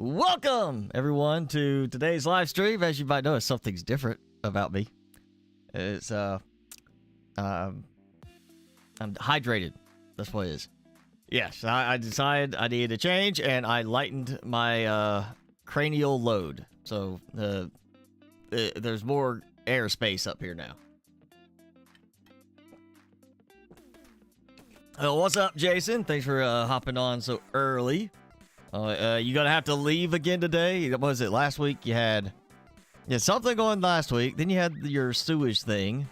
Welcome, everyone, to today's live stream. As you might notice, something's different about me. It's, I'm hydrated. That's what it is. Yes, I decided I needed a change, and I lightened my, cranial load. So, there's more airspace up here now. What's up, Jason? Thanks for hopping on so early. You gonna have to leave again today? What was it, last week? You had something going last week. Then you had your sewage thing.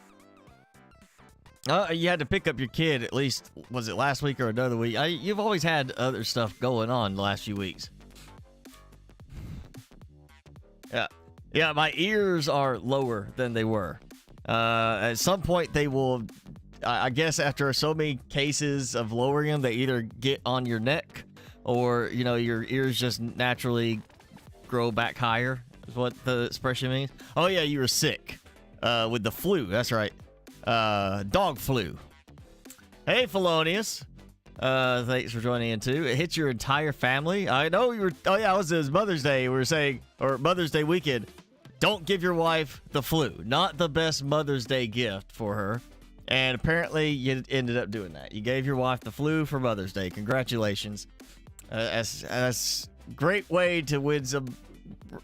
You had to pick up your kid at least, was it last week or another week? You've always had other stuff going on the last few weeks. Yeah, my ears are lower than they were. At some point they will, I guess after so many cases of lowering them, they either get on your neck or, you know, your ears just naturally grow back higher, is what the expression means. Oh, yeah, you were sick with the flu. That's right. Dog flu. Hey, Felonious. Thanks for joining in, too. It hit your entire family. I know you were... Oh, yeah, it was Mother's Day. We were saying... Or Mother's Day weekend. Don't give your wife the flu. Not the best Mother's Day gift for her. And apparently, you ended up doing that. You gave your wife the flu for Mother's Day. Congratulations. That's great way to win some,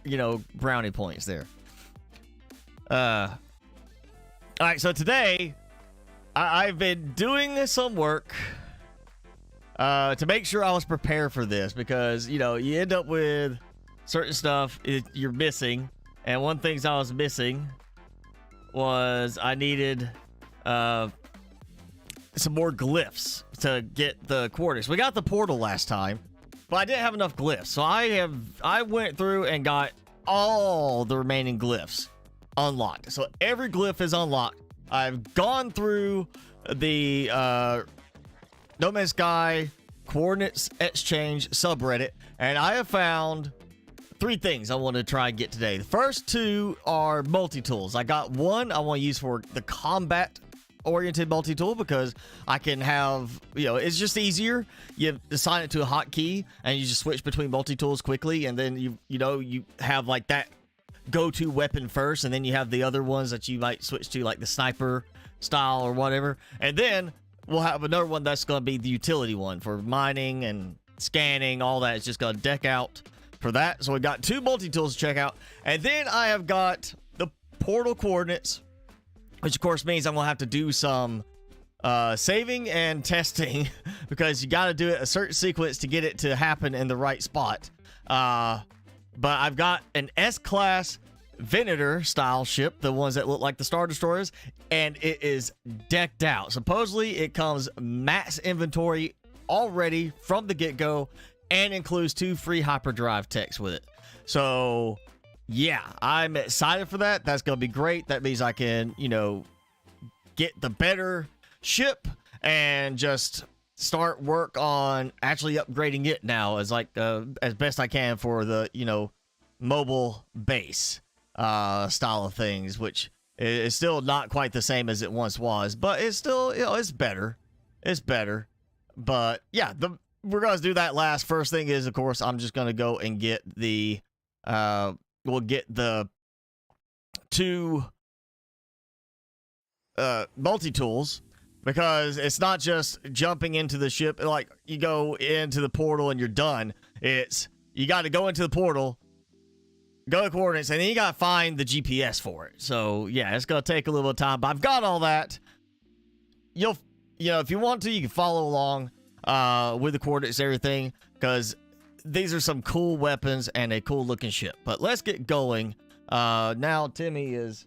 you know, brownie points there. All right, so today I've been doing some work to make sure I was prepared for this, because, you know, you end up with certain stuff you're missing, and one thing I was missing was I needed some more glyphs to get the coordinates. We got the portal last time, but I didn't have enough glyphs, so I went through and got all the remaining glyphs unlocked. So every glyph is unlocked. I've gone through the No Man's Sky coordinates exchange subreddit, and I have found 3 things I want to try and get today. The first 2 are multi-tools. I got one I want to use for the combat oriented multi-tool, because I can have, you know, it's just easier. You assign it to a hotkey and you just switch between multi-tools quickly, and then you have like that go-to weapon first, and then you have the other ones that you might switch to, like the sniper style or whatever, and then we'll have another one that's going to be the utility one for mining and scanning. All that is just going to deck out for that. So we got 2 multi-tools to check out, and then I have got the portal coordinates, which of course means I'm gonna have to do some saving and testing, because you got to do it a certain sequence to get it to happen in the right spot. But I've got an S-class Venator style ship, the ones that look like the Star Destroyers, and it is decked out. Supposedly it comes max inventory already from the get-go, and includes 2 free hyperdrive techs with it. So yeah, I'm excited for that. That's gonna be great. That means I can, you know, get the better ship and just start work on actually upgrading it now as like as best I can for the, you know, mobile base style of things, which is still not quite the same as it once was, but it's still, you know, it's better. It's better. But yeah, we're gonna do that last. First thing is, of course, I'm just gonna go and get the we'll get the 2 multi-tools, because it's not just jumping into the ship like you go into the portal and you're done. It's, you got to go into the portal, go to coordinates, and then you got to find the GPS for it. So yeah, it's gonna take a little bit of time, but I've got all that. You know, if you want to, you can follow along with the coordinates and everything, because these are some cool weapons and a cool looking ship. But let's get going. Now Timmy is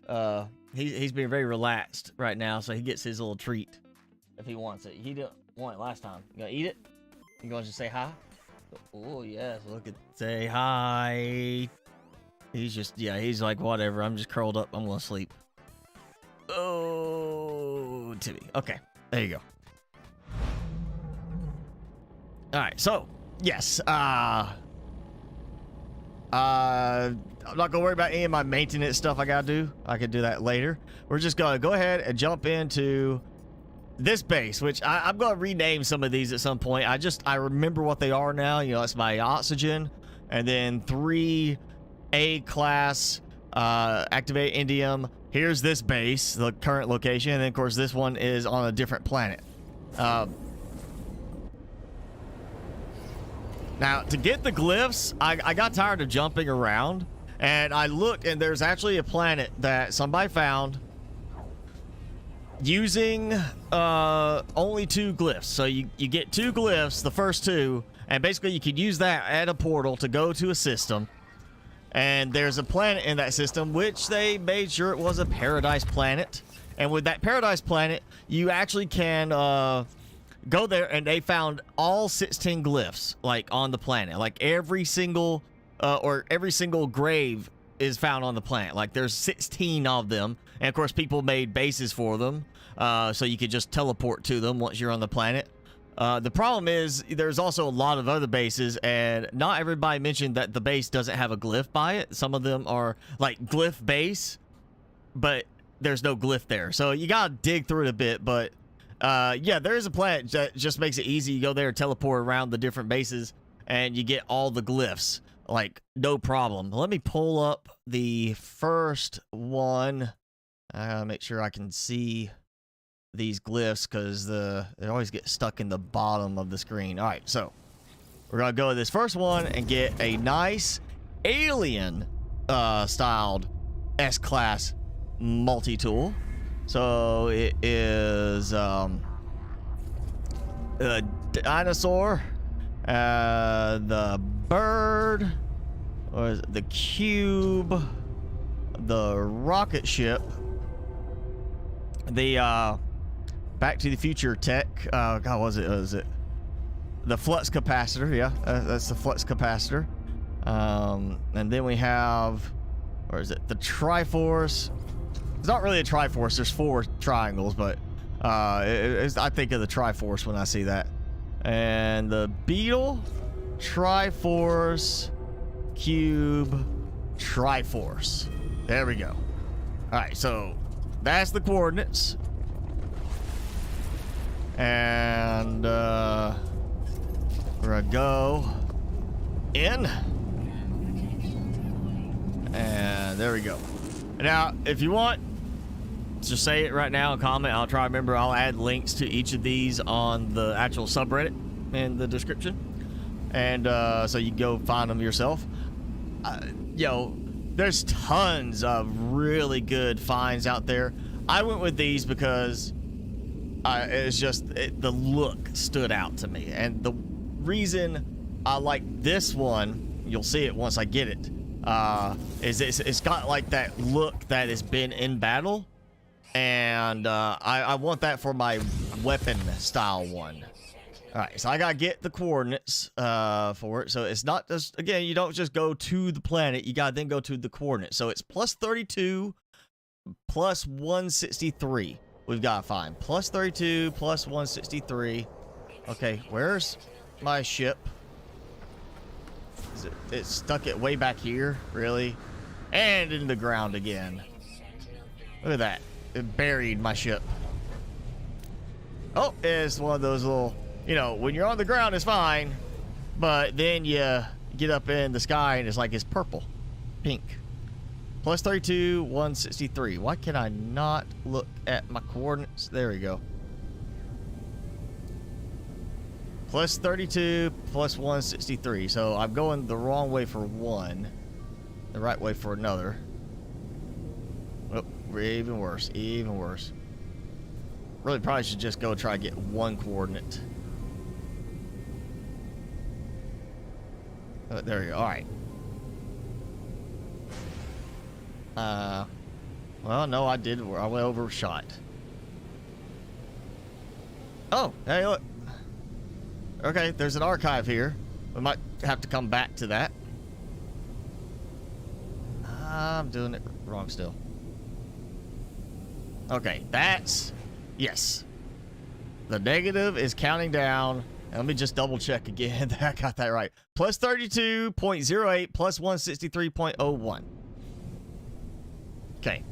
he's being very relaxed right now, so he gets his little treat if he wants it. He didn't want it last time. You gonna eat it? You going to say hi? Oh yes, look at, say hi. He's just, yeah, he's like, whatever, I'm just curled up, I'm gonna sleep. Oh, Timmy. Okay, there you go. All right, so yes, I'm not gonna worry about any of my maintenance stuff I gotta do. I can do that later. We're just gonna go ahead and jump into this base, which I'm gonna rename some of these at some point. I remember what they are now. You know, it's my oxygen and then 3 A-class activate indium. Here's this base, the current location, and then of course this one is on a different planet. Now, to get the glyphs, I got tired of jumping around, and I looked, and there's actually a planet that somebody found using only 2 glyphs. So you get 2 glyphs, the first 2, and basically you could use that at a portal to go to a system. And there's a planet in that system, which they made sure it was a paradise planet. And with that paradise planet, you actually can go there, and they found all 16 glyphs, like, on the planet. Like, every single grave is found on the planet. Like, there's 16 of them. And, of course, people made bases for them, so you could just teleport to them once you're on the planet. The problem is there's also a lot of other bases, and not everybody mentioned that the base doesn't have a glyph by it. Some of them are, like, glyph base, but there's no glyph there. So you gotta dig through it a bit, but yeah, there is a planet that just makes it easy. You go there, teleport around the different bases, and you get all the glyphs, like, no problem. Let me pull up the first one. I gotta make sure I can see these glyphs, because they always get stuck in the bottom of the screen. All right, so we're gonna go with this first one and get a nice alien styled S-class multi-tool. So it is a dinosaur, the bird, or is it the cube, the rocket ship, the Back to the Future tech. God, was it the flux capacitor? Yeah, that's the flux capacitor. And then we have, or is it the Triforce? It's not really a Triforce. There's 4 triangles, but I think of the Triforce when I see that. And the Beetle, Triforce, Cube, Triforce. There we go. All right, so that's the coordinates. And we're gonna go in, and there we go. Now, if you want, just say it right now and comment. I'll try to remember. I'll add links to each of these on the actual subreddit in the description, and so you can go find them yourself. Yo, there's tons of really good finds out there. I went with these because it's just the look stood out to me, and the reason I like this one, you'll see it once I get it, is it's got like that look that has been in battle, and I want that for my weapon style one. All right, so I gotta get the coordinates for it. So it's not just, again, you don't just go to the planet, you gotta then go to the coordinates. So it's plus 32 plus 163. We've got to find plus 32 plus 163. Okay, where's my ship? It's stuck it way back here, really? And in the ground again. Look at that. It buried my ship. Oh, it's one of those little, you know, when you're on the ground, it's fine. But then you get up in the sky and it's like it's purple, pink. Plus 32, 163. Why can I not look at my coordinates? There we go. Plus 32, plus 163. So I'm going the wrong way for one, the right way for another. Oh, even worse, even worse. Really probably should just go try to get one coordinate. Oh, there we go. All right. Well, no, I did. I went overshot. Oh, hey, look. Okay, there's an archive here. We might have to come back to that. I'm doing it wrong still. Okay, that's... Yes. The negative is counting down. And let me just double check again that I got that right. Plus 32.08 plus 163.01. Okay.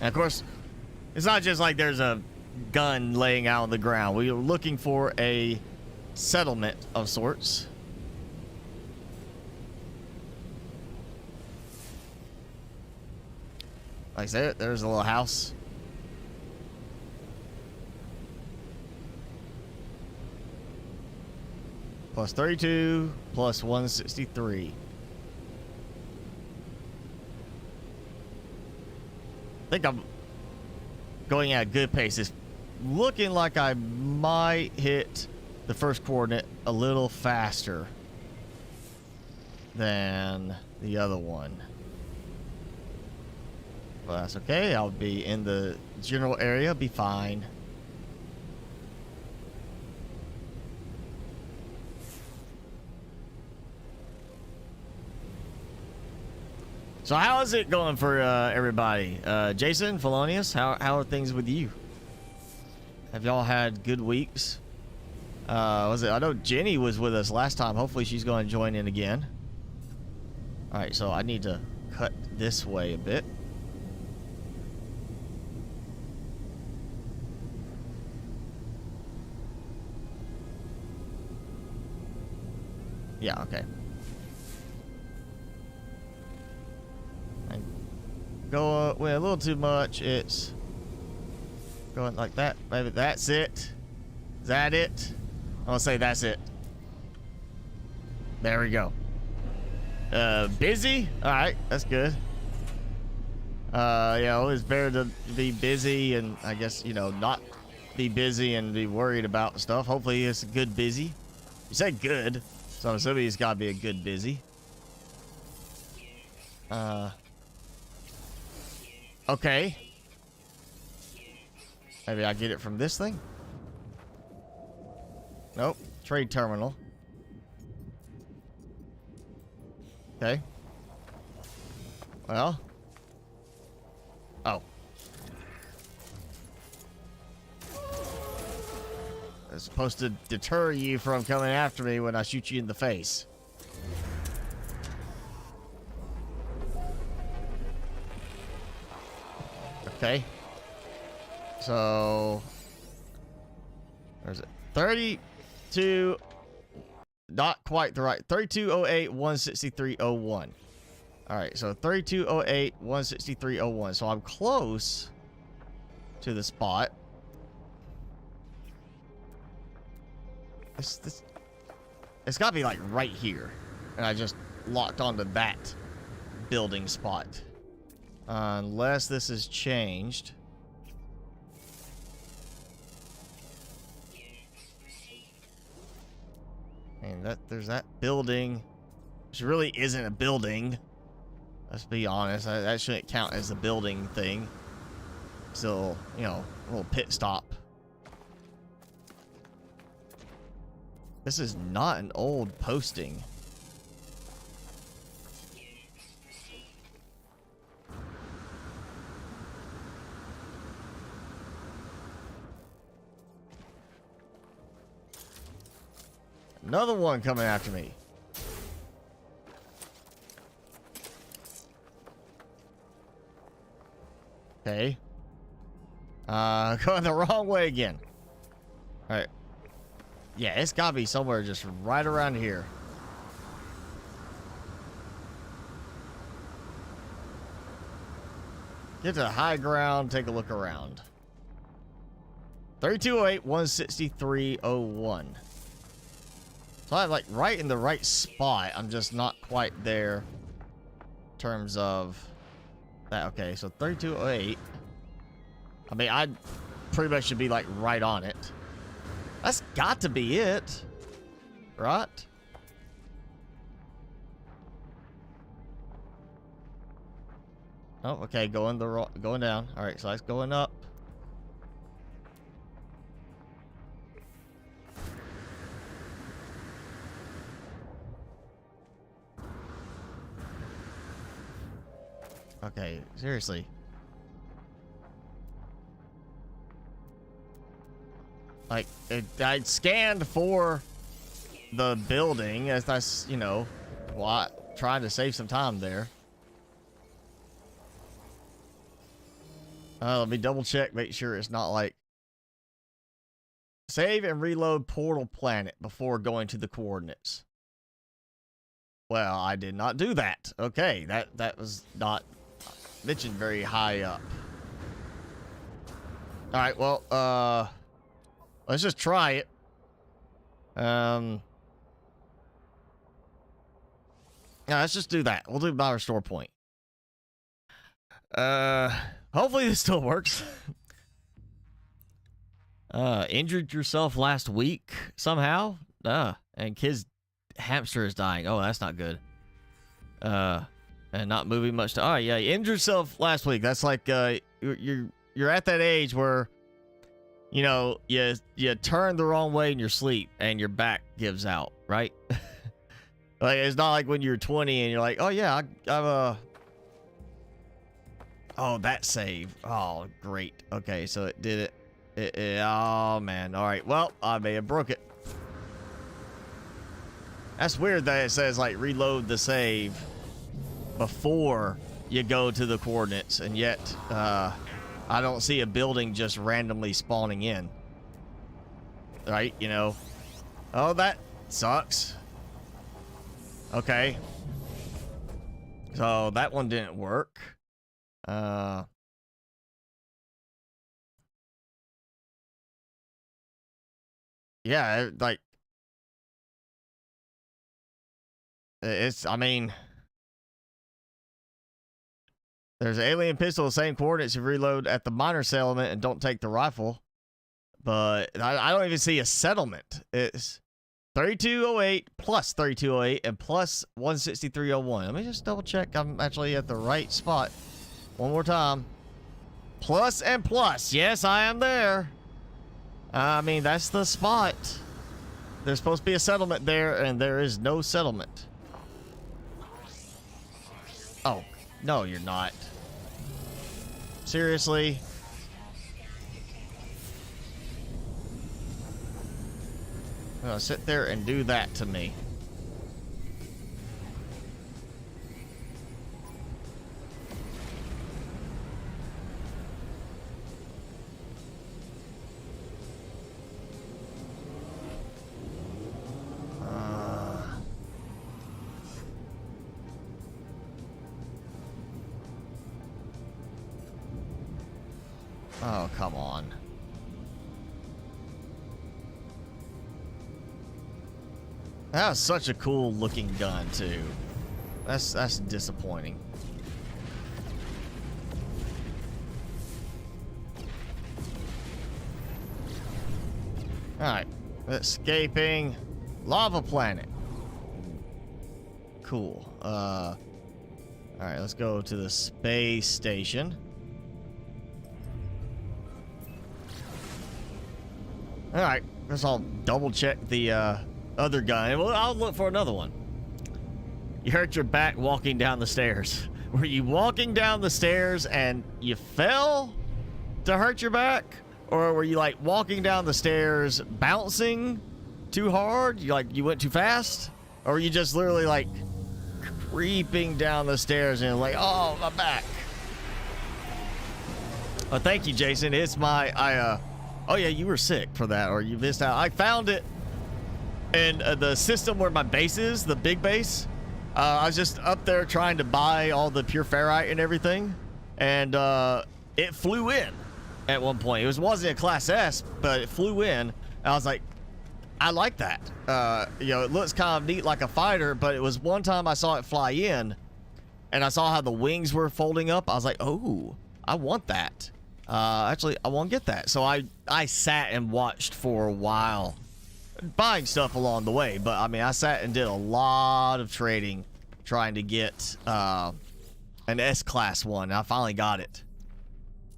And of course, it's not just like there's a gun laying out on the ground. We are looking for a settlement of sorts. Like there's a little house. Plus 32, plus 163. I think I'm going at a good pace. It's looking like I might hit the first coordinate a little faster than the other one. But that's okay. I'll be in the general area. Be fine. So how is it going for everybody? Jason, Felonius, how are things with you? Have y'all had good weeks? Was it? I know Jenny was with us last time. Hopefully she's going to join in again. All right, so I need to cut this way a bit. Yeah, okay. Go with a little too much. It's going like that. Maybe that's it. Is that it? I'm gonna say that's it. There we go. Busy? Alright, that's good. Yeah, it's better to be busy and I guess, you know, not be busy and be worried about stuff. Hopefully it's a good busy. You said good, so I'm assuming it's gotta be a good busy. Okay. Maybe I get it from this thing? Nope. Trade terminal. Okay. Well. Oh. It's supposed to deter you from coming after me when I shoot you in the face. Okay. So where's it? 32, not quite the right. 3208 16301. All right, so 3208 16301. So I'm close to the spot. It's got to be like right here, and I just locked onto that building spot. Unless this has changed. And there's that building, which really isn't a building. Let's be honest. That shouldn't count as a building thing. Still, you know, a little pit stop. This is not an old posting. Another one coming after me. Okay. Going the wrong way again. Alright. Yeah, it's gotta be somewhere just right around here. Get to the high ground, take a look around. 3208 16301. So I'm like right in the right spot. I'm just not quite there in terms of that. Okay, so 3208. I mean, I pretty much should be like right on it. That's got to be it, right? Oh, okay, going down. All right, so that's going up. Okay, seriously. Like, I scanned for the building as that's, you know, trying to save some time there. Let me double check, make sure it's not like save and reload portal planet before going to the coordinates. Well, I did not do that. Okay, that was not mentioned very high up. All right, well, let's just try it. Yeah, let's just do that. We'll do my restore point. Hopefully this still works. Injured yourself last week somehow? And kid's hamster is dying. Oh, that's not good. And not moving much to. Oh, yeah, you injured yourself last week. That's like, you're at that age where, you know, you turn the wrong way in your sleep and your back gives out, right? Like, it's not like when you're 20 and you're like, oh, yeah, I'm oh, that save. Oh, great. Okay, so it did it. Oh, man. All right. Well, I may have broke it. That's weird that it says, like, reload the save before you go to the coordinates, and yet I don't see a building just randomly spawning in. Right? You know? Oh, that sucks. Okay. So that one didn't work. Yeah, like, I mean, there's an alien pistol, the same coordinates if you reload at the minor settlement and don't take the rifle. But I don't even see a settlement. It's 3208 plus 3208 and plus 16301. Let me just double check I'm actually at the right spot. One more time. Plus and plus. Yes, I am there. I mean, that's the spot. There's supposed to be a settlement there, and there is no settlement. Oh, no, you're not. Seriously? I'm gonna sit there and do that to me. Oh, come on. That was such a cool looking gun too. That's disappointing. Alright. Escaping lava planet. Cool. Alright, let's go to the space station. Alright, let's all double check the other gun. Well, I'll look for another one. You hurt your back walking down the stairs. Were you walking down the stairs and you fell to hurt your back? Or were you like walking down the stairs bouncing too hard? You went too fast? Or were you just literally like creeping down the stairs and like, oh, my back. Oh, thank you, Jason. It's my, oh yeah, you were sick for that, or you missed out. I found it in the system where my base is, the big base. I was just up there trying to buy all the pure ferrite and everything, and it flew in at one point. It wasn't a class S, but it flew in. I was like, I like that. You know, it looks kind of neat like a fighter, but it was one time I saw it fly in, and I saw how the wings were folding up. I was like, oh, I want that. Actually, I won't get that. So I sat and watched for a while, buying stuff along the way. But I mean, I sat and did a lot of trading trying to get an S-class one. I finally got it.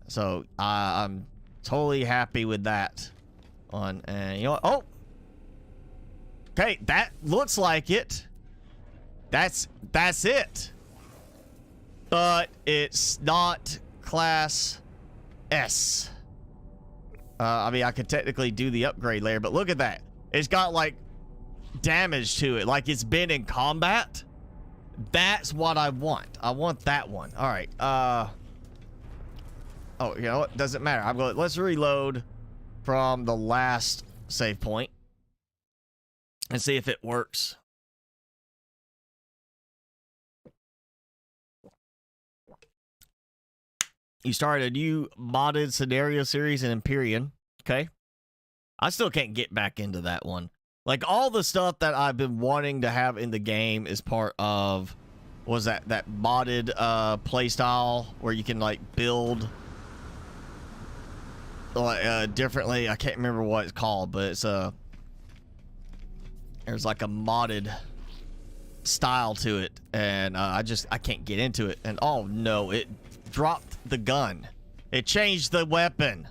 So I'm totally happy with that one. And you know what? Oh, okay, that looks like it. That's it. But it's not class S. I mean, I could technically do the upgrade layer, but look at that. It's got like damage to it, like it's been in combat. That's what I want. I want that one. All right. Oh, you know what? Doesn't matter. I'm going. Let's reload from the last save point and see if it works. You start a new modded scenario series in Empyrean. Okay. I still can't get back into that one. Like, all the stuff that I've been wanting to have in the game is part of, was that modded playstyle where you can, like, build differently. I can't remember what it's called, but it's there's like a modded style to it, and I can't get into it. And oh no, it dropped the gun. It changed the weapon.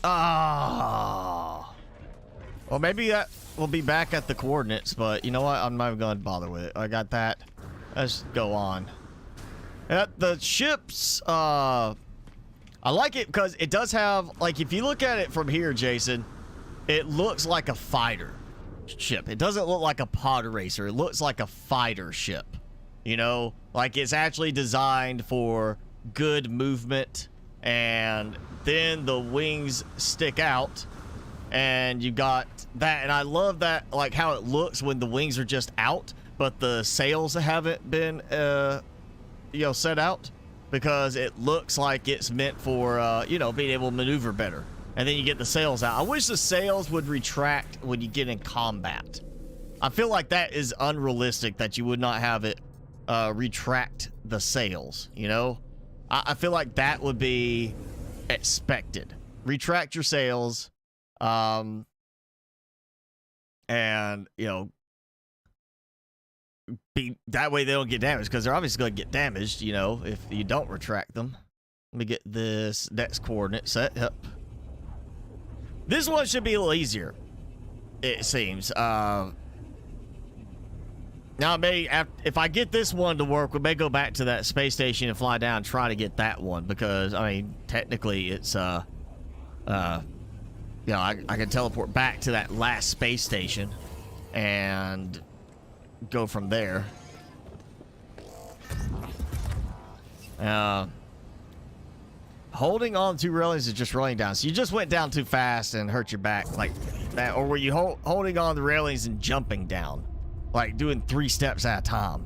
Ah. Well, maybe that will be back at the coordinates, but you know what? I'm not even going to bother with it. I got that. Let's go on. The ships, I like it because it does have, like, if you look at it from here, Jason, it looks like a fighter ship. It doesn't look like a pod racer. It looks like a fighter ship. You know, like it's actually designed for good movement, and then the wings stick out, and you got that. And I love that, like how it looks when the wings are just out, but the sails haven't been, you know, set out, because it looks like it's meant for, you know, being able to maneuver better. And then you get the sails out. I wish the sails would retract when you get in combat. I feel like that is unrealistic, that you would not have it retract the sails, you know? I feel like that would be expected. Retract your sails, and, you know, be that way they don't get damaged, because they're obviously going to get damaged, you know, if you don't retract them. Let me get this next coordinate set. Yep. This one should be a little easier, it seems. Now, if I get this one to work, we may go back to that space station and fly down and try to get that one, because, I mean, technically it's, you know, I can teleport back to that last space station and go from there. Holding on to railings is just rolling down. So you just went down too fast and hurt your back like that. Or were you holding on the railings and jumping down? Like doing 3 steps at a time.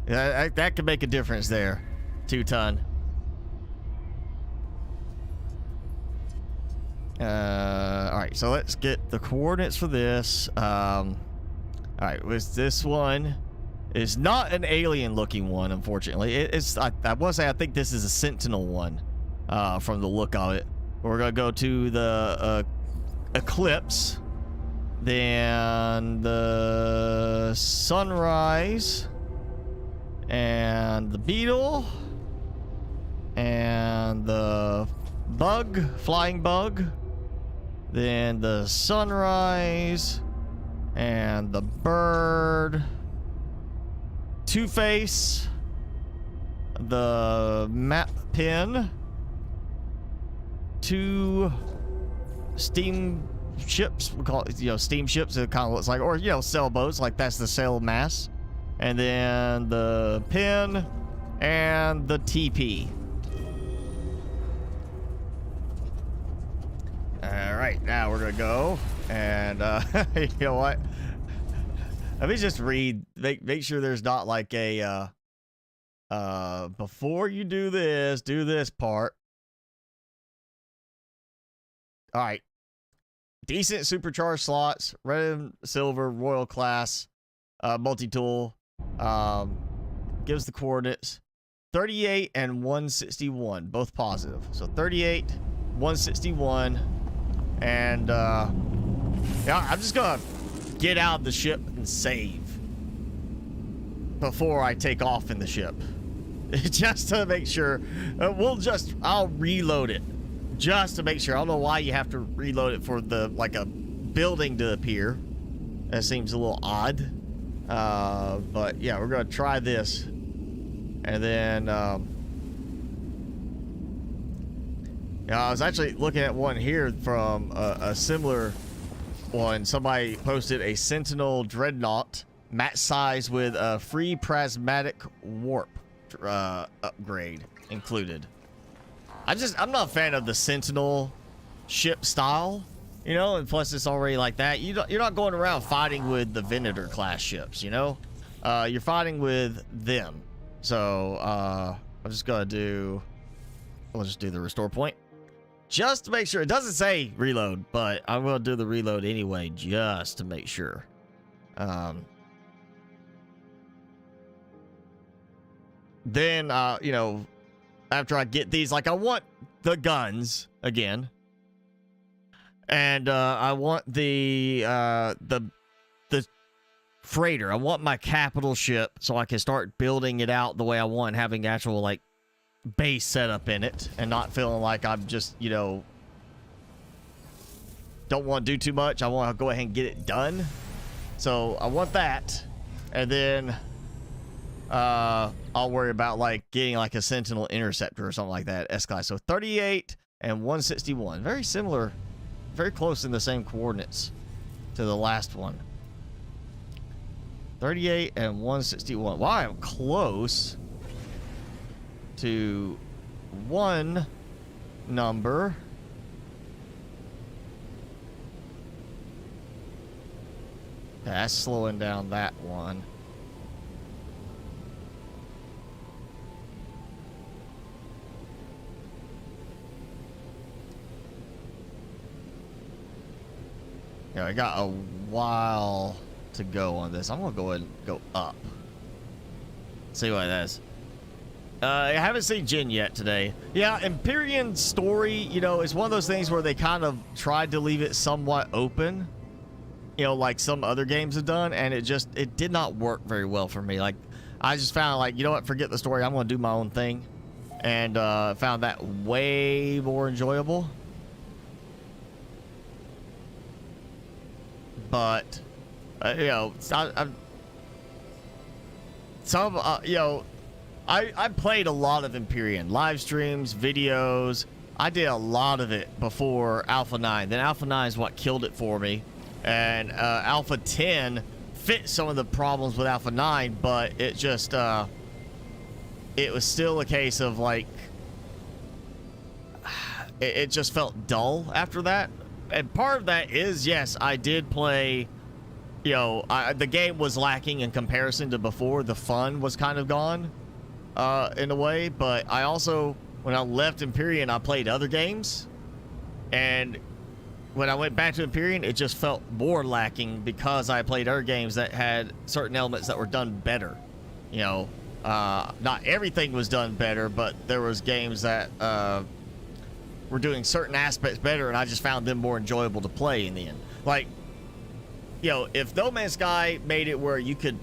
That could make a difference there. 2-ton. Alright, so let's get the coordinates for this. Alright, this one is not an alien looking one, unfortunately. I will say I think this is a Sentinel one, from the look of it. We're gonna go to the Eclipse, then the Sunrise, and the Beetle, and the Flying Bug, then the Sunrise, and the Bird, Two-Face, the Map Pin, 2 steam ships, we call it, you know, steamships, it kind of looks like, or, you know, sailboats, like that's the sail mass, and then the Pin, and the TP. All right, now we're gonna go, and you know what? Let me just read. Make sure there's not like a before you do this part. All right, decent supercharged slots, red and silver, royal class, multi-tool. Gives the coordinates 38 and 161, both positive. So 38, 161. And yeah, I'm just gonna get out of the ship and save before I take off in the ship, just to make sure. I'll reload it just to make sure. I don't know why you have to reload it for the, like, a building to appear. That seems a little odd. But yeah, we're gonna try this, and then yeah, I was actually looking at one here from a similar one. Somebody posted a Sentinel Dreadnought, match size with a free prismatic warp upgrade included. I'm not a fan of the Sentinel ship style, you know, and plus it's already like that. You're not going around fighting with the Venator class ships, you know. You're fighting with them. So I'm just gonna do We'll just do the restore point. Just to make sure. It doesn't say reload, but I will do the reload anyway, just to make sure. Then, you know, after I get these, like, I want the guns again. And I want the freighter. I want my capital ship so I can start building it out the way I want, having actual, like, base setup in it and not feeling like I'm just, you know, don't want to do too much. I want to go ahead and get it done. So I want that. And then I'll worry about like getting like a Sentinel interceptor or something like that. S-class. So 38 and 161. Very similar, very close in the same coordinates to the last one. 38 and 161. Wow, I'm close to one number. That's slowing down that one. Yeah, I got a while to go on this. I'm gonna go ahead and go up. See what that is. I haven't seen Jin yet today. Yeah, Empyrean's story, you know, is one of those things where they kind of tried to leave it somewhat open, you know, like some other games have done, and it did not work very well for me. Like, I just found, like, you know what, forget the story, I'm going to do my own thing, and found that way more enjoyable. But, you know, you know, I played a lot of Empyrean live streams, videos. I did a lot of it before Alpha 9. Then Alpha 9 is what killed it for me. And Alpha 10 fit some of the problems with Alpha 9, but it just, it was still a case of like, it just felt dull after that. And part of that is, yes, I did play, you know, the game was lacking in comparison to before. The fun was kind of gone. In a way, but I also, when I left Empyrean, I played other games, and when I went back to Empyrean, it just felt more lacking because I played other games that had certain elements that were done better. You know, not everything was done better, but there was games that were doing certain aspects better, and I just found them more enjoyable to play in the end. Like, you know, if No Man's Sky made it where you could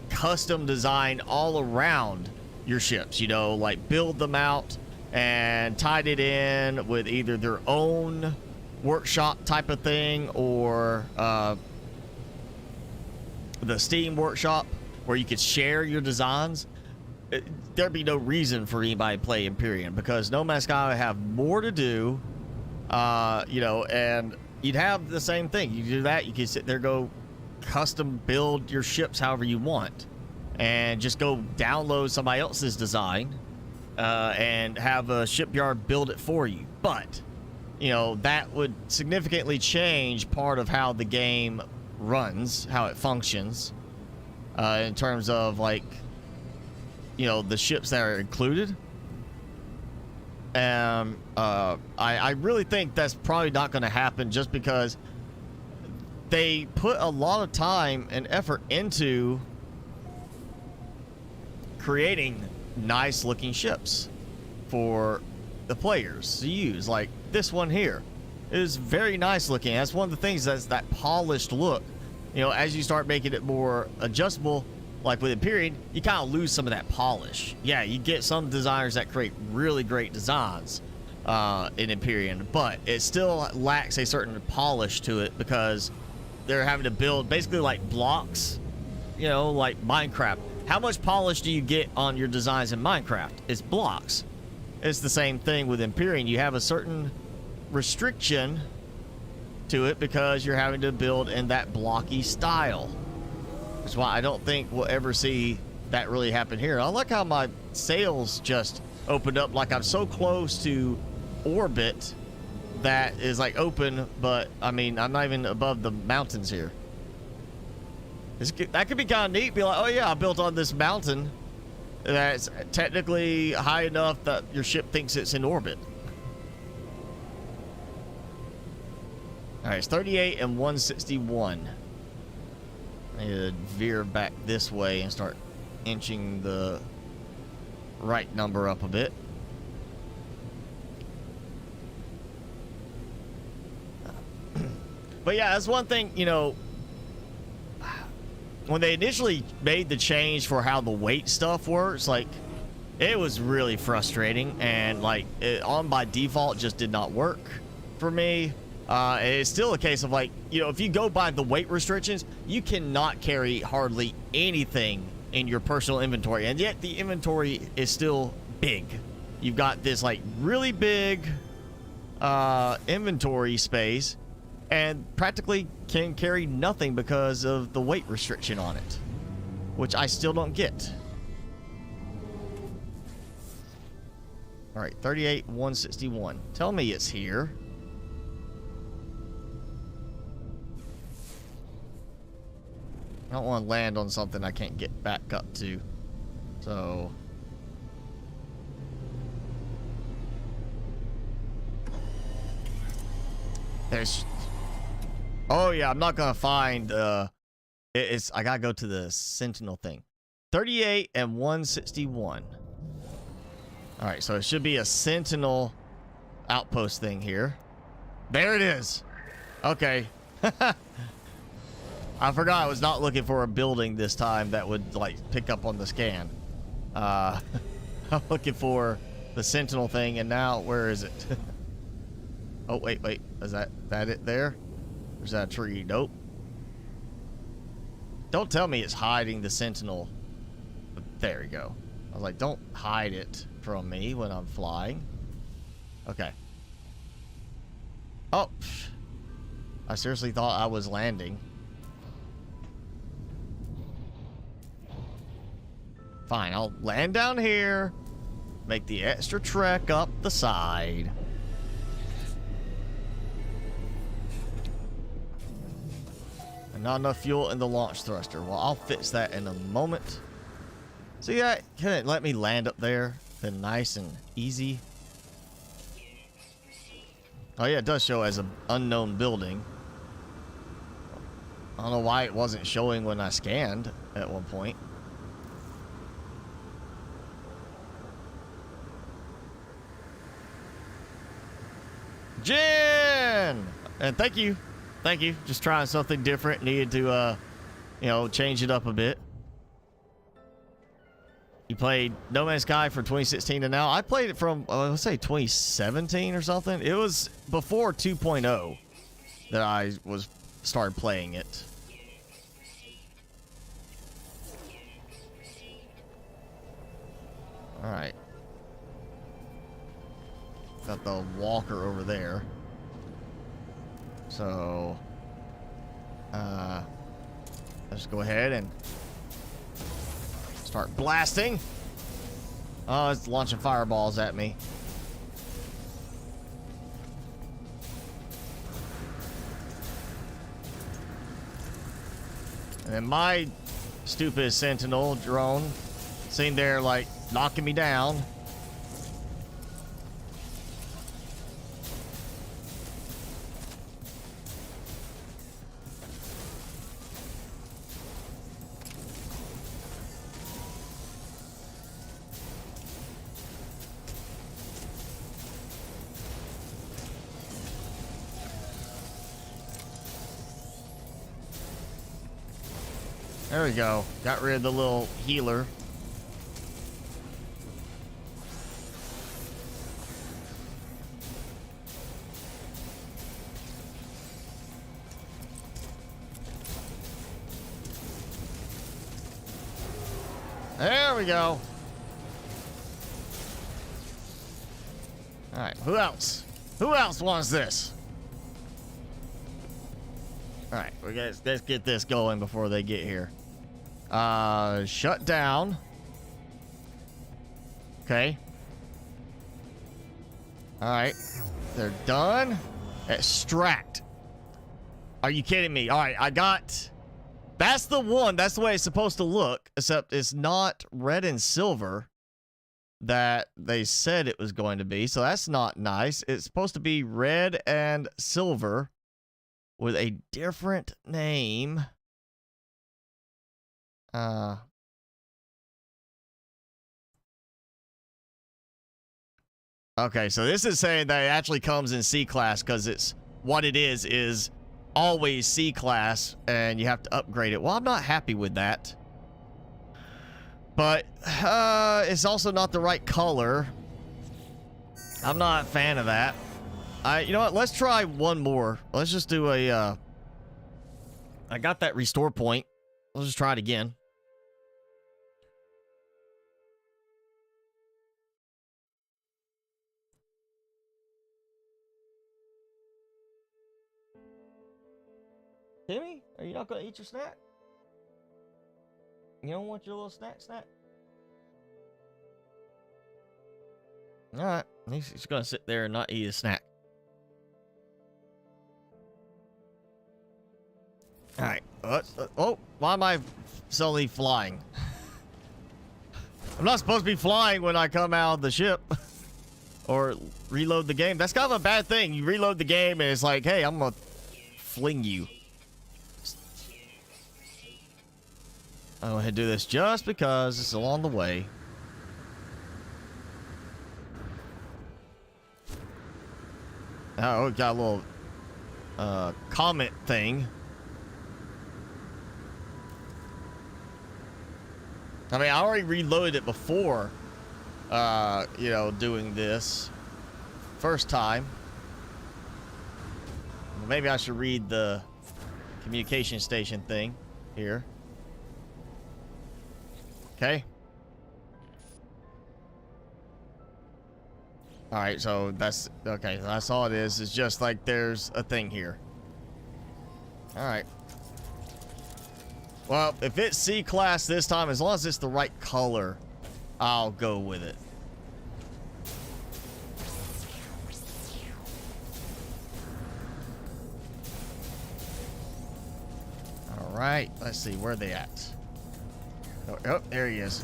custom design all around your ships, you know, like build them out and tied it in with either their own workshop type of thing or the Steam workshop where you could share your designs, there'd be no reason for anybody to play Empyrean, because No Man's Sky would have more to do, you know, and you'd have the same thing. You do that, you can sit there, go custom build your ships however you want, and just go download somebody else's design and have a shipyard build it for you. But, you know, that would significantly change part of how the game runs, how it functions, in terms of, like, you know, the ships that are included. And I really think that's probably not going to happen, just because they put a lot of time and effort into creating nice looking ships for the players to use. Like this one here is very nice looking. That's one of the things, that's that polished look. You know, as you start making it more adjustable, like with Empyrean, you kind of lose some of that polish. Yeah, you get some designers that create really great designs in Empyrean, but it still lacks a certain polish to it because they're having to build basically like blocks, you know, like Minecraft. How much polish do you get on your designs in Minecraft? It's blocks. It's the same thing with Empyrean. You have a certain restriction to it because you're having to build in that blocky style. That's why I don't think we'll ever see that really happen here. I like how my sails just opened up, like I'm so close to orbit that is like open, but I mean, I'm not even above the mountains here. That could be kind of neat. Be like, oh yeah, I built on this mountain that's technically high enough that your ship thinks it's in orbit. All right, it's 38 and 161. I need to veer back this way and start inching the right number up a bit. But yeah, that's one thing, you know, when they initially made the change for how the weight stuff works, like, it was really frustrating, and like it, on by default, just did not work for me. It's still a case of, like, you know, if you go by the weight restrictions, you cannot carry hardly anything in your personal inventory, and yet the inventory is still big. You've got this like really big inventory space, and practically can carry nothing because of the weight restriction on it, which I still don't get. All right, 38 161. Tell me it's here. I don't want to land on something I can't get back up to. So there's, oh yeah, I'm not gonna find it's, I gotta go to the Sentinel thing. 38 and 161. All right, so it should be a Sentinel outpost thing here. There it is. Okay. I forgot I was not looking for a building this time that would like pick up on the scan. I'm looking for the Sentinel thing, and now where is it? Oh wait, is that it there? Or is that a tree? Nope. Don't tell me it's hiding the Sentinel. There we go. I was like, don't hide it from me when I'm flying. Okay. Oh, I seriously thought I was landing. Fine, I'll land down here, make the extra trek up the side. And not enough fuel in the launch thruster. Well, I'll fix that in a moment. See that? Can it let me land up there? Then nice and easy. Oh yeah, it does show as an unknown building. I don't know why it wasn't showing when I scanned at one point. Jen! And thank you. Thank you. Just trying something different. Needed to, you know, change it up a bit. You played No Man's Sky from 2016 to now. I played it from, let's say 2017 or something. It was before 2.0 that I started playing it. All right. Got the walker over there. So, let's go ahead and start blasting. Oh, it's launching fireballs at me. And then my stupid Sentinel drone sitting there like knocking me down. There we go. Got rid of the little healer. There we go. All right, who else? Who else wants this? All right, let's get this going before they get here. Shut down. Okay. All right, they're done. Extract. Are you kidding me? All right, I got That's the one. That's the way it's supposed to look, except it's not red and silver that they said it was going to be. So that's not nice. It's supposed to be red and silver with a different name. Okay, so this is saying that it actually comes in C class because it's what it is always C class and you have to upgrade it. Well, I'm not happy with that. But it's also not the right color. I'm not a fan of that. You know what? Let's try one more. Let's just do a I got that restore point. Let's just try it again. Timmy, are you not going to eat your snack? You don't want your little snack? Alright, he's going to sit there and not eat his snack. Alright, oh, why am I suddenly flying? I'm not supposed to be flying when I come out of the ship. Or reload the game. That's kind of a bad thing. You reload the game and it's like, hey, I'm going to fling you. I'll go ahead and do this just because it's along the way. Oh, we got a little comment thing. I mean, I already reloaded it before, you know, doing this first time. Maybe I should read the communication station thing here. Okay. All right, so that's okay. That's all it is. It's just like there's a thing here. All right. Well, if it's C class this time, as long as it's the right color, I'll go with it. All right. Let's see where they at. Oh, there he is.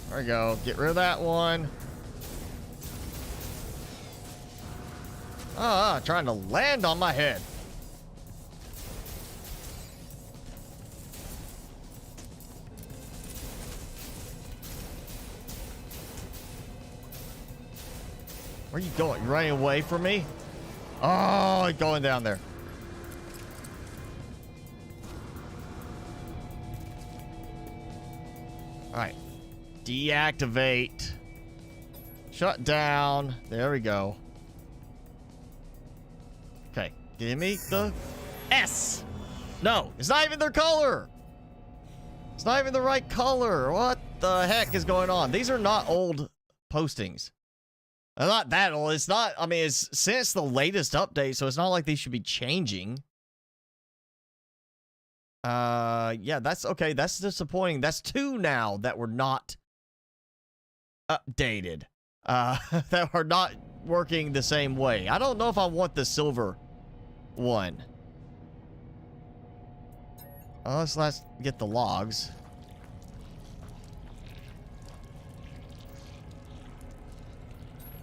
There we go. Get rid of that one. Trying to land on my head. Where are you going? You running away from me? Oh, going down there. All right. Deactivate. Shut down. There we go. Okay. Give me the S. No, it's not even their color. It's not even the right color. What the heck is going on? These are not old postings. They're not that old. It's not, I mean, it's since the latest update, so it's not like they should be changing. Yeah, that's okay. That's disappointing. That's two now that were not updated. That are not working the same way. I don't know if I want the silver one. Let's get the logs.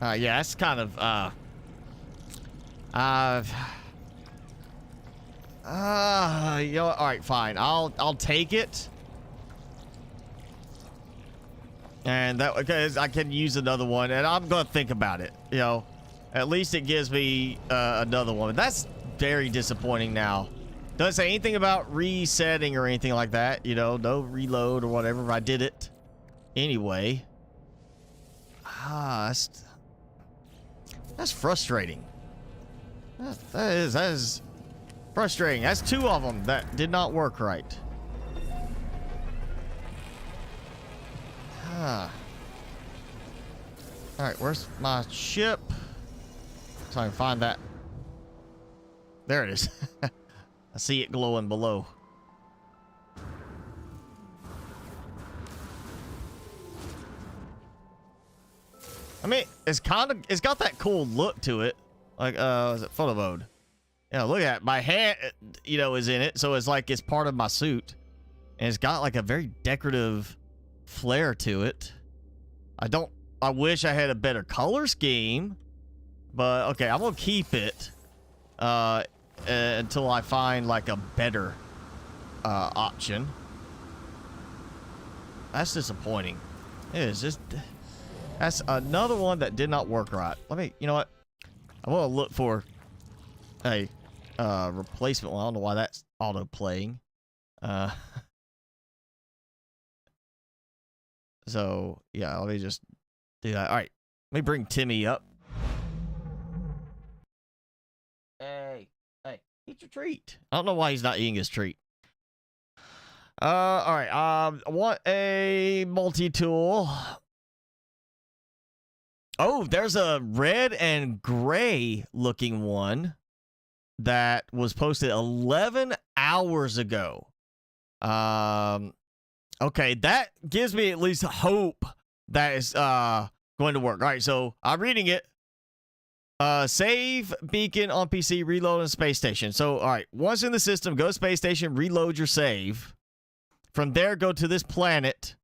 Yeah, that's kind of, you know, all right, fine. I'll take it. And that, okay, I can use another one, and I'm gonna think about it. You know, at least it gives me another one. That's very disappointing now. Doesn't say anything about resetting or anything like that. You know, no reload or whatever. I did it anyway. That's frustrating. That is frustrating. That's two of them that did not work right. All right, where's my ship? So I can find that. There it is. I see it glowing below. I mean, it's got that cool look to it. Like, is it photo mode? Yeah, look at it. My hand, you know, is in it, so it's like it's part of my suit. And it's got like a very decorative flair to it. I wish I had a better color scheme, but okay, I'm gonna keep it until I find like a better option. That's disappointing. It is just, that's another one that did not work right. Let me, you know what? I want to look for a replacement one. I don't know why that's auto playing. So yeah, let me just do that. All right, let me bring Timmy up. Hey, eat your treat. I don't know why he's not eating his treat. All right. I want a multi-tool. Oh, there's a red and gray looking one that was posted 11 hours ago. Okay, that gives me at least hope that is going to work. All right, so I'm reading it. Save beacon on PC, reload on space station. So, all right, once in the system, go to space station, reload your save. From there, go to this planet.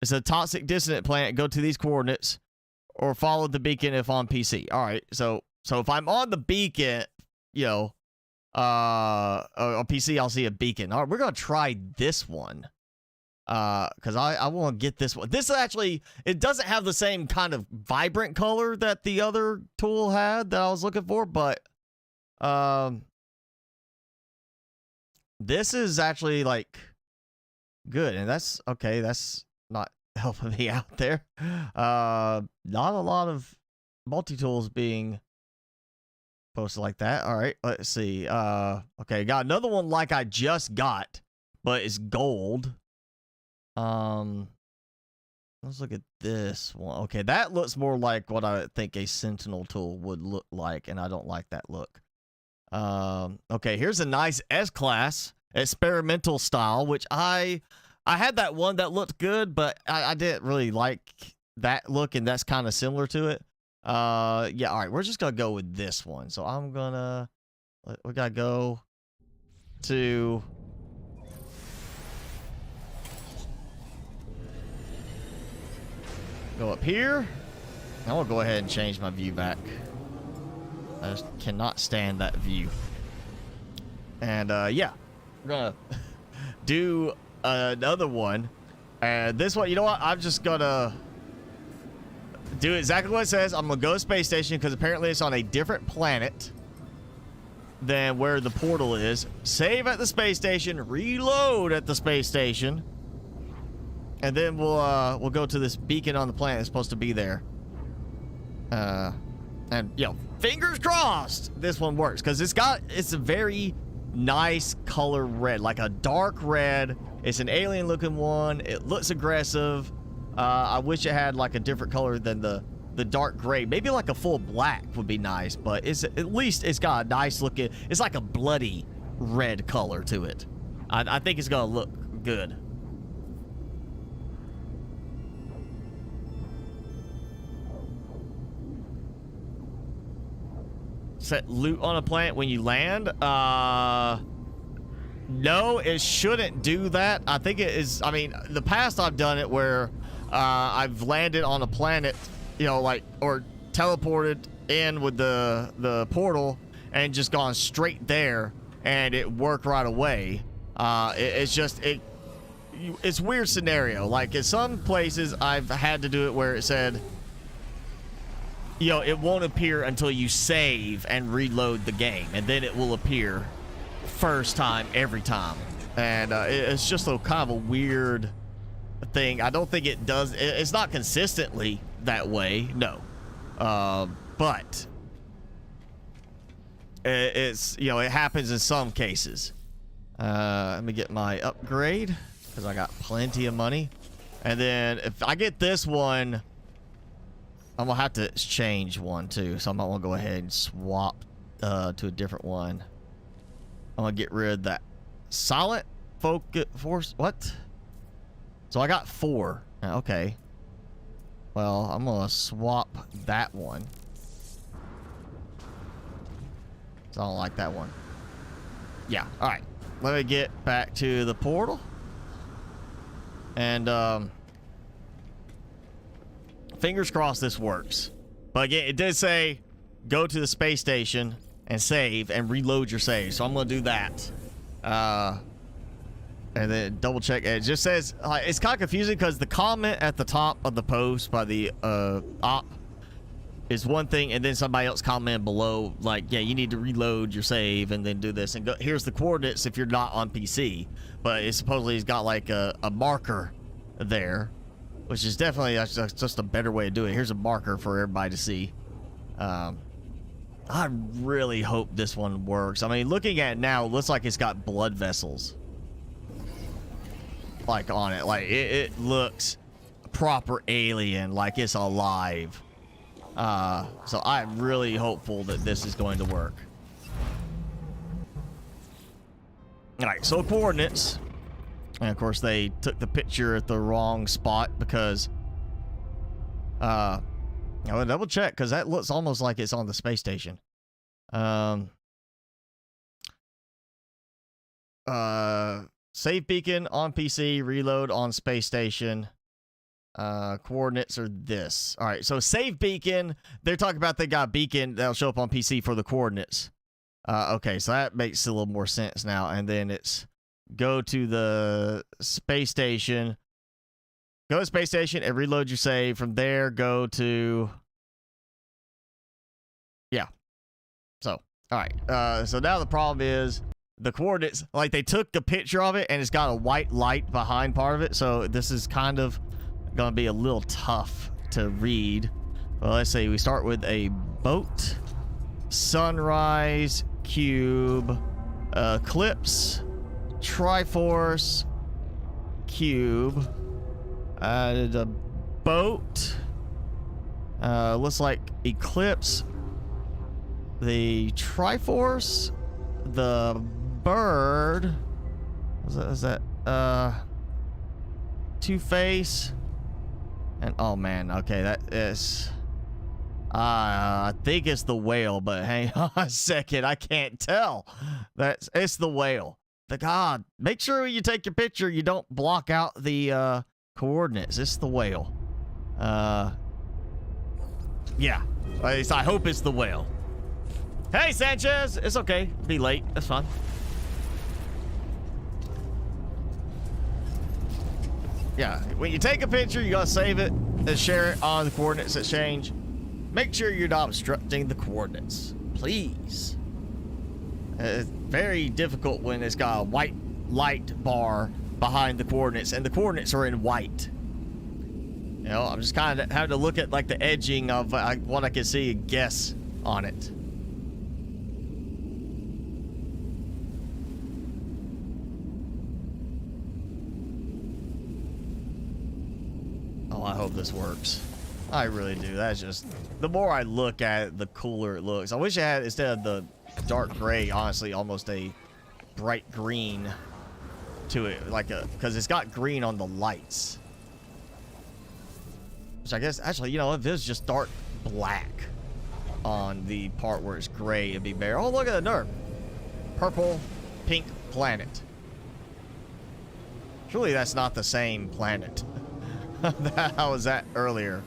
It's a toxic dissonant planet. Go to these coordinates, or follow the beacon if on PC. All right, so if I'm on the beacon, you know, on PC, I'll see a beacon. All right, we're gonna try this one. Because I want to get this one. This actually, it doesn't have the same kind of vibrant color that the other tool had that I was looking for, but this is actually like good, and that's okay. That's not helping me out there. Not a lot of multi-tools being posted like that. All right, let's see. Okay, got another one like I just got, but it's gold. Let's look at this one. Okay, that looks more like what I think a Sentinel tool would look like, and I don't like that look. Okay, here's a nice S-Class experimental style, which I had that one that looked good, but I didn't really like that look, and that's kind of similar to it. Yeah, all right, we're just gonna go with this one. So I'm gonna, we gotta go to, go up here. I will go ahead and change my view back. I just cannot stand that view. And yeah, we're gonna do another one. And this one, you know what? I'm just gonna do exactly what it says. I'm gonna go to space station because apparently it's on a different planet than where the portal is. Save at the space station, reload at the space station, and then we'll go to this beacon on the planet that's supposed to be there. And you know, fingers crossed this one works, because it's a very nice color red, like a dark red. It's an alien looking one. It looks aggressive. I wish it had like a different color than the dark gray. Maybe like a full black would be nice, but at least it's got a nice looking, it's like a bloody red color to it. I think it's gonna look good. Set loot on a planet when you land. No, it shouldn't do that. I think it is, I mean, the past I've done it where I've landed on a planet, you know, like, or teleported in with the portal and just gone straight there, and it worked right away. It's weird scenario. Like in some places I've had to do it where it said, you know, it won't appear until you save and reload the game, and then it will appear first time every time. And it's just a kind of a weird thing. I don't think it does, it's not consistently that way, no. But it's, you know, it happens in some cases. Let me get my upgrade because I got plenty of money. And then if I get this one, I'm gonna have to exchange one too, so I'm gonna go ahead and swap to a different one. I'm gonna get rid of that silent focus force. What? So I got 4. Okay. Well, I'm gonna swap that one. So I don't like that one. Yeah. All right. Let me get back to the portal. And fingers crossed this works. But again, it did say go to the space station and save and reload your save. So I'm gonna do that. And then double check. It just says it's kind of confusing because the comment at the top of the post by the op is one thing, and then somebody else comment below like, yeah, you need to reload your save and then do this and go. Here's the coordinates if you're not on PC, but it supposedly has got like a marker there, which is definitely just a better way to do it. Here's a marker for everybody to see. I really hope this one works. I mean, looking at it now, it looks like it's got blood vessels like on it. Like it looks proper alien, like it's alive. So I'm really hopeful that this is going to work. All right, so coordinates. And of course they took the picture at the wrong spot because I will double check because that looks almost like it's on the space station. Save beacon on PC, reload on space station. Coordinates are this. All right, so save beacon. They're talking about they got a beacon that'll show up on PC for the coordinates. Okay, so that makes a little more sense now. And then it's go to the space station. Go to space station and reload your save. From there, go to... Yeah. So, all right. So now the problem is the coordinates, like they took a picture of it and it's got a white light behind part of it. So this is kind of going to be a little tough to read. Well, let's see. We start with a boat, sunrise, cube, eclipse, Triforce, cube, the boat, looks like eclipse, the Triforce, the bird, is that Two-Face, and oh man, okay, that is I think it's the whale, but hang on a second, I can't tell. It's the whale. The god, make sure when you take your picture you don't block out the coordinates. It's the whale. Yeah, at least I hope it's the whale. Hey Sanchez, it's okay, be late, that's fine. Yeah, when you take a picture you gotta save it and share it on the coordinates exchange. Make sure you're not obstructing the coordinates, please. It's very difficult when it's got a white light bar behind the coordinates and the coordinates are in white. You know, I'm just kind of having to look at like the edging of what I can see and guess on it. Oh, I hope this works. I really do. That's just, the more I look at it, the cooler it looks. I wish I had, instead of the dark gray, honestly, almost a bright green to it, like a, because it's got green on the lights. Which I guess, actually, you know, if it's just dark black on the part where it's gray, it'd be better. Oh, look at the nerf. Purple, pink planet. Surely that's not the same planet. How was that earlier?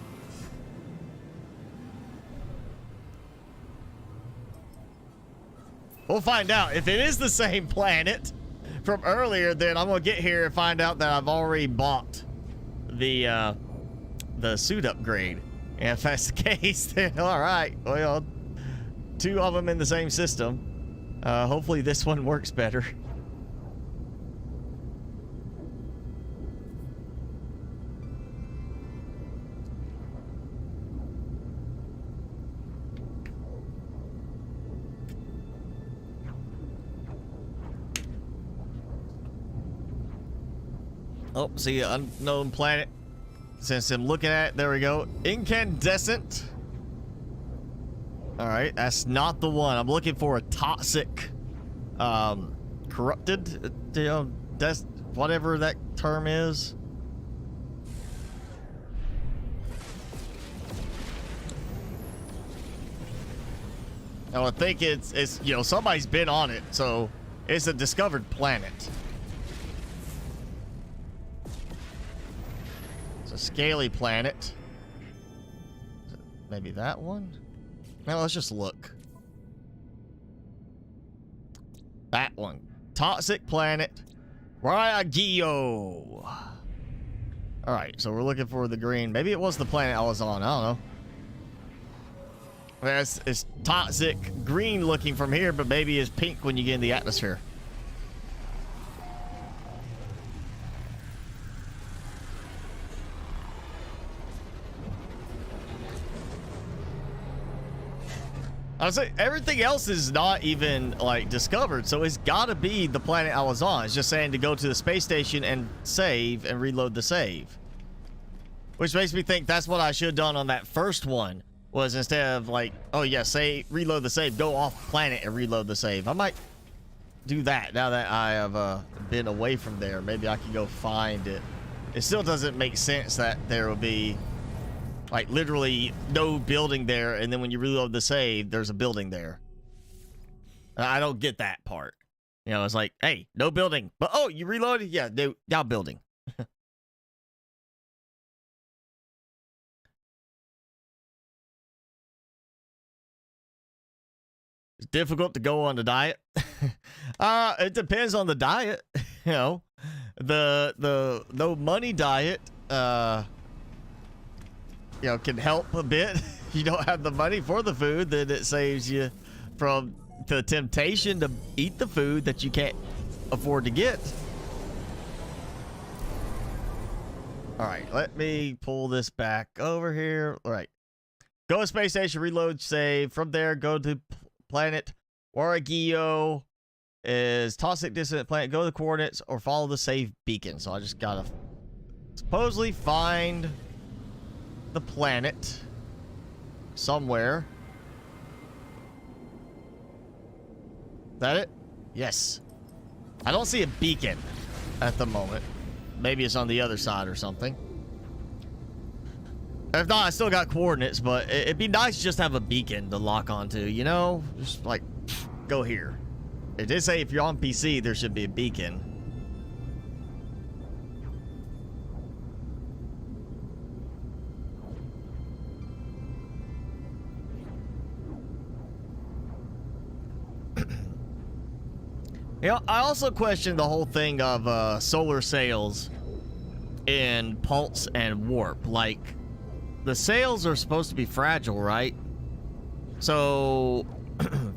We'll find out. If it is the same planet from earlier, then I'm gonna get here and find out that I've already bought the suit upgrade. And if that's the case, then all right. Well, 2 of them in the same system. Hopefully this one works better. Oh, see, unknown planet. Since I'm looking at it, there we go. Incandescent. All right, that's not the one. I'm looking for a toxic corrupted. You know, that's whatever that term is. I would think it's you know, somebody's been on it, so it's a discovered planet. It's a scaly planet. Maybe that one? Now let's just look. That one. Toxic planet. Ryagio. Alright, so we're looking for the green. Maybe it was the planet I was on. I don't know. It's toxic green looking from here, but maybe it's pink when you get in the atmosphere. I was saying, everything else is not even like discovered, so it's gotta be the planet I was on. It's just saying to go to the space station and save and reload the save. Which makes me think that's what I should have done on that first one. Was instead of like, oh yeah, say reload the save, go off planet and reload the save. I might do that now that I have been away from there. Maybe I can go find it. It still doesn't make sense that there will be like literally no building there, and then when you reload the save, there's a building there. I don't get that part. You know, it's like, hey, no building, but oh, you reloaded? Yeah, now building. It's difficult to go on the diet. It depends on the diet. You know, the no money diet, you know, can help a bit. If you don't have the money for the food, then it saves you from the temptation to eat the food that you can't afford to get. All right, let me pull this back over here. All right, go to space station, reload, save. From there, go to planet Waragio. Is toxic distant planet. Go to the coordinates or follow the save beacon. So I just gotta supposedly find the planet somewhere. Is that it? Yes. I don't see a beacon at the moment. Maybe it's on the other side or something. If not, I still got coordinates, but it'd be nice just to have a beacon to lock onto, you know? Just like, go here. It did say if you're on PC, there should be a beacon. You know, I also question the whole thing of solar sails in pulse and warp. Like, the sails are supposed to be fragile, right? So,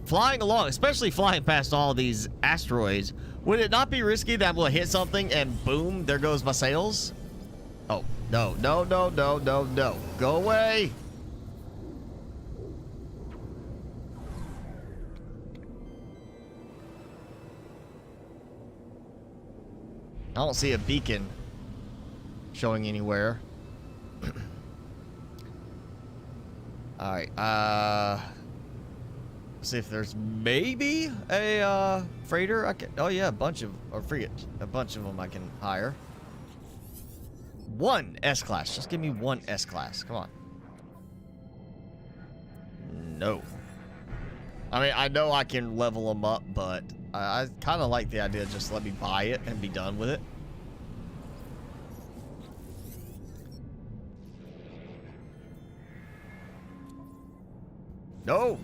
flying along, especially flying past all these asteroids, would it not be risky that we'll hit something and boom, there goes my sails? Oh, no, no, no, no, no, no. Go away. I don't see a beacon showing anywhere. All right, see if there's maybe a freighter I can. Oh yeah, a bunch of, or frigate, a bunch of them I can hire. One S-class, just give me one S-class. Come on. No. I mean, I know I can level them up, but I kind of like the idea of just let me buy it and be done with it. No.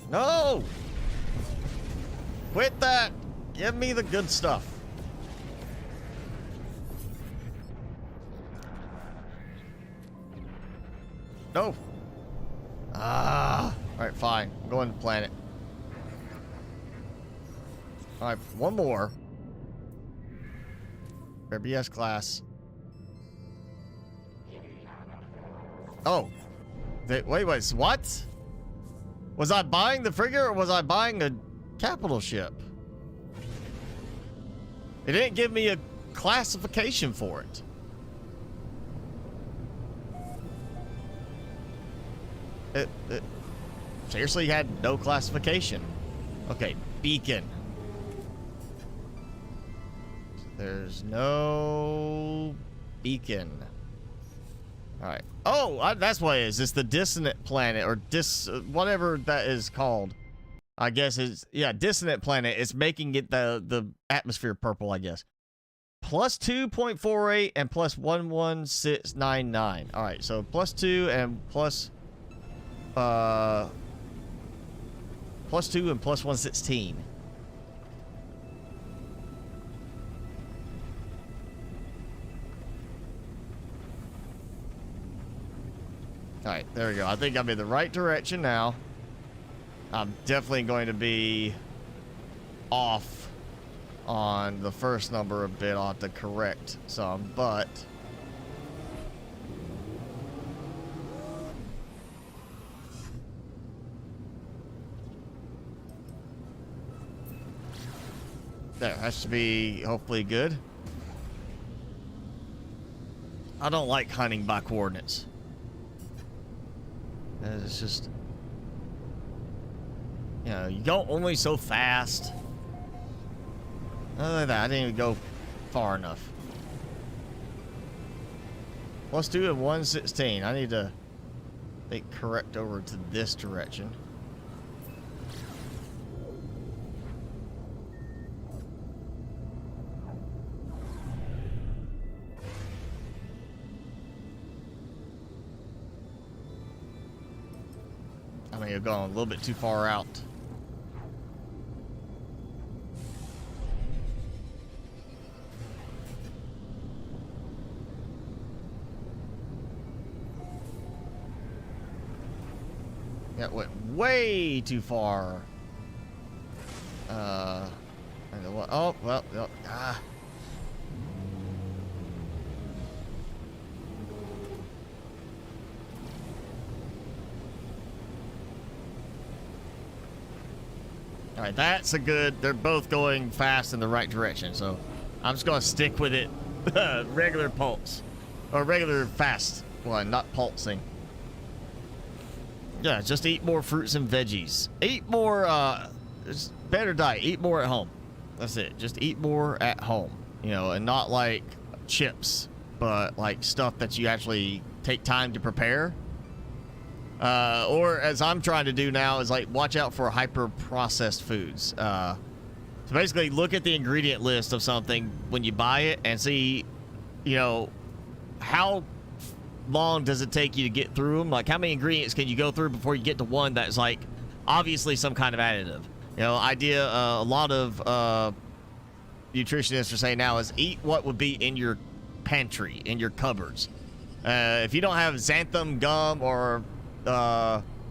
No. Quit that. Give me the good stuff. No. Ah. All right, fine. I'm going to planet. All right, one more. BS class. Oh. Wait, what? Was I buying the frigate or was I buying a capital ship? It didn't give me a classification for it. It seriously had no classification. Okay, beacon. There's no beacon. All right. Oh, that's what it is. It's the dissonant planet, or whatever that is called. I guess it's, yeah, dissonant planet. It's making it the atmosphere purple, I guess. Plus 2.48 and plus 11699. All right, so plus 2 and plus 2 and plus 116. All right, there we go. I think I'm in the right direction now. I'm definitely going to be off on the first number a bit. I'll have to correct some, but there, that should be hopefully good. I don't like hunting by coordinates. It's just, you know, you go only so fast. Other than that, I didn't even go far enough. Plus 2 and 116. I need to, I think, correct over to this direction. I mean, you're going a little bit too far out. That went way too far. Oh, well, ah. All right, that's a good, they're both going fast in the right direction, so I'm just going to stick with it. Regular pulse. Or regular fast one, not pulsing. Yeah, just eat more fruits and veggies. Eat more, better diet. Eat more at home. That's it. Just eat more at home. You know, and not like chips, but like stuff that you actually take time to prepare. Or as I'm trying to do now is like watch out for hyper processed foods. So basically look at the ingredient list of something when you buy it and see, you know, how long does it take you to get through them? Like how many ingredients can you go through before you get to one that's like obviously some kind of additive? You know, a lot of nutritionists are saying now is eat what would be in your pantry, in your cupboards. If you don't have xanthan gum or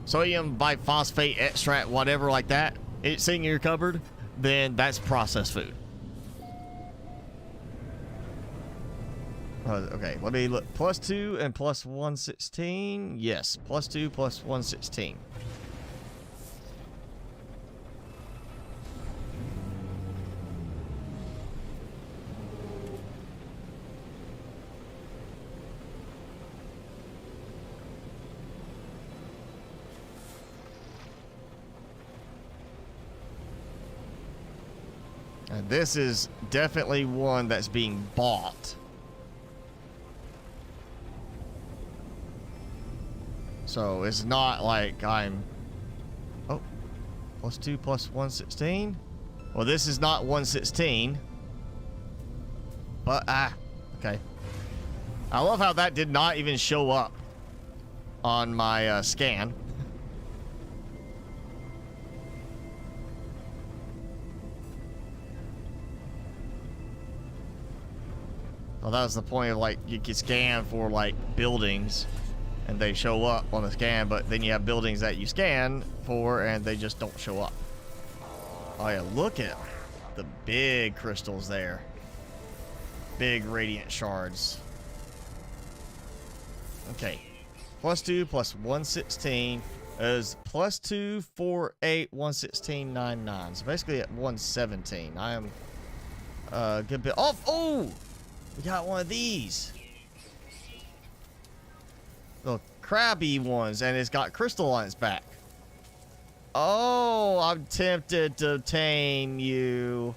sodium biphosphate extract, whatever like that, it's sitting in your cupboard, then that's processed food. Okay, let me look. Plus 2 and plus 116. Yes, plus 2 plus 116. And this is definitely one that's being bought. So it's not like I'm... Oh, plus 2 plus 116. Well, this is not 116. But, okay. I love how that did not even show up on my scan. Well, that was the point of, like, you can scan for, like, buildings, and they show up on the scan, but then you have buildings that you scan for, and they just don't show up. Oh, yeah, look at the big crystals there. Big radiant shards. Okay. Plus 2 plus 116 is plus 2, 4, 8, 116, 9, 9. So basically at 117. I am a good bit off. Oh! We got one of these. Little crabby ones, and it's got crystal on its back. Oh, I'm tempted to tame you.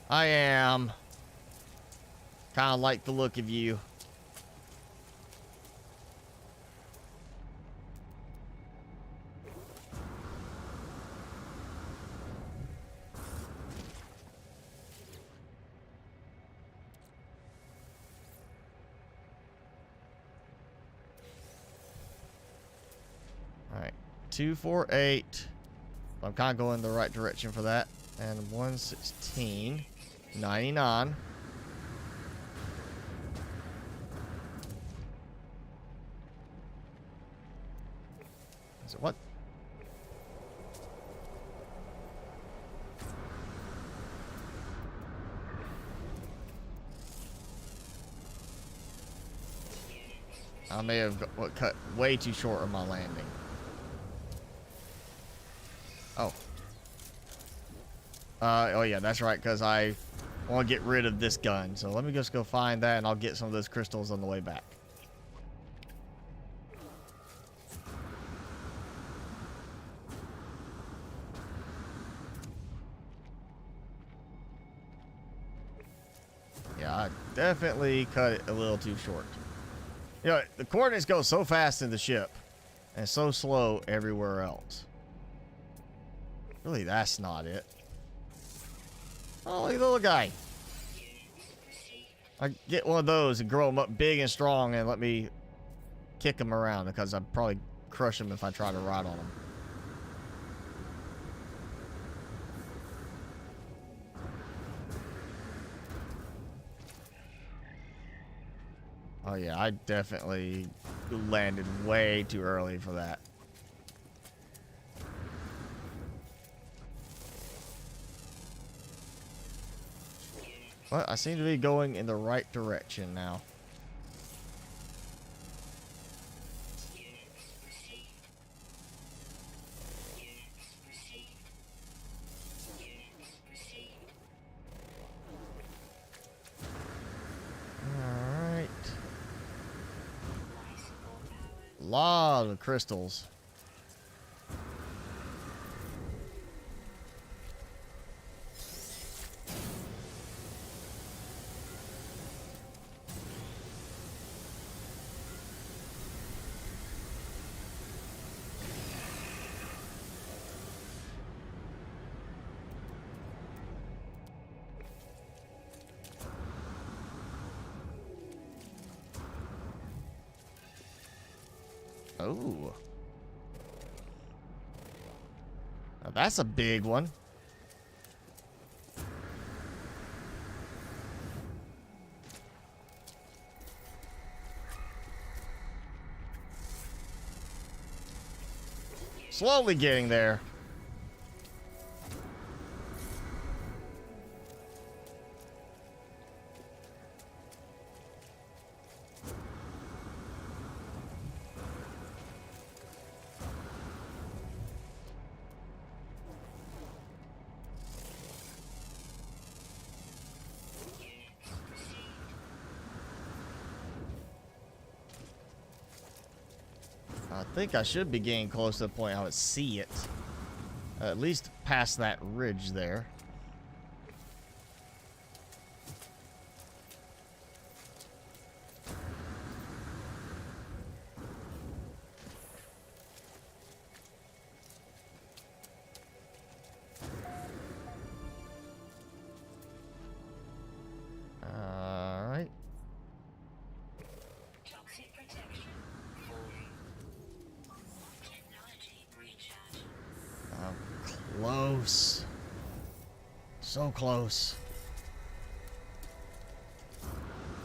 I am. Kind of like the look of you. All right, 248. I'm kind of going the right direction for that. And 116, 99. Is it what? I may have cut way too short of my landing. Oh. Oh yeah, that's right, because I want to get rid of this gun. So let me just go find that, and I'll get some of those crystals on the way back. Yeah, I definitely cut it a little too short. You know, the coordinates go so fast in the ship and so slow everywhere else. Really, that's not it. Oh, look at the little guy. I get one of those and grow him up big and strong and let me kick him around, because I'd probably crush him if I try to ride on him. Oh yeah, I definitely landed way too early for that. Well, I seem to be going in the right direction now. Alright. A lot of crystals. Oh. Now that's a big one. Slowly getting there. I think I should be getting close to the point I would see it. At least past that ridge there. Close. So close.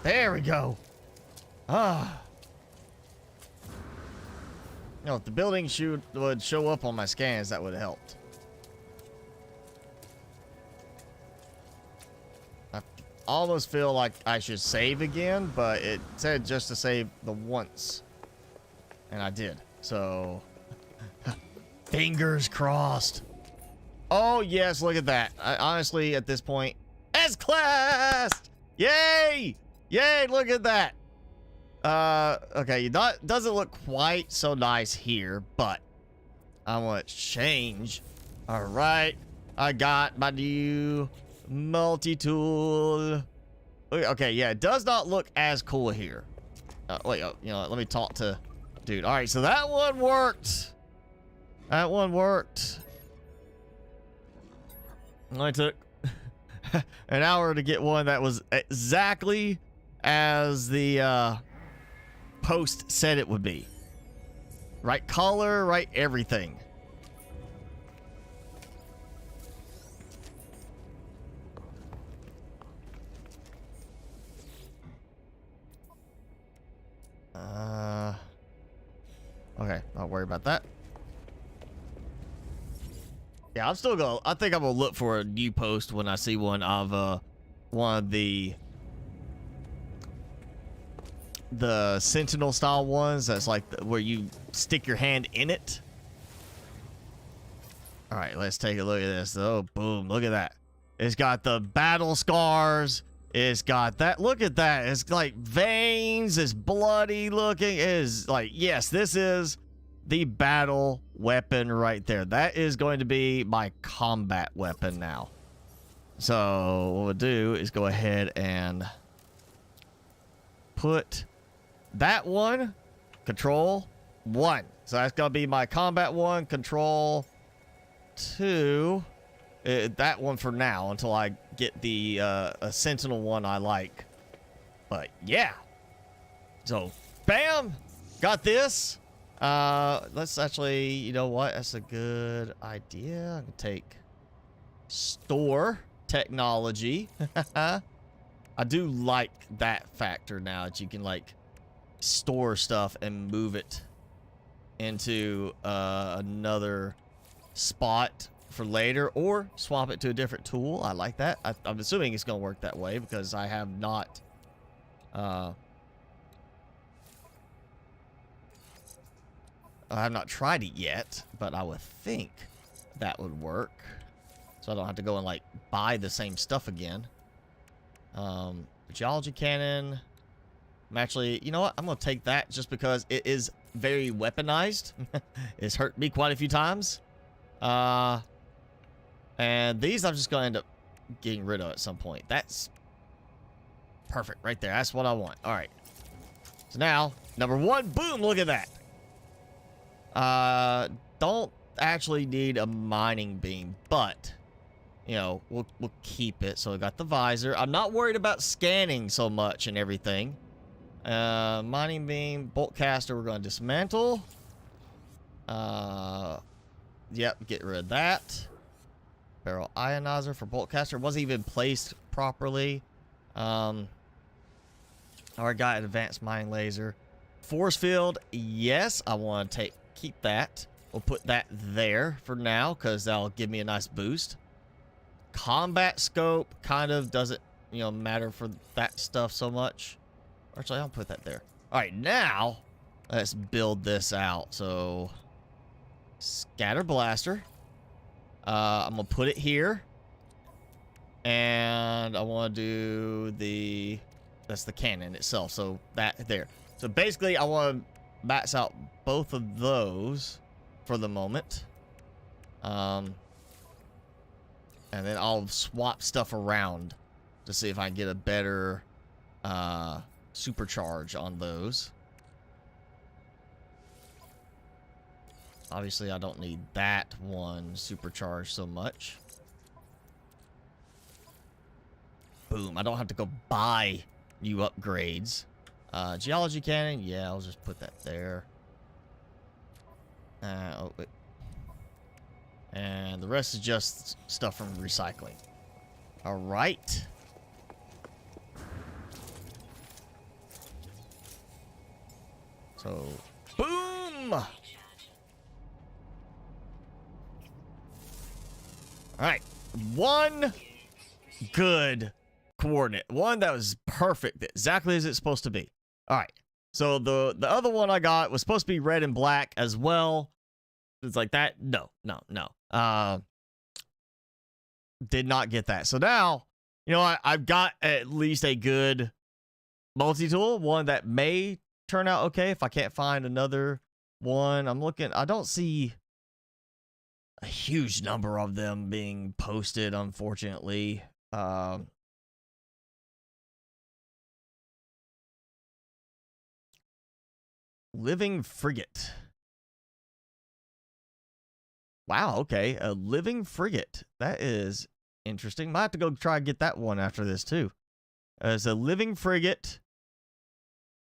There we go. Ah. You know, if the building would show up on my scans, that would have helped. I almost feel like I should save again, but it said just to save the once. And I did. So, fingers crossed. Oh, yes, look at that. I honestly, at this point, S-class! Yay! Yay, look at that. Okay, doesn't look quite so nice here, but I want to change. All right, I got my new multi-tool. Okay, yeah, it does not look as cool here. Wait, you know, let me talk to dude. All right, so that one worked. That one worked. Only took an hour to get one that was exactly as the post said it would be. Right color, right everything. Okay, not worry about that. Yeah, I'm still gonna. I think I'm gonna look for a new post when I see one of one of the Sentinel style ones. That's like where you stick your hand in it. All right, let's take a look at this. Oh, boom! Look at that. It's got the battle scars. It's got that. Look at that. It's like veins. It's bloody looking. It is like, yes, this is the battle weapon right there. That is going to be my combat weapon now. So what we'll do is go ahead and put that one, control 1. So that's going to be my combat one, control 2. That one for now until I get the a Sentinel one I like. But yeah. So bam, got this. Let's actually, you know what? That's a good idea. I can take store technology. I do like that factor now that you can like store stuff and move it into another spot for later, or swap it to a different tool. I like that. I'm assuming it's going to work that way because I have not tried it yet, but I would think that would work. So I don't have to go and like buy the same stuff again. Geology cannon. I'm actually, you know what? I'm going to take that just because it is very weaponized. It's hurt me quite a few times. And these I'm just going to end up getting rid of at some point. That's perfect right there. That's what I want. All right. So now, number 1, boom, look at that. Don't actually need a mining beam, but, you know, we'll keep it. So I got the visor. I'm not worried about scanning so much and everything. Mining beam, bolt caster, we're going to dismantle. Yep, get rid of that. Barrel ionizer for bolt caster wasn't even placed properly. Alright, got an advanced mining laser. Force field, yes, I want to keep that. We'll put that there for now because that'll give me a nice boost. Combat scope kind of doesn't, you know, matter for that stuff so much. Actually, I'll put that there. All right, now let's build this out. So scatter blaster. I'm gonna put it here, and I want to do that's the cannon itself. So that there. So basically, I want to max out both of those for the moment. And then I'll swap stuff around to see if I can get a better supercharge on those. Obviously, I don't need that one supercharged so much. Boom. I don't have to go buy new upgrades. Geology cannon. Yeah, I'll just put that there. Oh, wait. And the rest is just stuff from recycling. All right. So, boom! Alright. One good coordinate. One that was perfect. Exactly as it's supposed to be. Alright. So, the other one I got was supposed to be red and black as well. It's like that. No. Did not get that. So now, you know, I've got at least a good multi-tool. One that may turn out okay if I can't find another one. I'm looking. I don't see a huge number of them being posted, unfortunately. Living frigate. Wow, okay. A living frigate. That is interesting. Might have to go try and get that one after this, too. It's a living frigate.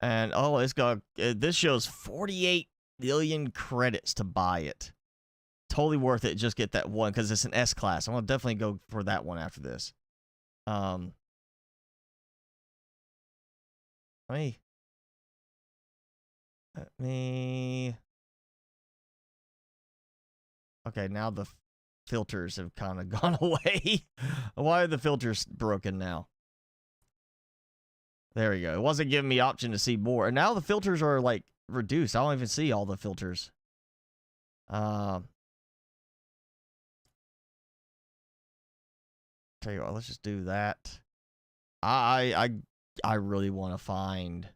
And, oh, it's got... this shows 48 million credits to buy it. Totally worth it. Just get that one, because it's an S-class. I'm going to definitely go for that one after this. Let me... Okay, now the filters have kind of gone away. Why are the filters broken now? There we go. It wasn't giving me option to see more. And now the filters are, like, reduced. I don't even see all the filters. Tell you what, let's just do that. I really want to find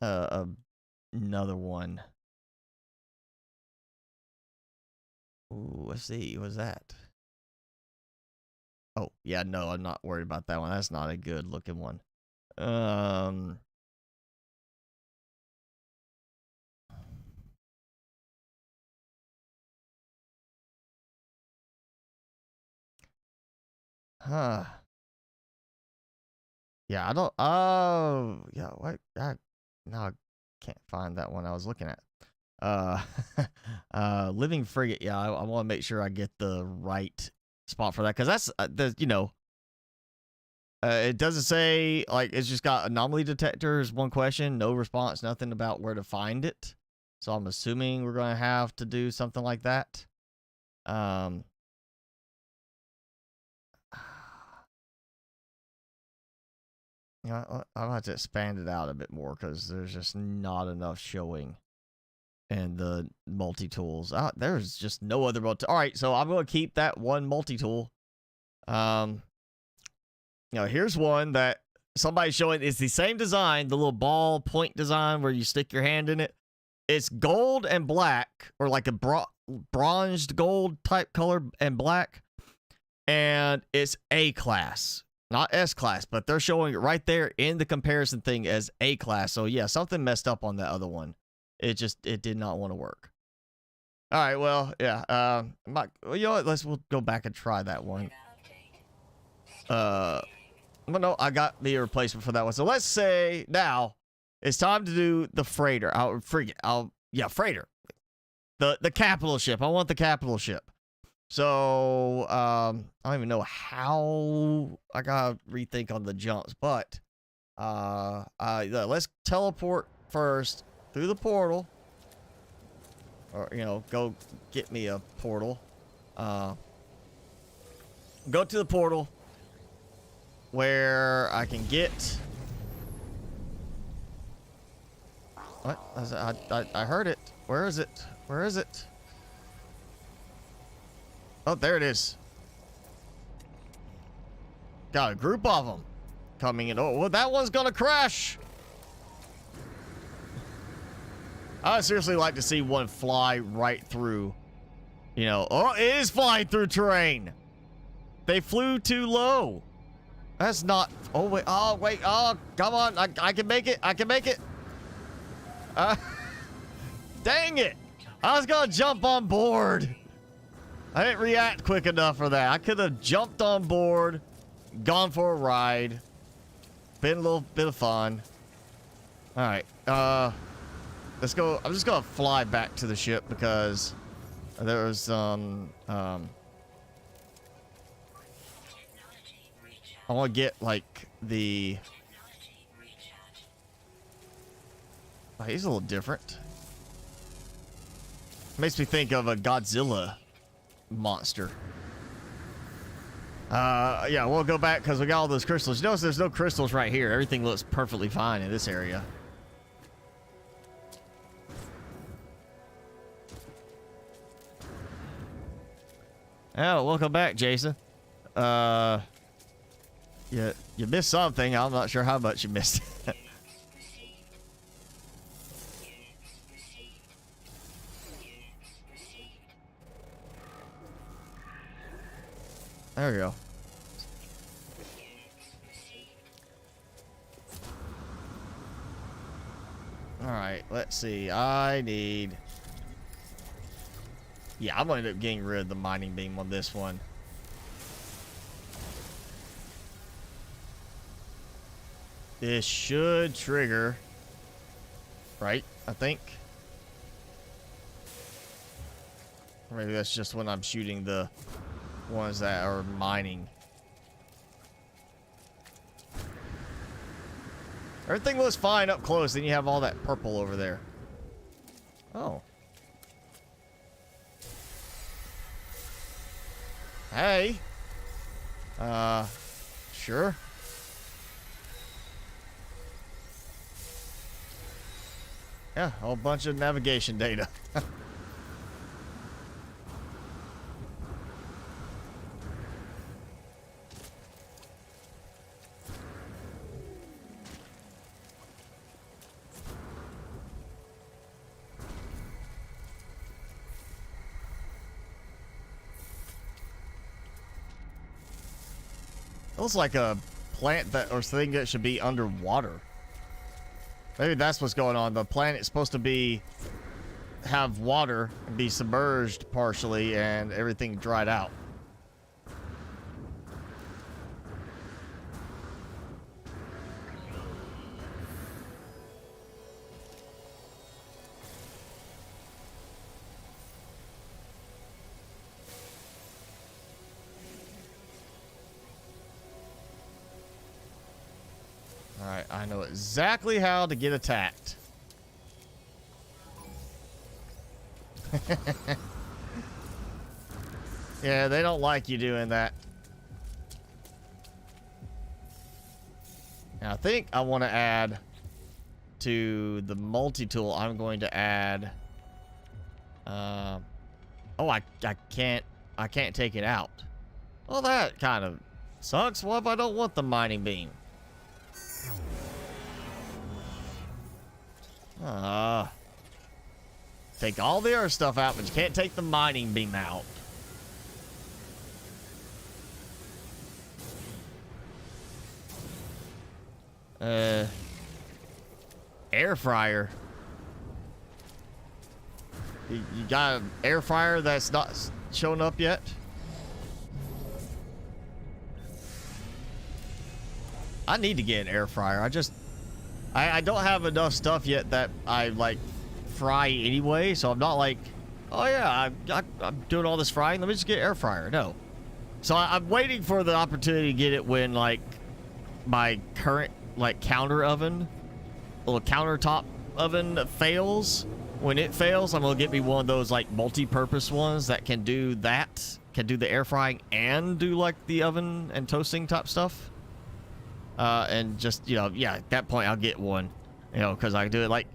another one. Ooh, let's see. What's that? Oh, yeah, no, I'm not worried about that one. That's not a good looking one. Huh. Yeah, I don't... Oh, yeah, what? No, I can't find that one I was looking at. Living frigate. Yeah, I want to make sure I get the right spot for that, because that's the, you know, it doesn't say, like, it's just got anomaly detectors, one question, no response, nothing about where to find it. So I'm assuming we're going to have to do something like that. You know, I'll have to expand it out a bit more, because there's just not enough showing. And the multi-tools. There's just no other multi. All right, so I'm going to keep that one multi-tool. You know, here's one that somebody's showing. It's the same design, the little ball point design where you stick your hand in it. It's gold and black, or like a bronzed gold type color and black. And it's A-class, not S-class, but they're showing it right there in the comparison thing as A-class. So yeah, something messed up on that other one. It did not want to work. All right, well, yeah. Well, you know what? We'll go back and try that one. Well, no, I got the replacement for that one. So let's say now it's time to do the freighter. Frigate. Freighter. The capital ship. I want the capital ship. So I don't even know how. I gotta rethink on the jumps, but let's teleport first. Through the portal, or, you know, go get me a portal. Go to the portal where I can get... What? I heard it. Where is it? Where is it? Oh, there it is. Got a group of them coming in. Oh, well, that one's gonna crash. I'd seriously like to see one fly right through, you know. Oh, it is flying through terrain. They flew too low. That's not... Oh, wait. Oh, wait. Oh, come on. I can make it. I can make it. Dang it. I was going to jump on board. I didn't react quick enough for that. I could have jumped on board, gone for a ride. Been a little bit of fun. All right. Let's go. I'm just gonna fly back to the ship because there was I want to get like the. Oh, he's a little different. Makes me think of a Godzilla monster. Yeah, we'll go back because we got all those crystals. You notice there's no crystals right here. Everything looks perfectly fine in this area. Oh, welcome back, Jason. You missed something. I'm not sure how much you missed. There we go. Alright, let's see. I need... Yeah, I'm going to end up getting rid of the mining beam on this one. This should trigger. Right, I think. Or maybe that's just when I'm shooting the ones that are mining. Everything looks fine up close, then you have all that purple over there. Oh. Hey. Sure. Yeah, a whole bunch of navigation data. Looks like a plant that or thing that should be underwater. Maybe that's what's going on. The planet's supposed to have water and be submerged partially, and everything dried out. Alright, I know exactly how to get attacked. Yeah, they don't like you doing that. Now, I think I want to add to the multi-tool. I'm going to add... oh, I can't take it out. Well, that kind of sucks. What if I don't want the mining beam? Take all the other stuff out, but you can't take the mining beam out. Air fryer. You got an air fryer that's not shown up yet? I need to get an air fryer. I don't have enough stuff yet that I like fry anyway, so I'm not like, oh yeah, I'm doing all this frying, let me just get an air fryer. No. So I'm waiting for the opportunity to get it when like my current like counter oven, little countertop oven fails. When it fails, I'm gonna get me one of those like multi-purpose ones that can do that, can do the air frying and do like the oven and toasting type stuff. And just, you know, yeah, at that point I'll get one, you know, because I can do it like,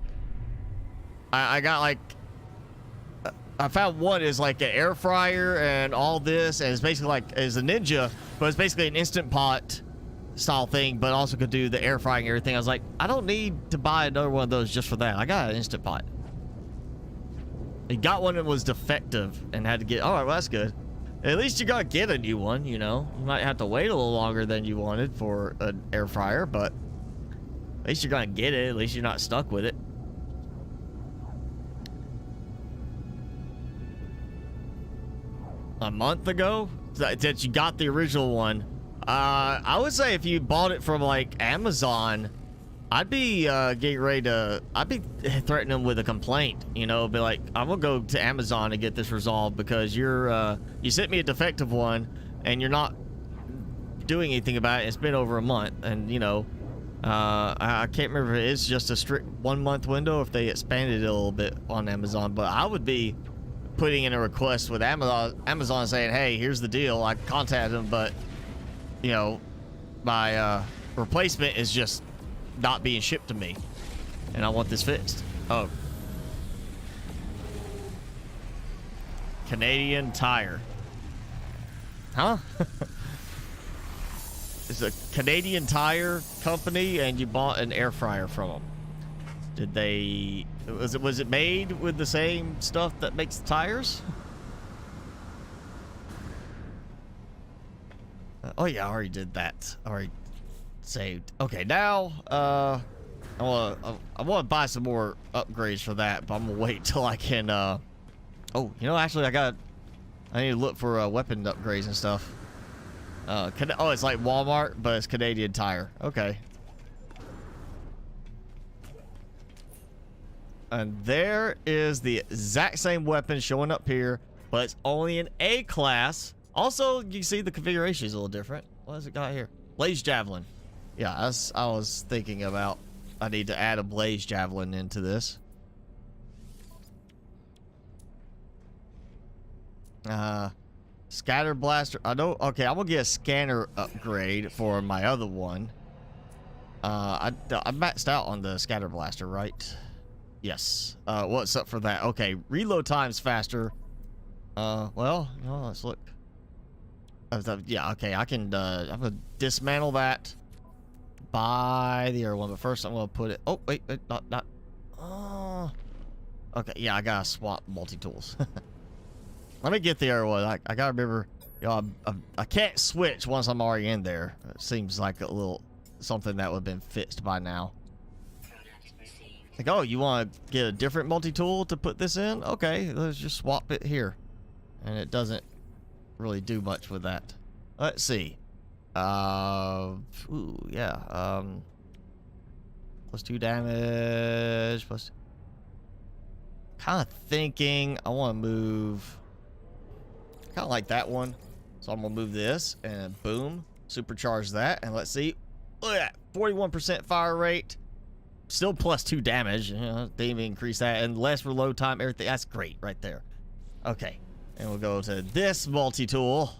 I got like, I found one is like an air fryer and all this, and it's basically like, is a Ninja, but it's basically an Instant Pot style thing, but also could do the air frying and everything. I was like, I don't need to buy another one of those just for that. I got an Instant Pot. I got one that was defective and had to get, all right, well, that's good. At least you gotta get a new one, you know. You might have to wait a little longer than you wanted for an air fryer, but at least you're gonna get it. At least you're not stuck with it. A month ago that you got the original one. I would say if you bought it from like Amazon, I'd be getting ready to, I'd be threatening them with a complaint, you know, be like, I'm gonna go to Amazon to get this resolved because you sent me a defective one and you're not doing anything about it. It's been over a month, and you know, I can't remember if it's just a strict 1 month window, if they expanded it a little bit on Amazon, but I would be putting in a request with Amazon saying, hey, here's the deal. I contacted them, but you know, my replacement is just not being shipped to me, and I want this fixed. Oh, Canadian Tire, huh? It's a Canadian Tire company, and you bought an air fryer from them. Did they? Was it made with the same stuff that makes the tires? Oh yeah, I already did that. Already saved. Okay, now I want to buy some more upgrades for that, but I'm gonna wait till I can. Oh, you know, actually, I need to look for weapon upgrades and stuff. Oh, it's like Walmart, but it's Canadian Tire. Okay. And there is the exact same weapon showing up here, but it's only an A class. Also, you see the configuration is a little different. What has it got here? Blaze Javelin. Yeah, I was thinking about. I need to add a Blaze Javelin into this. Scatter Blaster. I know. Okay, I'm gonna get a scanner upgrade for my other one. I maxed out on the Scatter Blaster, right? Yes. What's up for that? Okay, reload time's faster. Well, let's look. Yeah, okay, I'm gonna dismantle that. Buy the other one, but first I'm gonna put it. Oh, wait, not. Oh. Okay, yeah, I gotta swap multi-tools. Let me get the other one. I gotta remember, I can't switch once I'm already in there. It seems like a little something that would have been fixed by now. Like, oh, you want to get a different multi-tool to put this in? Okay, let's just swap it here. And it doesn't really do much with that. Let's see. Ooh, yeah. Plus 2 damage. Plus. Kind of thinking I want to move. Kind of like that one. So I'm gonna move this and boom, supercharge that, and let's see. Look at that, 41% fire rate. Still plus 2 damage. They even increase that, and less reload time. Everything. That's great right there. Okay, and we'll go to this multi-tool.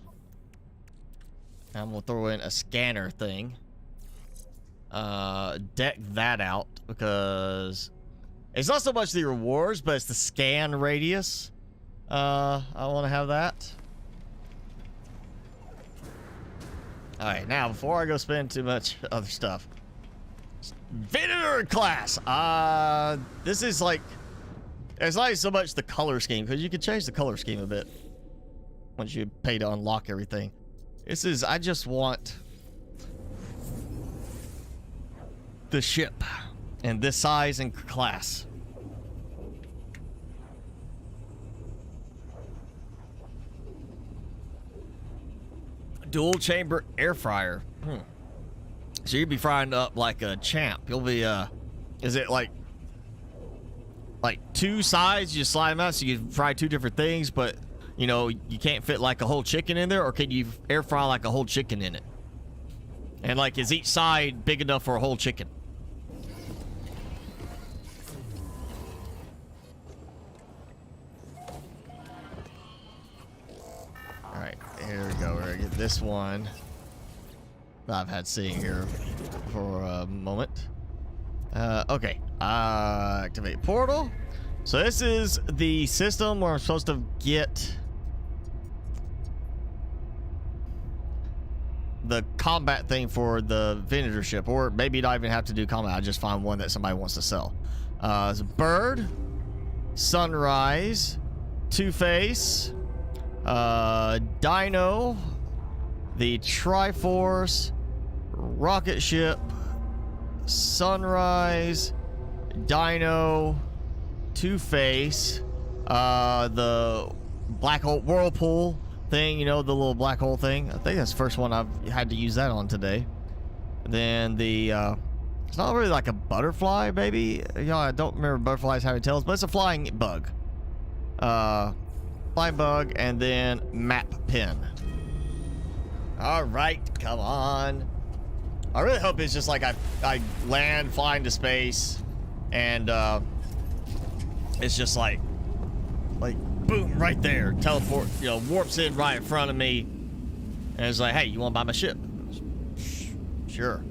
I'm gonna throw in a scanner thing. Deck that out because it's not so much the rewards, but it's the scan radius. I want to have that. All right, now before I go spend too much other stuff, Venator class. This is like, it's not so much the color scheme because you can change the color scheme a bit once you pay to unlock everything. This is, I just want the ship and this size and class. Dual chamber air fryer. So you'd be frying up like a champ. You'll be is it like 2 sides, you slide them out so you can fry 2 different things, but you know, you can't fit like a whole chicken in there, or can you air fry like a whole chicken in it? And like, is each side big enough for a whole chicken? All right, here we go. We're gonna get this one that I've had sitting here for a moment. Okay, activate portal. So this is the system where I'm supposed to get the combat thing for the Venator ship, or maybe not even have to do combat. I just find one that somebody wants to sell. It's a bird, sunrise, Two-Face, Dino, the Triforce, rocket ship, sunrise, Dino, Two-Face, the black hole whirlpool thing, you know, the little black hole thing. I think that's the first one I've had to use that on today. Then the it's not really like a butterfly, maybe. You know, I don't remember butterflies having tails, but it's a flying bug. Flying bug, and then map pin. All right, come on. I really hope it's just like I land, fly into space, and it's just like boom, right there, teleport, you know, warps in right in front of me, and it's like, hey, you want to buy my ship? Sure.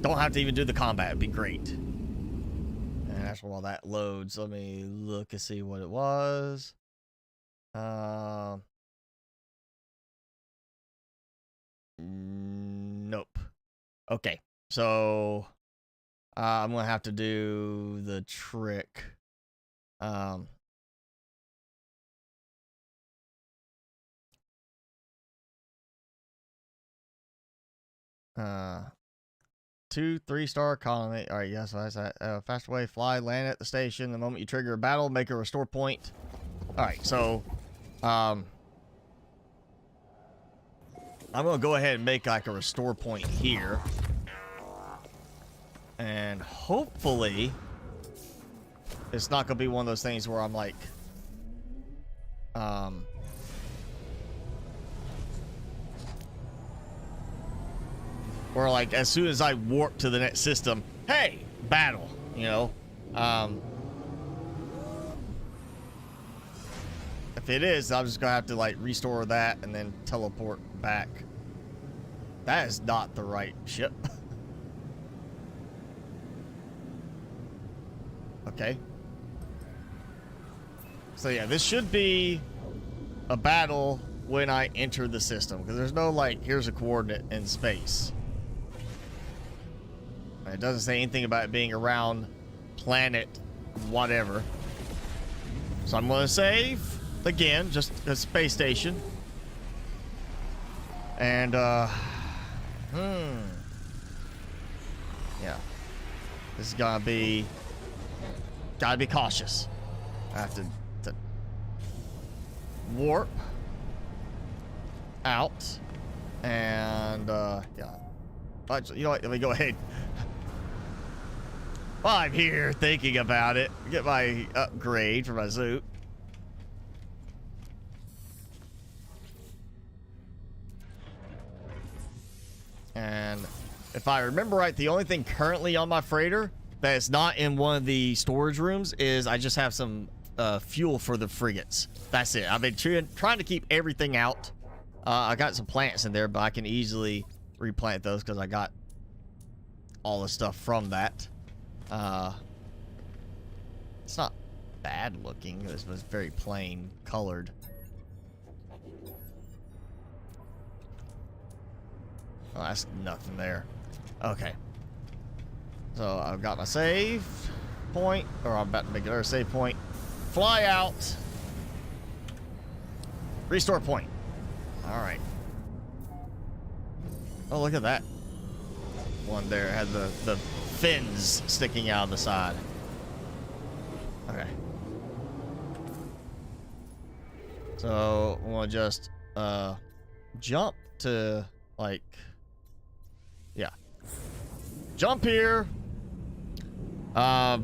Don't have to even do the combat. It'd be great. And that's where all that loads. Let me look and see what it was. Nope. Okay, so I'm gonna have to do the trick. 2 3-star colony. All right, yes, so that's that. Fast away, fly, land at the station. The moment you trigger a battle, make a restore point. All right, so I'm gonna go ahead and make like a restore point here, and hopefully it's not gonna be one of those things where I'm like, or like as soon as I warp to the next system, hey, battle, you know. If it is, I'm just gonna have to like restore that and then teleport back. That is not the right ship. Okay. So yeah, this should be a battle when I enter the system, because there's no like, here's a coordinate in space. It doesn't say anything about it being around planet whatever. So I'm gonna save again, just a space station. And yeah, this is gotta be cautious. I have to warp out, and yeah. Actually, you know what? Let me go ahead. While I'm here thinking about it, get my upgrade for my suit. And if I remember right, the only thing currently on my freighter that is not in one of the storage rooms is I just have some fuel for the frigates. That's it. I've been trying to keep everything out. I got some plants in there, but I can easily replant those because I got all the stuff from that. It's not bad looking. It was very plain colored. Oh, that's nothing there. Okay. So I've got my save point, or I'm about to make another save point. Fly out. Restore point. All right. Oh, look at that one there. It had the fins sticking out of the side. Okay. So I'm gonna just jump to like, yeah, jump here. If I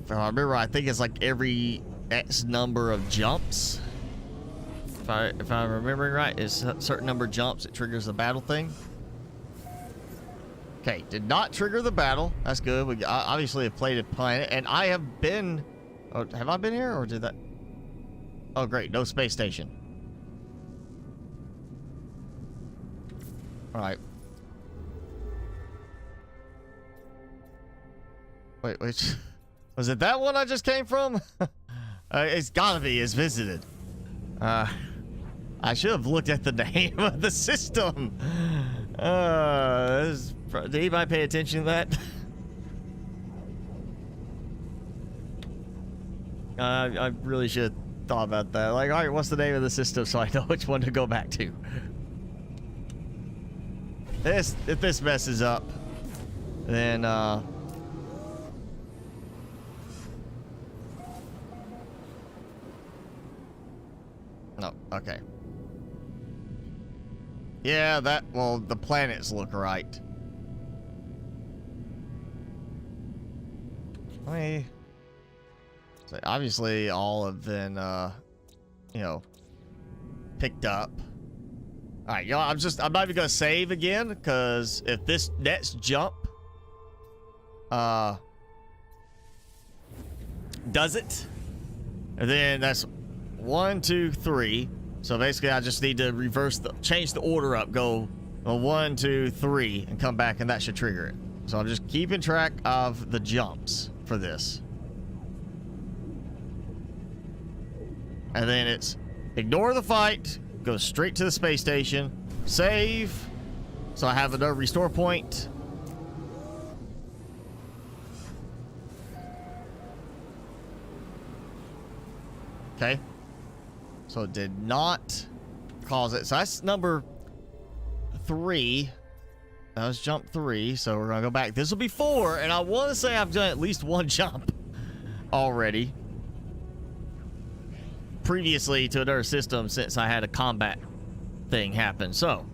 remember, I think it's like every X number of jumps. If I'm remembering right, it's a certain number of jumps it triggers the battle thing. Okay, did not trigger the battle. That's good. We obviously have played a planet, and I have been. Oh, have I been here, or did that? Oh, great, no space station. All right. Wait, which was it? That one I just came from? It's gotta be. It's visited. I should have looked at the name of the system. Did anybody pay attention to that? I really should have thought about that. Like, all right, what's the name of the system so I know which one to go back to? If this messes up, then no, okay. Yeah, well, the planets look right. So obviously all have been, you know, picked up. All right, y'all, I'm not even gonna save again, because if this next jump, does it, and then that's 1, 2, 3. So basically, I just need to change the order up, go 1, 2, 3, and come back, and that should trigger it. So I'm just keeping track of the jumps for this. And then it's ignore the fight, go straight to the space station, save, so I have another restore point. Okay. So it did not cause it. So that's number 3. That was jump 3. So we're gonna go back. This will be 4, and I want to say I've done at least 1 jump already previously to another system since I had a combat thing happen. So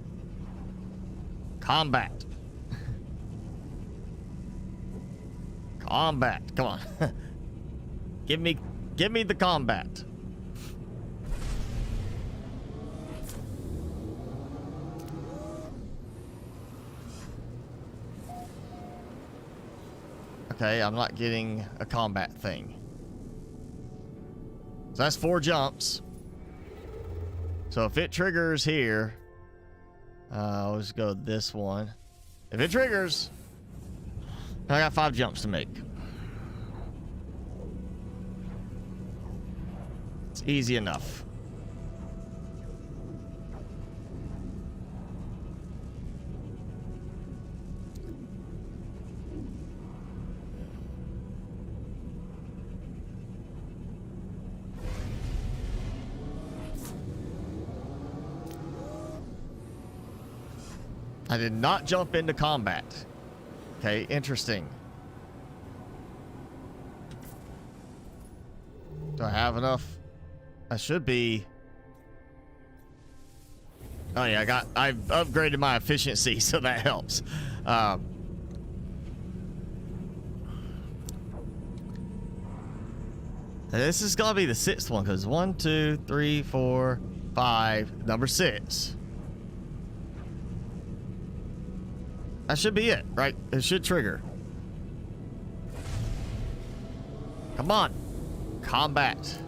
combat. Combat. Come on. give me the combat. Okay, I'm not getting a combat thing. So that's 4 jumps. So if it triggers here, let's go this one. If it triggers, I got 5 jumps to make. It's easy enough. I did not jump into combat. Okay, interesting. Do I have enough? I should be. Oh yeah, I've upgraded my efficiency, so that helps. This is gonna be the 6th one, because 1, 2, 3, 4, 5, number 6. That should be it, right? It should trigger. Come on. Combat.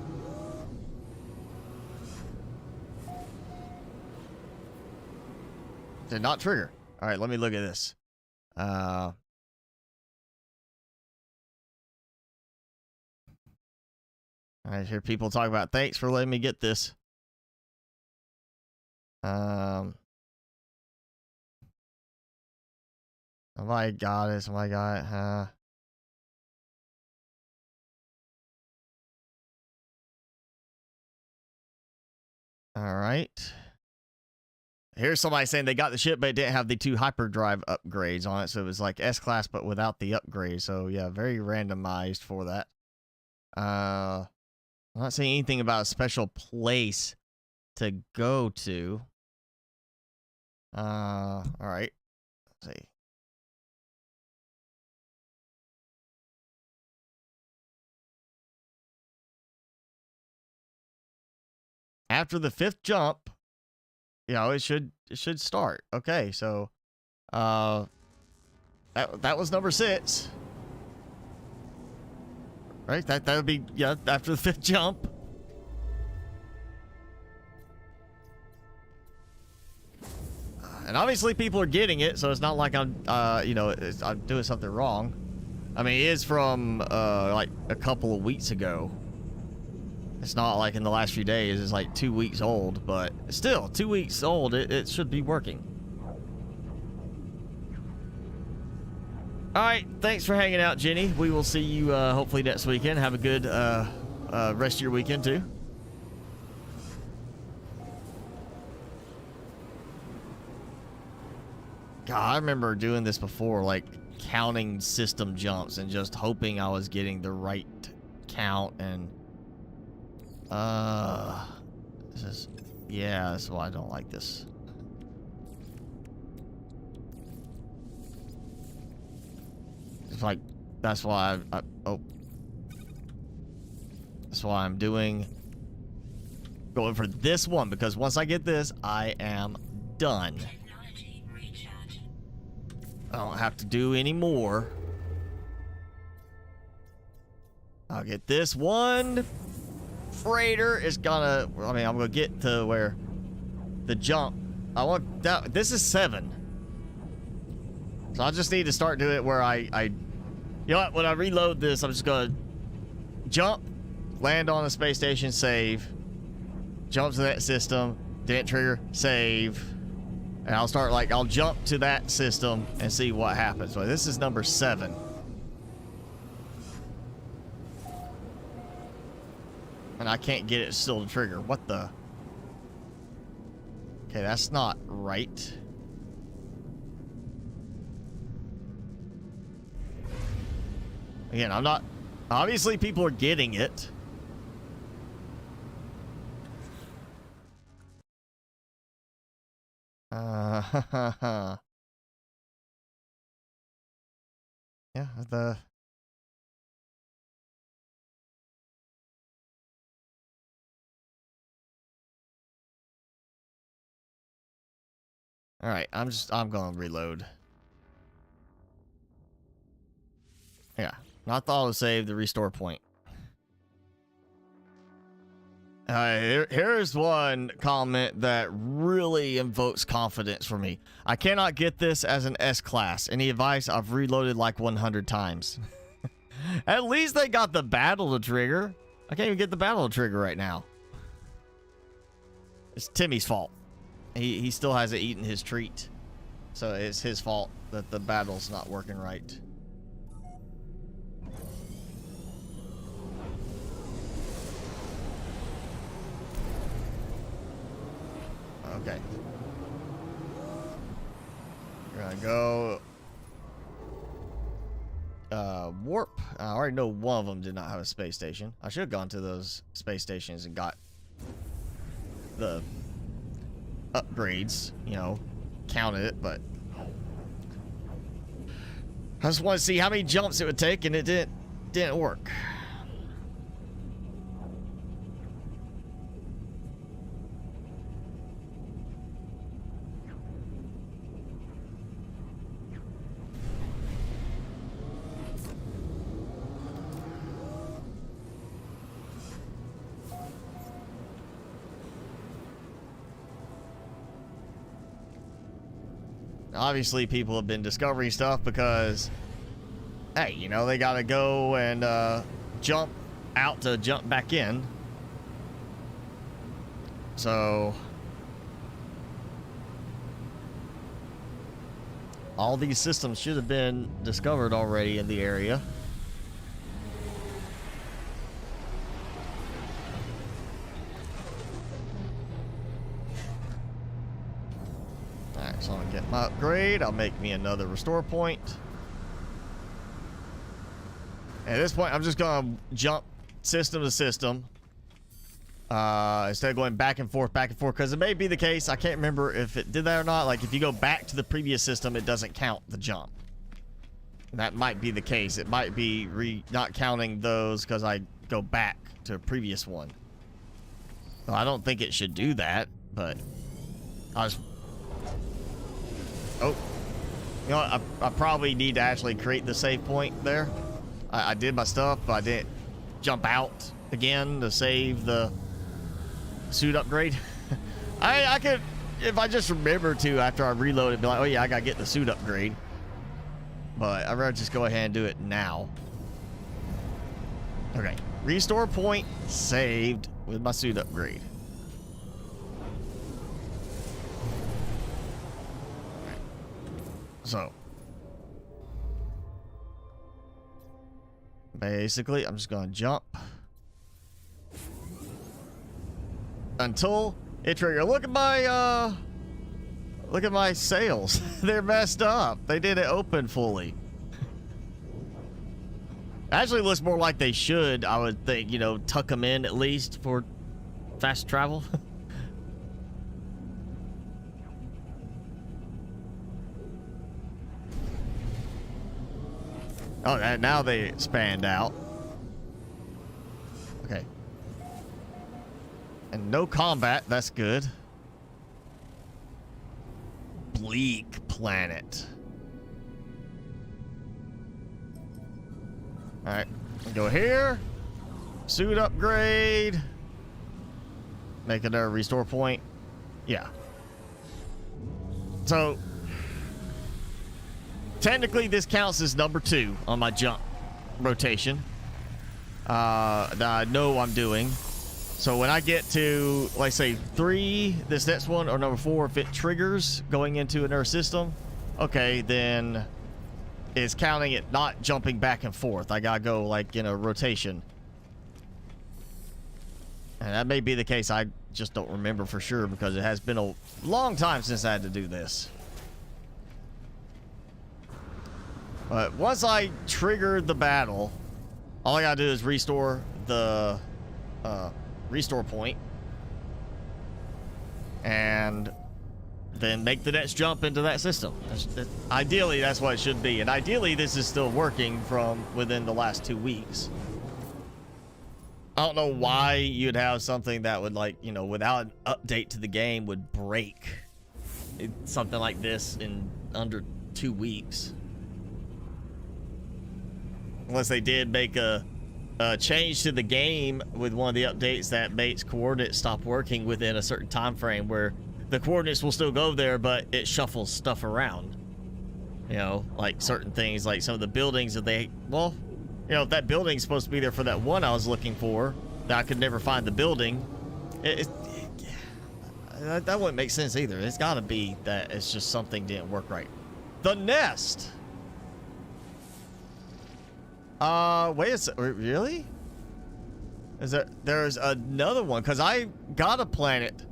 Did not trigger. All right, let me look at this. I hear people talk about, thanks for letting me get this. Somebody got it. Somebody got it. All right. Here's somebody saying they got the ship, but it didn't have the 2 hyperdrive upgrades on it. So it was like S-Class, but without the upgrade. So yeah, very randomized for that. I'm not saying anything about a special place to go to. All right. Let's see. After the 5th jump, you know, it should start. Okay, so that was number 6. Right? That would be, yeah, after the 5th jump. And obviously people are getting it, so it's not like I'm you know, I'm doing something wrong. I mean, it is from like a couple of weeks ago. It's not like in the last few days. It's like 2 weeks old, but still 2 weeks old. It should be working. All right, thanks for hanging out, Jenny. We will see you hopefully next weekend. Have a good rest of your weekend too. God, I remember doing this before, like counting system jumps and just hoping I was getting the right count. And this is, yeah, that's why I don't like this. It's like, that's why oh, that's why I'm going for this one, because once I get this, I am done. I don't have to do any more. I'll get this one. Freighter is gonna, I mean, I'm gonna get to where the jump, I want that. This is 7, so I just need to start doing it where I you know what, when I reload this, I'm just gonna jump, land on a space station, save, jump to that system, didn't trigger, save, and I'll start, like, I'll jump to that system and see what happens. So this is number 7. And I can't get it still to trigger. What the? Okay, that's not right. Again, I'm not... Obviously, people are getting it. Yeah, the... Alright, I'm going to reload. Yeah, not the autosave, the restore point. Here's one comment that really invokes confidence for me. I cannot get this as an S class. Any advice? I've reloaded like 100 times. At least they got the battle to trigger. I can't even get the battle to trigger right now. It's Timmy's fault. He still hasn't eaten his treat. So it's his fault that the battle's not working right. Okay. We're gonna go warp. I already know one of them did not have a space station. I should have gone to those space stations and got the upgrades, you know, counted it, but I just want to see how many jumps it would take, and it didn't work. Obviously, people have been discovering stuff because, hey, you know, they gotta go and jump out to jump back in. So, all these systems should have been discovered already in the area. So I'm gonna get my upgrade. I'll make me another restore point. At this point, I'm just gonna jump system to system instead of going back and forth, because it may be the case. I can't remember if it did that or not. Like if you go back to the previous system, it doesn't count the jump. That might be the case. It might be not counting those because I go back to a previous one. Well, I don't think it should do that, but I just... Oh, you know what? I probably need to actually create the save point there. I did my stuff, but I didn't jump out again to save the suit upgrade. I could, if I just remember to after I reload it, be like, oh yeah, I gotta get the suit upgrade. But I'd rather just go ahead and do it now. Okay, restore point saved with my suit upgrade. So, basically, I'm just going to jump until it triggers. Look at my sails. They're messed up. They didn't open fully. Actually, it looks more like they should. I would think, you know, tuck them in at least for fast travel. Oh, now they expand out. Okay. And no combat, that's good. Bleak planet. Alright, go here. Suit upgrade. Make another restore point. Yeah. So, technically, this counts as number 2 on my jump rotation. That I know I'm doing. So when I get to, like, say 3, this next one, or number 4, if it triggers going into another system, okay, then it's counting it not jumping back and forth. I gotta go, like, in a rotation. And that may be the case. I just don't remember for sure because it has been a long time since I had to do this. But once I trigger the battle, all I gotta do is restore the restore point. And then make the next jump into that system. Ideally, that's what it should be. And ideally, this is still working from within the last 2 weeks. I don't know why you'd have something that would, like, you know, without an update to the game would break something like this in under 2 weeks. Unless they did make a change to the game with one of the updates that makes coordinates stop working within a certain time frame where the coordinates will still go there, but it shuffles stuff around. You know, like certain things, like some of the buildings that they, well, you know, if that building's supposed to be there for that one I was looking for, that I could never find the building, that wouldn't make sense either. It's got to be that it's just something didn't work right. The nest. Wait a second. Really? There's another one, because I got a planet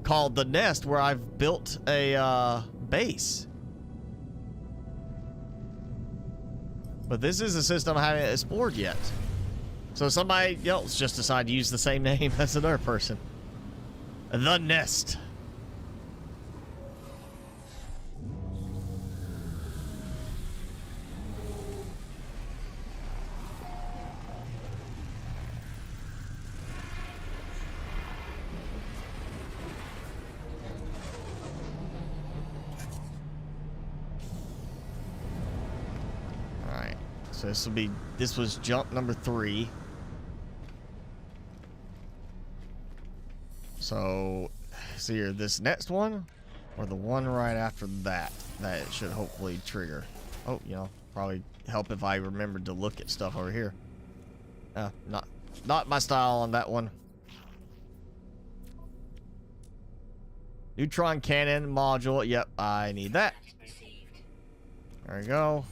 called the Nest where I've built a base. But this is a system I haven't explored yet. So somebody else just decided to use the same name as another person. The Nest. So this was jump number 3. So, see here, this next one or the one right after that it should hopefully trigger. Oh, you know, probably help if I remembered to look at stuff over here. Not my style on that one. Neutron cannon module. Yep, I need that. There we go.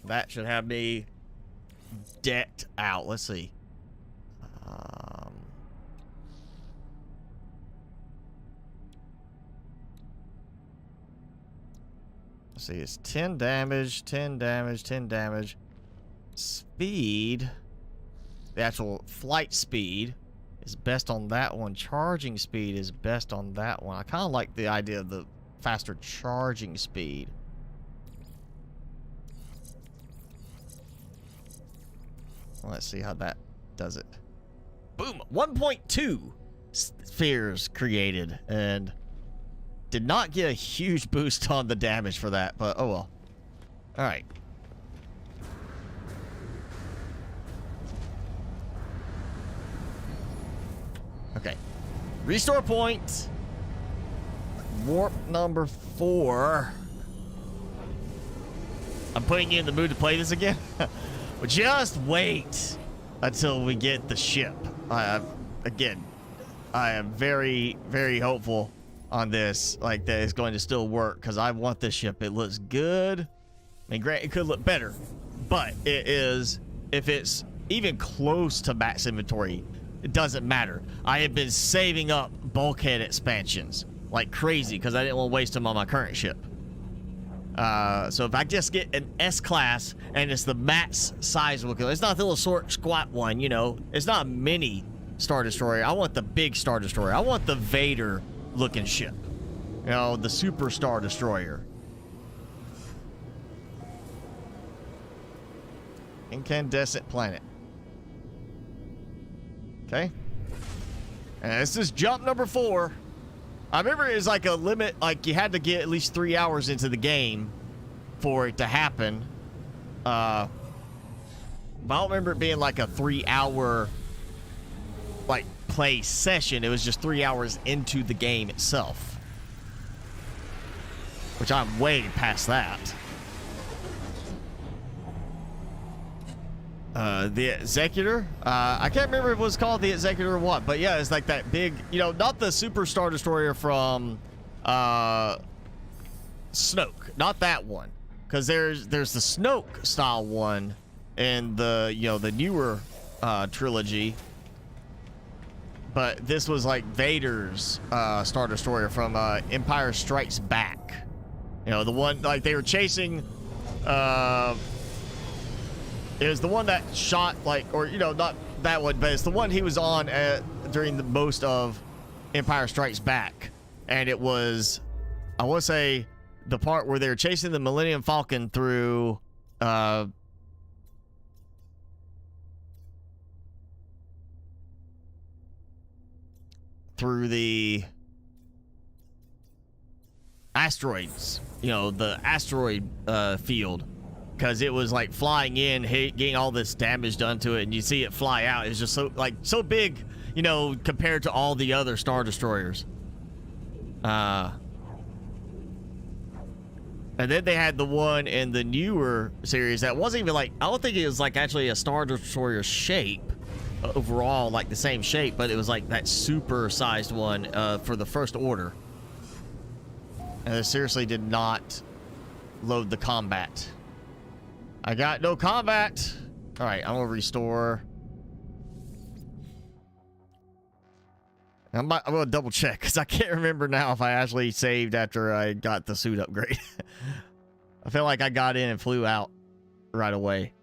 That should have me decked out. Let's see. Let's see. It's 10 damage, 10 damage, 10 damage. Speed. The actual flight speed is best on that one. Charging speed is best on that one. I kind of like the idea of the faster charging speed. Let's see how that does it. Boom! 1.2 spheres created, and did not get a huge boost on the damage for that, but oh well. All right. Okay. Restore point. Warp number 4. I'm putting you in the mood to play this again. Just wait until we get the ship. Again, I am very, very hopeful on this. Like, that it's going to still work because I want this ship. It looks good. I mean, granted, it could look better, but it is, if it's even close to max inventory, it doesn't matter. I have been saving up bulkhead expansions like crazy because I didn't want to waste them on my current ship. So if I just get an S-class and it's the max size vehicle, it's not the little short squat one, you know, it's not a mini Star Destroyer. I want the big Star Destroyer. I want the Vader looking ship, you know, the Super Star Destroyer. Incandescent planet. Okay. And this is jump number 4. I remember it was like a limit, like you had to get at least 3 hours into the game for it to happen. But I don't remember it being like a 3-hour like play session. It was just 3 hours into the game itself, which I'm way past that. The Executor, I can't remember if it was called the Executor or what, but yeah, it's like that big, you know, not the Super Star Destroyer from Snoke, not that one, because there's the Snoke style one in the, you know, the newer trilogy. But this was like Vader's Star Destroyer from Empire Strikes Back. You know, the one, like, they were chasing, it was the one that shot, like, or, you know, not that one, but it's the one he was on during the most of Empire Strikes Back. And it was, I want to say, the part where they were chasing the Millennium Falcon through, through the asteroids, you know, the asteroid field, because it was like flying in, getting all this damage done to it, and you see it fly out. It's just so, like, so big, you know, compared to all the other Star Destroyers. And then they had the one in the newer series that wasn't even like, I don't think it was like actually a Star Destroyer shape overall, like the same shape, but it was like that super sized one for the First Order. And it seriously did not load the combat. I got no combat. All right, I'm gonna restore. I'm gonna double check because I can't remember now if I actually saved after I got the suit upgrade. I feel like I got in and flew out right away.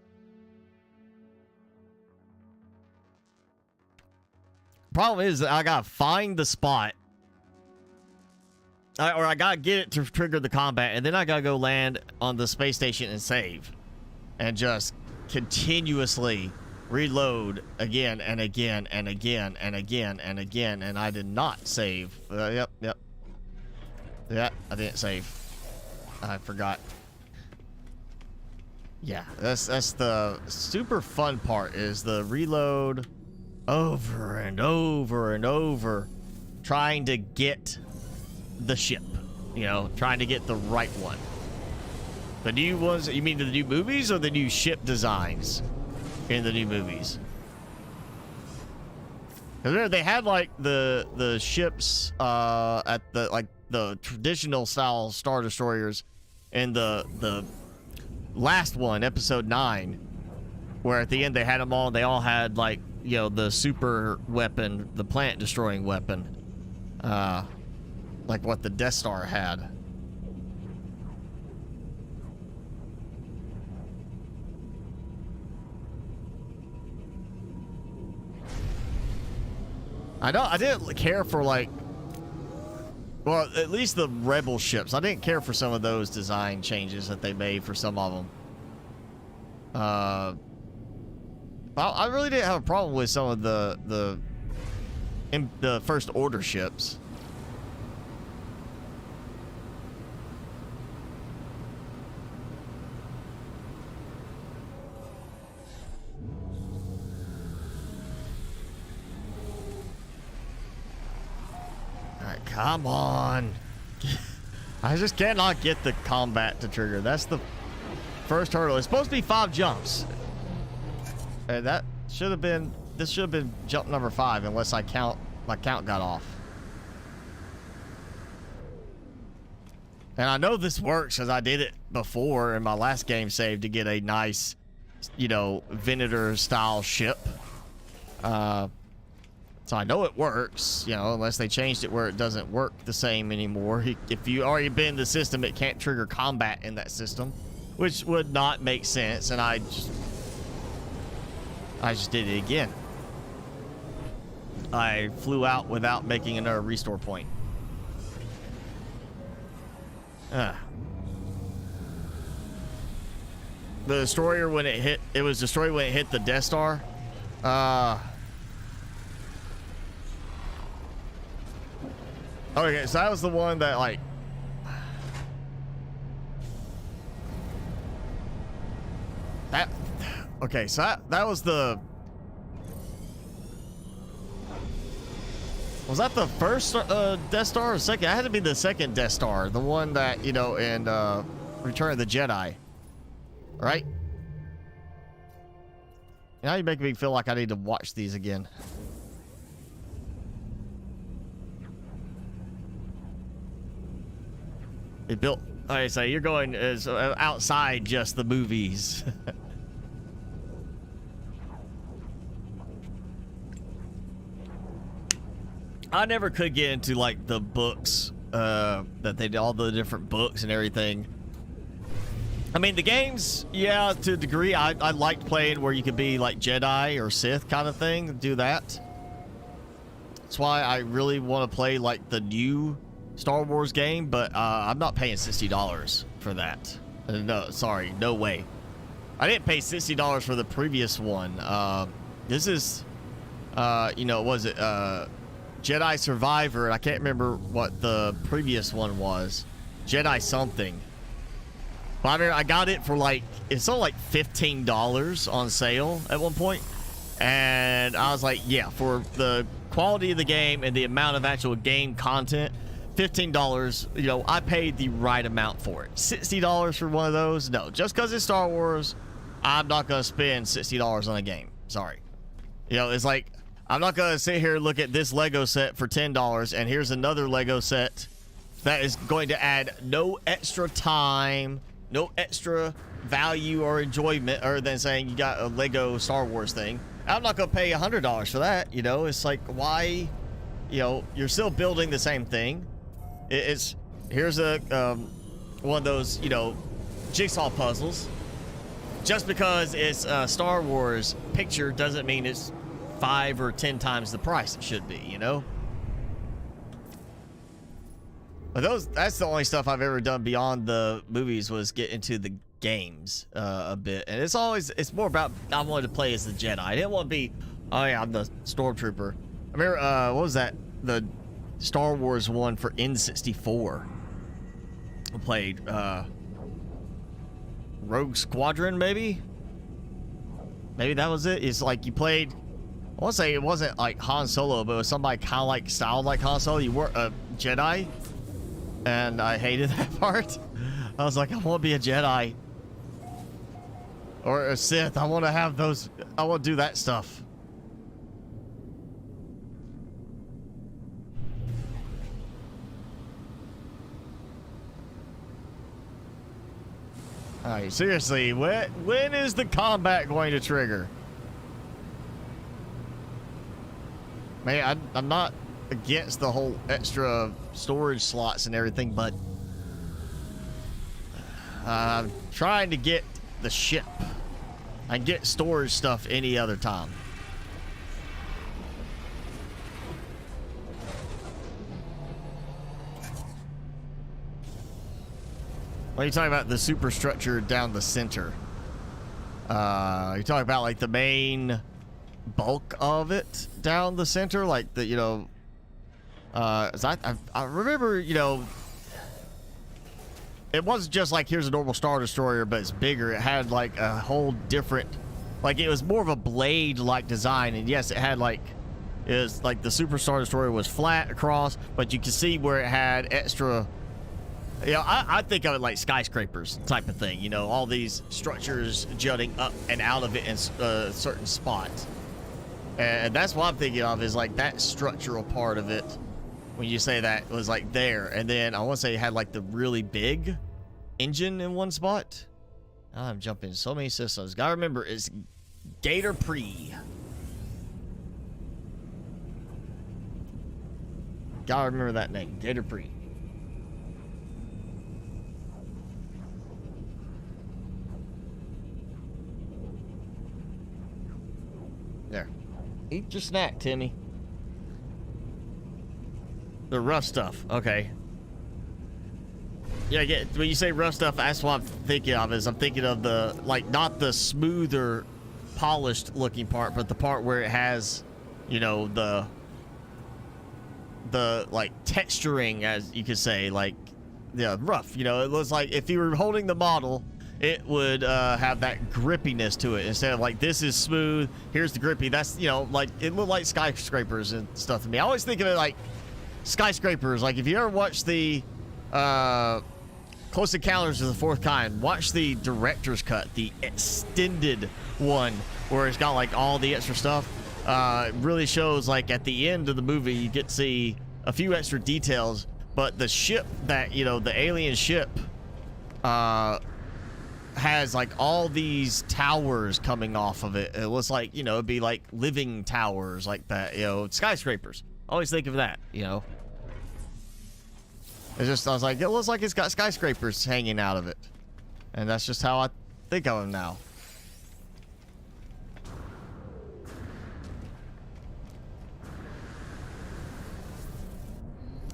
Problem is that I gotta find the spot, or I gotta get it to trigger the combat, and then I gotta go land on the space station and save, and just continuously reload again and again and again and again and again. And I did not save. Yep. Yeah, I didn't save. I forgot. Yeah, that's the super fun part, is the reload over and over and over, trying to get the ship, you know, trying to get the right one. The new ones, you mean the new movies or the new ship designs in the new movies? Because they had like the ships at the, like, the traditional style Star Destroyers in the last one, episode 9, where at the end they had them all, and they all had, like, you know, the super weapon, the planet destroying weapon, like what the Death Star had. I know I didn't care for, like, well, at least the Rebel ships. I didn't care for some of those design changes that they made for some of them. I really didn't have a problem with some of the First Order ships. Alright, come on. I just cannot get the combat to trigger. That's the first hurdle. It's supposed to be 5 jumps. And that should have been, this should have been jump number 5, unless my count got off. And I know this works because I did it before in my last game save to get a nice, you know, Venator style ship. So I know it works, you know, unless they changed it where it doesn't work the same anymore. If you already been in the system, it can't trigger combat in that system, which would not make sense. And I just did it again. I flew out without making another restore point. The destroyer, when it was destroyed when it hit the Death Star. Okay, so that was the one that, like, that. Okay, so that was the. Was that the first Death Star or second? It had to be the second Death Star, the one that, you know, in Return of the Jedi, right? Now you make me feel like I need to watch these again. It built. Okay, so you're going outside just the movies. I never could get into like the books, that they did, all the different books and everything. I mean, the games, yeah, to a degree, I liked playing where you could be like Jedi or Sith kind of thing, do that. That's why I really want to play like the new Star Wars game, but I'm not paying $60 for that. No, sorry, no way. I didn't pay $60 for the previous one. This is, you know, was it Jedi Survivor? And I can't remember what the previous one was. Jedi something. But I mean, I got it for like, it's only like $15 on sale at one point. And I was like, yeah, for the quality of the game and the amount of actual game content, $15, you know, I paid the right amount for it. $60 for one of those? No, just because it's Star Wars, I'm not going to spend $60 on a game. Sorry. You know, it's like, I'm not going to sit here and look at this Lego set for $10, and here's another Lego set that is going to add no extra time, no extra value or enjoyment other than saying you got a Lego Star Wars thing. I'm not going to pay $100 for that. You know, it's like, why? You know, you're still building the same thing. It's, here's a, one of those, you know, jigsaw puzzles. Just because it's a Star Wars picture doesn't mean it's 5 or 10 times the price it should be, you know? But that's the only stuff I've ever done beyond the movies, was get into the games a bit. And it's more about, I wanted to play as the Jedi. I didn't want to be, oh yeah, I'm the Stormtrooper. I remember, what was that? The Star Wars one for N64. I played Rogue Squadron, maybe? Maybe that was it. It's like you played, I want to say it wasn't like Han Solo, but it was somebody kind of like styled like Han Solo. You were a Jedi. And I hated that part. I was like, I want to be a Jedi. Or a Sith. I want to have those. I want to do that stuff. Alright, seriously, when is the combat going to trigger? Man, I'm not against the whole extra storage slots and everything, but I'm trying to get the ship. I can get storage stuff any other time. What are you talking about? The superstructure down the center? You talking about like the main bulk of it down the center, like the, you know, I remember, you know, it wasn't just like here's a normal Star Destroyer, but it's bigger. It had like a whole different, like it was more of a blade like design, and yes, it had like, it was like the Super Star Destroyer was flat across, but you can see where it had extra. You know, I think of it like skyscrapers type of thing. You know, all these structures jutting up and out of it in certain spots. And that's what I'm thinking of, is like that structural part of it. When you say that, was like there. And then I want to say it had like the really big engine in one spot. I'm jumping so many systems. Gotta remember, it's Gator Pre. Gotta remember that name, Gator Pre. There. Eat your snack, Timmy. The rough stuff. Okay. Yeah, when you say rough stuff, that's what I'm thinking of. Is I'm thinking of the, like, not the smoother, polished looking part, but the part where it has, you know, the like texturing, as you could say, like, yeah, rough. You know, it looks like if you were holding the model, it would have that grippiness to it, instead of like, this is smooth, here's the grippy. That's, you know, like, it looked like skyscrapers and stuff to me. I always think of it like skyscrapers. Like, if you ever watch the Close Encounters of the Fourth Kind, watch the director's cut, the extended one, where it's got like all the extra stuff. It really shows, like, at the end of the movie, you get to see a few extra details, but the ship that, you know, the alien ship has like all these towers coming off of it. It looks like, you know, it'd be like living towers like that, you know, skyscrapers. Always think of that, you know. It's just, I was like, it looks like it's got skyscrapers hanging out of it. And that's just how I think of them now.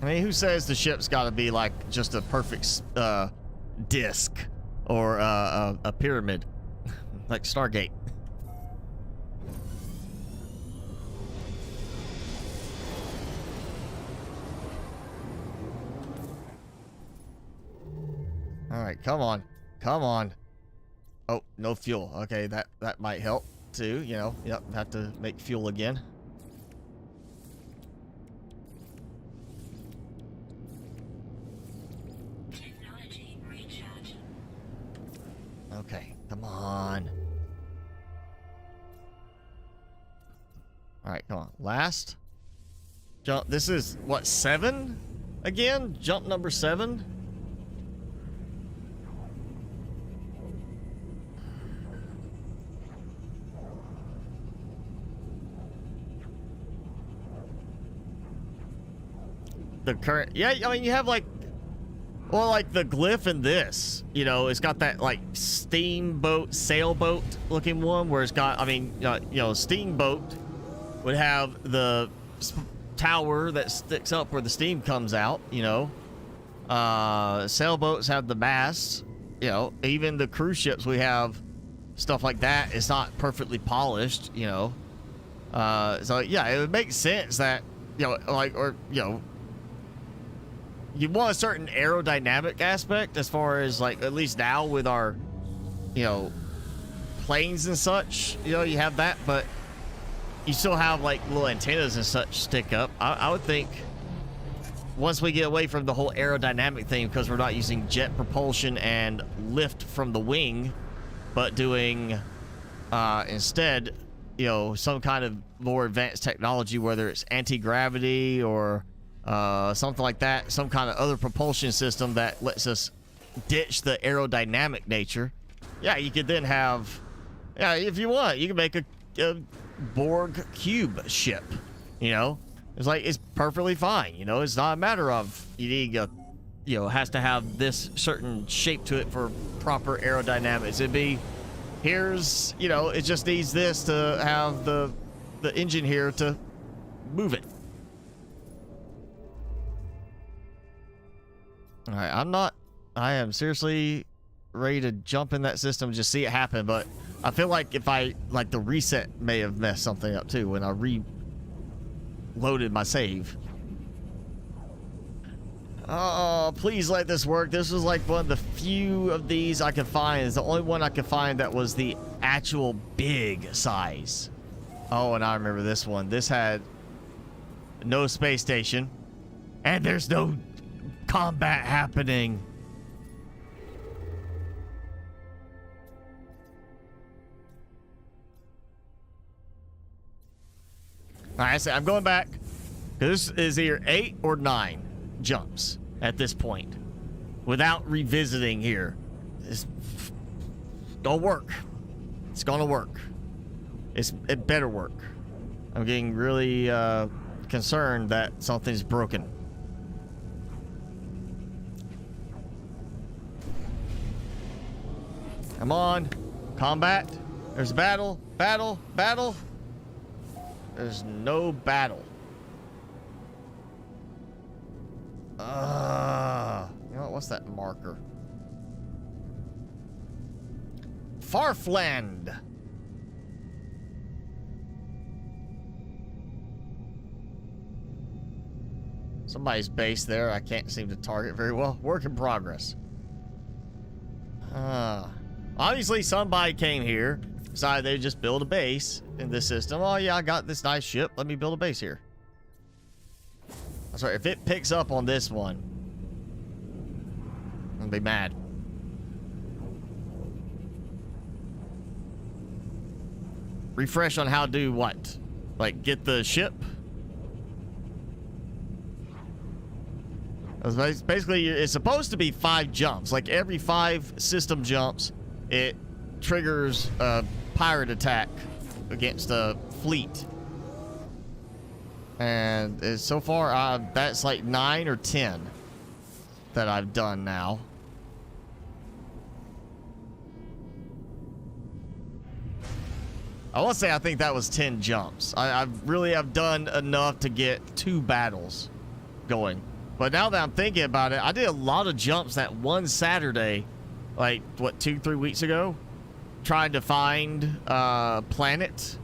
I mean, who says the ship's got to be like just a perfect disc or a pyramid like Stargate? All right, come on, come on. Oh, no fuel. Okay, that might help too. You know, yep, have to make fuel again. Okay, come on. All right, come on. Last jump. This is what, 7 again? Jump number 7. The current, yeah, I mean, you have like, well, like the glyph in this, you know, it's got that like steamboat, sailboat looking one where it's got, I mean, you know, steamboat would have the tower that sticks up where the steam comes out, you know. Sailboats have the masts, you know. Even the cruise ships, we have stuff like that. It's not perfectly polished, you know. So yeah, it would make sense that, you know, like, or, you know, you want a certain aerodynamic aspect as far as, like, at least now with our, you know, planes and such, you know, you have that, but you still have like little antennas and such stick up. I would think once we get away from the whole aerodynamic thing, because we're not using jet propulsion and lift from the wing, but doing instead, you know, some kind of more advanced technology, whether it's anti-gravity or something like that, some kind of other propulsion system that lets us ditch the aerodynamic nature. Yeah, you could then have, yeah, if you want, you can make a Borg cube ship, you know. It's like, it's perfectly fine, you know. It's not a matter of you need a, you know, has to have this certain shape to it for proper aerodynamics. It'd be, here's, you know, it just needs this to have the engine here to move it. All right, I am seriously ready to jump in that system, just see it happen, but I feel like if I, like, the reset may have messed something up too when I reloaded my save. Oh, please let this work. This was like one of the few of these I could find. It's the only one I could find that was the actual big size. Oh, and I remember this one. This had no space station, and there's no combat happening. All right, so I'm going back. This is either 8 or 9 jumps at this point without revisiting here. It's gonna work. It's gonna work. It better work. I'm getting really concerned that something's broken. Come on. Combat. There's battle. Battle. Battle. There's no battle. You know what? What's that marker? Farfland. Somebody's base there. I can't seem to target very well. Work in progress. Obviously somebody came here, decided they'd just build a base in this system. Oh yeah, I got this nice ship. Let me build a base here. I'm sorry, if it picks up on this one, I'm gonna be mad. Refresh on how to do what? Like, get the ship? Basically, it's supposed to be 5 jumps. Like, every 5 system jumps, it triggers a pirate attack against a fleet. And so far, that's like 9 or 10 that I've done now. I will say I think that was 10 jumps. I really have done enough to get 2 battles going. But now that I'm thinking about it, I did a lot of jumps that one Saturday, like, what, 2-3 weeks ago, trying to find planet.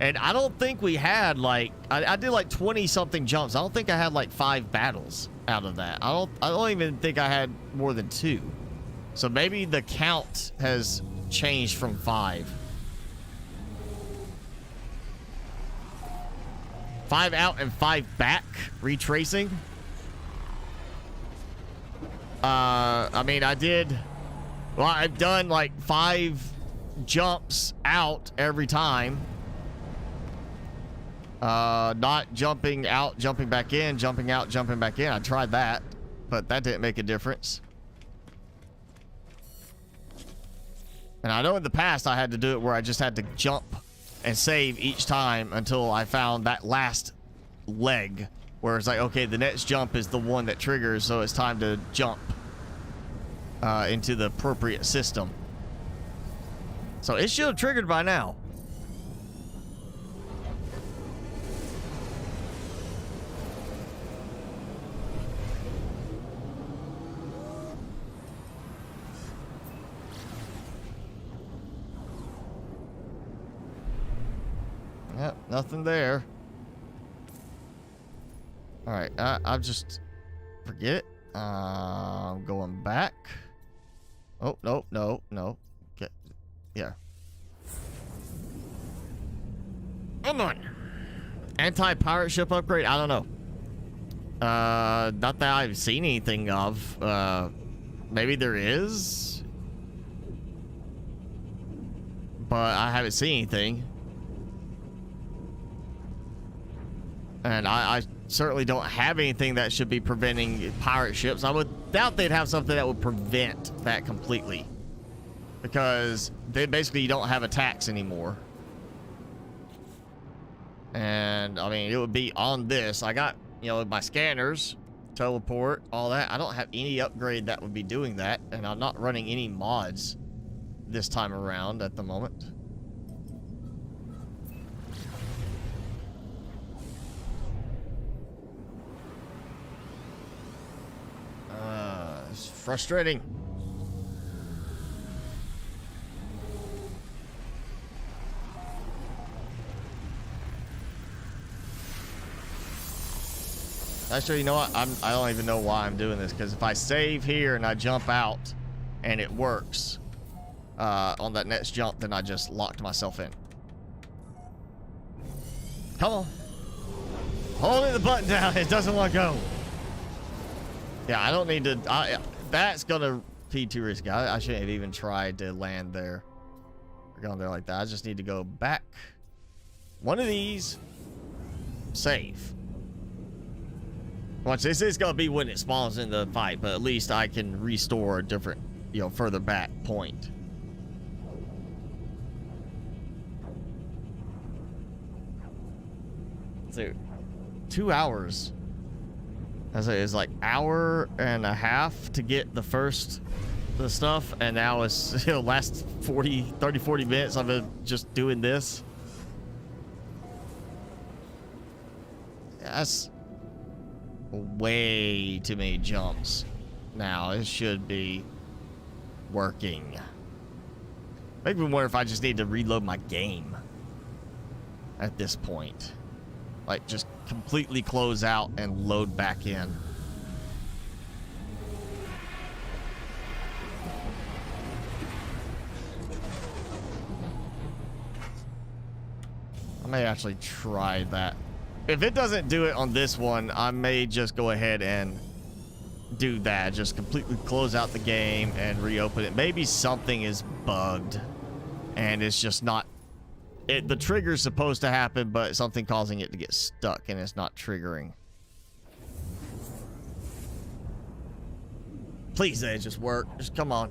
And I don't think we had, like, I did like 20-something jumps. I don't think I had like 5 battles out of that. I don't even think I had more than 2. So maybe the count has changed from 5. 5 out and 5 back, retracing. I mean, I've done like 5 jumps out every time. Not jumping out, jumping back in, jumping out, jumping back in. I tried that, but that didn't make a difference. And I know in the past I had to do it where I just had to jump and save each time until I found that last leg where it's like, okay, the next jump is the one that triggers, so it's time to jump into the appropriate system. So it should have triggered by now. Yep, nothing there. All right, I'll just forget it. I'm going back. Oh, no. Get, yeah. Come on. Anti-pirate ship upgrade? I don't know. Not that I've seen anything of. Maybe there is. But I haven't seen anything. And I certainly don't have anything that should be preventing pirate ships. I would doubt they'd have something that would prevent that completely. Because they basically you don't have attacks anymore. And, I mean, it would be on this. I got, you know, my scanners, teleport, all that. I don't have any upgrade that would be doing that. And I'm not running any mods this time around at the moment. It's frustrating. Actually, you know what? I don't even know why I'm doing this, because if I save here and I jump out and it works on that next jump, then I just locked myself in. Come on. Holding the button down. It doesn't want to go. Yeah, I don't need to. That's gonna be too risky. I shouldn't have even tried to land there. We're going there like that. I just need to go back. One of these. Save. Watch, this is gonna be when it spawns in the fight, but at least I can restore a different, you know, further back point. So, 2 hours. As it is like hour and a half to get the stuff, and now it's, you know, last 40 minutes I've been just doing this. That's way too many jumps. Now it should be working. Make me wonder if I just need to reload my game at this point. Like, just completely close out and load back in. I may actually try that. If it doesn't do it on this one, I may just go ahead and do that. Just completely close out the game and reopen it. Maybe something is bugged and it's just not. The trigger's supposed to happen, but something causing it to get stuck and it's not triggering. Please let it just work. Just come on.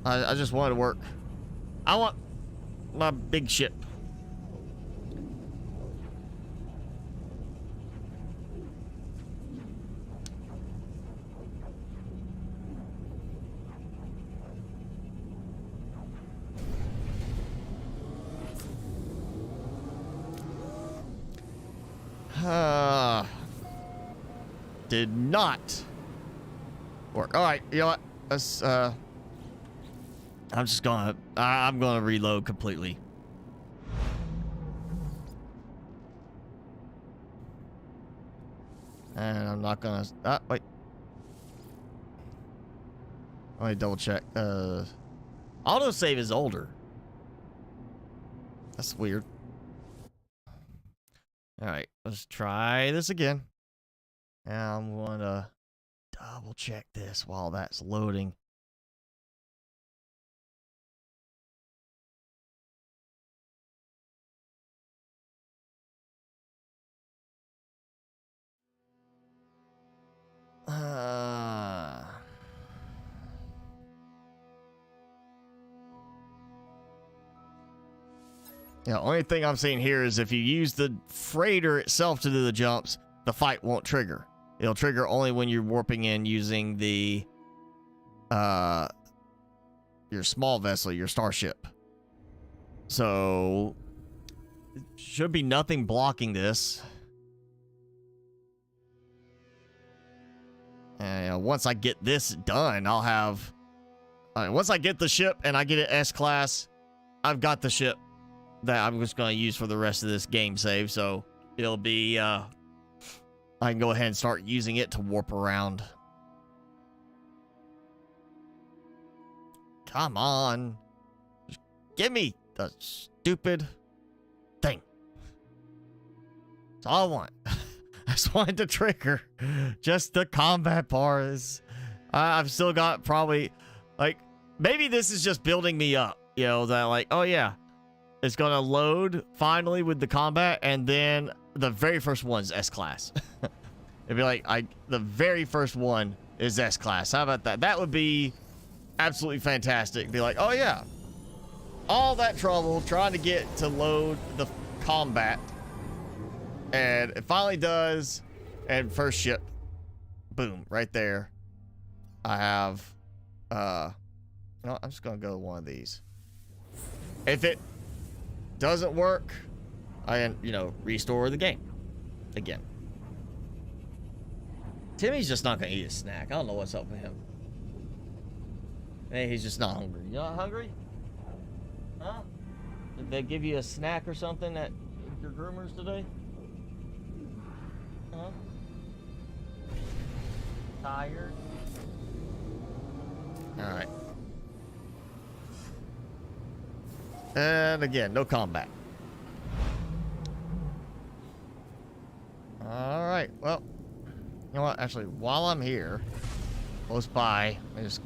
I just want it to work. I want my big ship. did not work. All right, you know what? Let's, I'm gonna reload completely. And I'm not gonna, wait. Let me double check. Autosave is older. That's weird. All right, let's try this again. And I'm gonna double check this while that's loading. Yeah, only thing I'm seeing here is if you use the freighter itself to do the jumps, the fight won't trigger. It'll trigger only when you're warping in using the your small vessel, your starship. So should be nothing blocking this. And once I get this done, I'll have once I get the ship and I get it S-class, I've got the ship that I'm just going to use for the rest of this game save. So it'll be, I can go ahead and start using it to warp around. Come on. Just give me the stupid thing. That's all I want. I just wanted to trigger. Just the combat part is, I've still got probably, like, maybe this is just building me up. You know, that like, oh yeah, it's gonna load finally with the combat, and then the very first one's S-class. It'd be like, the very first one is S-class. How about that? That would be absolutely fantastic. Be like, oh yeah, all that trouble trying to get to load the combat, and it finally does, and first ship, boom, right there. I have, no, I'm just gonna go one of these. If it doesn't work, I can, you know, restore the game again. Timmy's just not gonna eat a snack. I don't know what's up with him. Hey, he's just not hungry. You not hungry? Huh? Did they give you a snack or something at your groomers today? Huh? Tired? Alright. And again, no combat. Alright, well, you know what? Actually, while I'm here, close by, let me just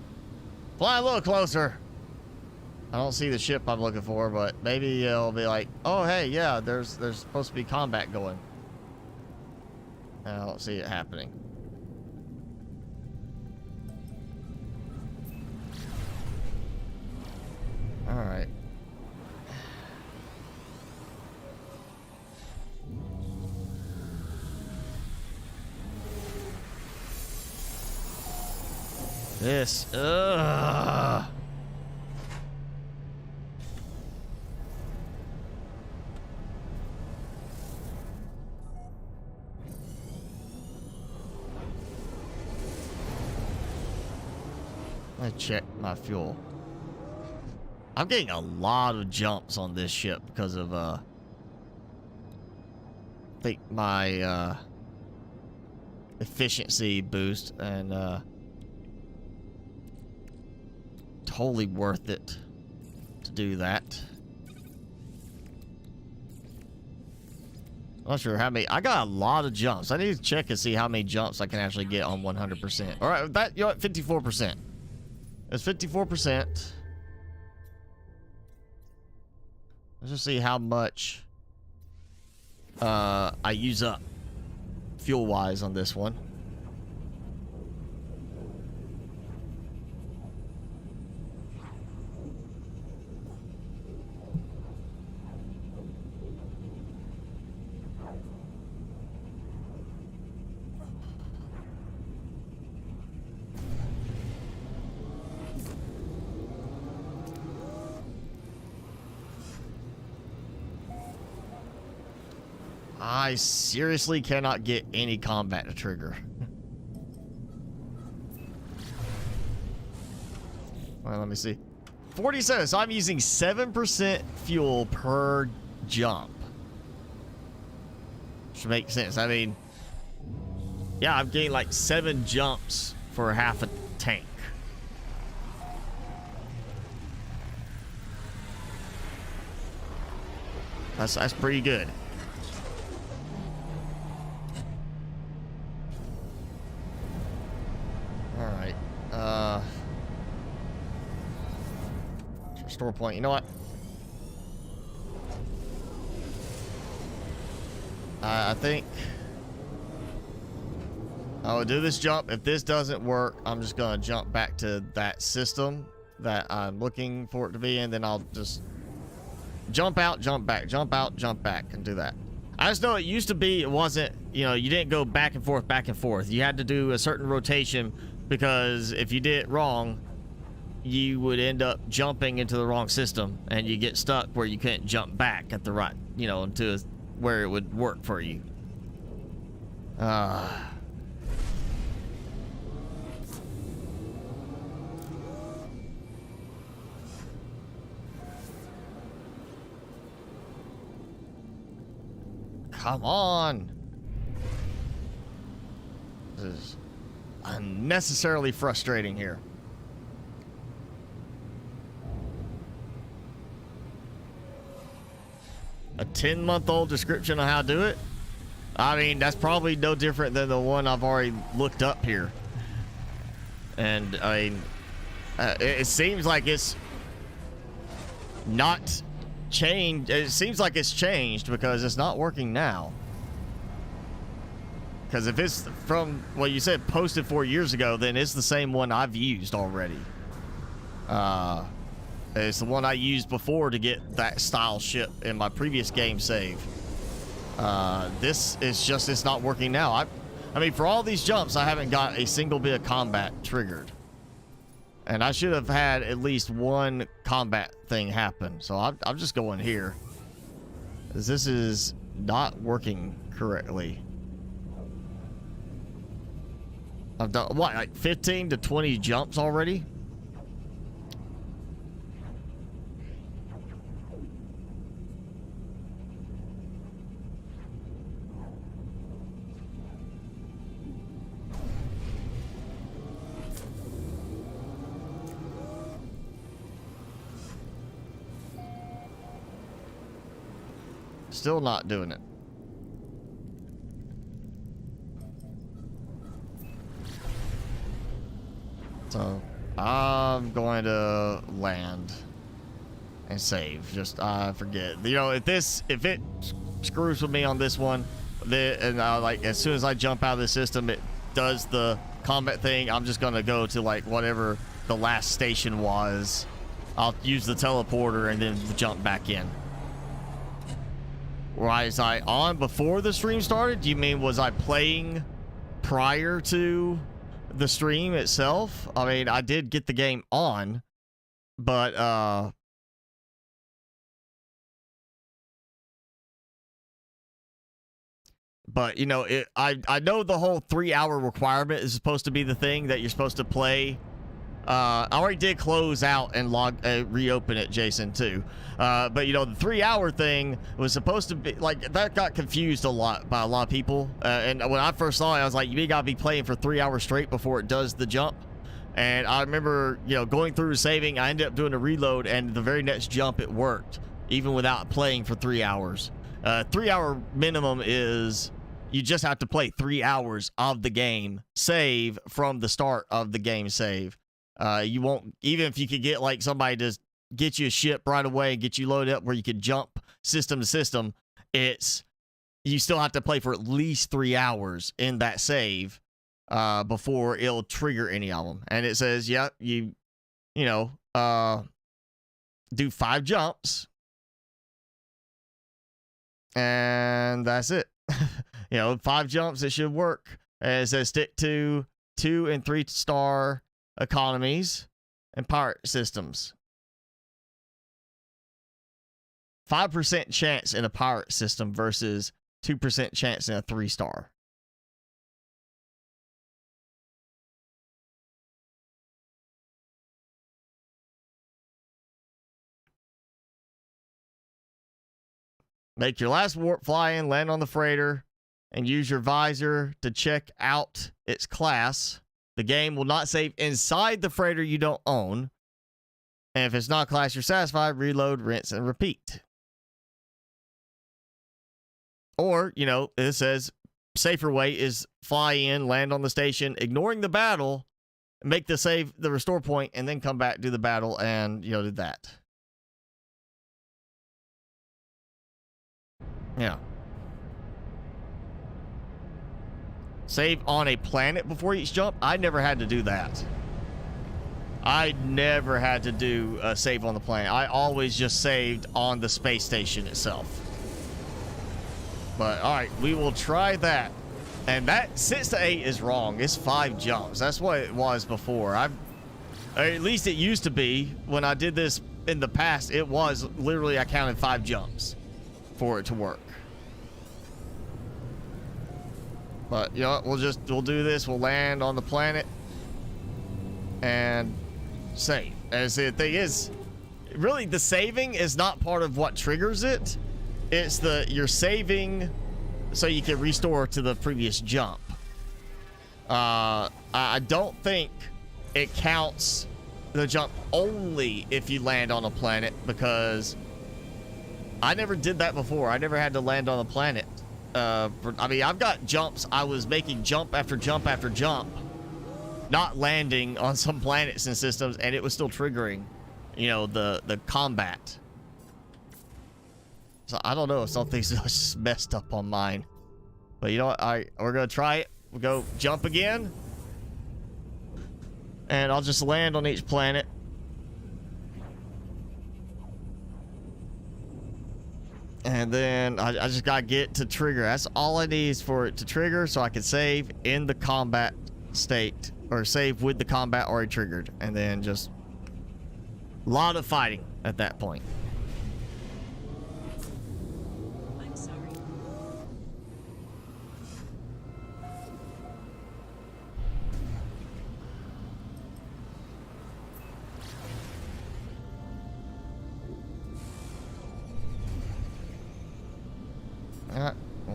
fly a little closer. I don't see the ship I'm looking for, but maybe it'll be like, oh, hey, yeah, there's supposed to be combat going. And I don't see it happening. Alright. This, ugh. Let me check my fuel. I'm getting a lot of jumps on this ship because of, I think my, efficiency boost, and, totally worth it to do that. I'm not sure how many. I got a lot of jumps. I need to check and see how many jumps I can actually get on 100%. All right, that, you know what, 54%. It's 54%. Let's just see how much I use up fuel-wise on this one. I seriously cannot get any combat to trigger. Well, let me see. 47, so I'm using 7% fuel per jump. Which makes sense. I mean, yeah, I'm getting like 7 jumps for half a tank. That's pretty good. All right. Restore point. You know what? I think I'll do this jump. If this doesn't work, I'm just gonna jump back to that system that I'm looking for it to be in. Then I'll just jump out, jump back, jump out, jump back, and do that. I just know it used to be, it wasn't, you know, you didn't go back and forth, back and forth. You had to do a certain rotation, because if you did it wrong, you would end up jumping into the wrong system, and you get stuck where you couldn't jump back at the right, you know, to where it would work for you. Come on. This is unnecessarily frustrating here. A 10-month-old description on how to do it? I mean, that's probably no different than the one I've already looked up here. And, I mean, it seems like it's not changed. It seems like it's changed because it's not working now. Because if it's from, well, you said posted 4 years ago, then it's the same one I've used already. It's the one I used before to get that style ship in my previous game save. This is just, it's not working now. I mean, for all these jumps, I haven't got a single bit of combat triggered. And I should have had at least one combat thing happen. So I'm just going here, this is not working correctly. I've done, what, like 15 to 20 jumps already? Still not doing it. So I'm going to land and save. Just I forget. You know, if it screws with me on this one, and like as soon as I jump out of the system, it does the combat thing. I'm just gonna go to like whatever the last station was. I'll use the teleporter and then jump back in. Was I on before the stream started? Do you mean, was I playing prior to the stream itself? I mean, I did get the game on, but you know, I know the whole 3-hour requirement is supposed to be the thing that you're supposed to play. I already did close out and reopen it, Jason, too. But, you know, the 3-hour thing was supposed to be, like, that got confused a lot by a lot of people. And when I first saw it, I was like, you gotta be playing for 3 hours straight before it does the jump. And I remember, you know, going through saving, I ended up doing a reload, and the very next jump, it worked, even without playing for 3 hours. 3-hour minimum is you just have to play 3 hours of the game, save from the start of the game save. You won't, even if you could get like somebody to get you a ship right away and get you loaded up where you could jump system to system, you still have to play for at least 3 hours in that save before it'll trigger any of them. And it says, yeah, you know, do 5 jumps and that's it. You know, 5 jumps, it should work. And it says stick to 2 and 3 star economies and pirate systems. 5% chance in a pirate system versus 2% chance in a 3-star. Make your last warp fly in, land on the freighter, and use your visor to check out its class. The game will not save inside the freighter you don't own. And if it's not a class you're satisfied, reload, rinse, and repeat. Or, you know, it says safer way is fly in, land on the station, ignoring the battle, make the save, the restore point, and then come back, do the battle, and, you know, do that. Yeah. Save on a planet before each jump? I never had to do that. I never had to do a save on the planet. I always just saved on the space station itself. But, alright, we will try that. And that 6 to 8 is wrong. It's 5 jumps. That's what it was before. Or at least it used to be. When I did this in the past, it was literally, I counted 5 jumps for it to work. But, you know, we'll do this. We'll land on the planet and save. As the thing is, really the saving is not part of what triggers it. It's you're saving so you can restore to the previous jump. I don't think it counts the jump only if you land on a planet, because I never did that before. I never had to land on a planet. I mean, I've got jumps. I was making jump after jump after jump, not landing on some planets and systems, and it was still triggering, you know, the combat. So I don't know if something's just messed up on mine. But you know what? We're gonna try it. We'll go jump again. And I'll just land on each planet. And then I just gotta get to trigger. That's all I need is for it to trigger so I can save in the combat state. Or save with the combat already triggered. And then just a lot of fighting at that point. I'm sorry.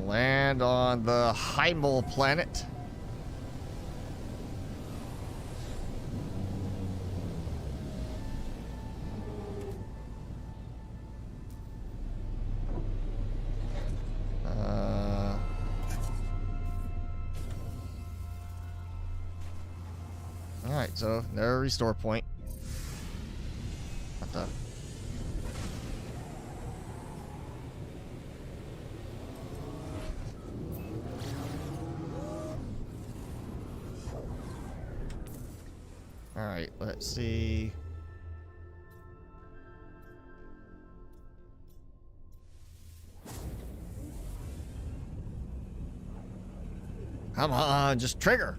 Land on the Heimel planet. Alright, so no restore point. What the? Alright, let's see. Come on, just trigger.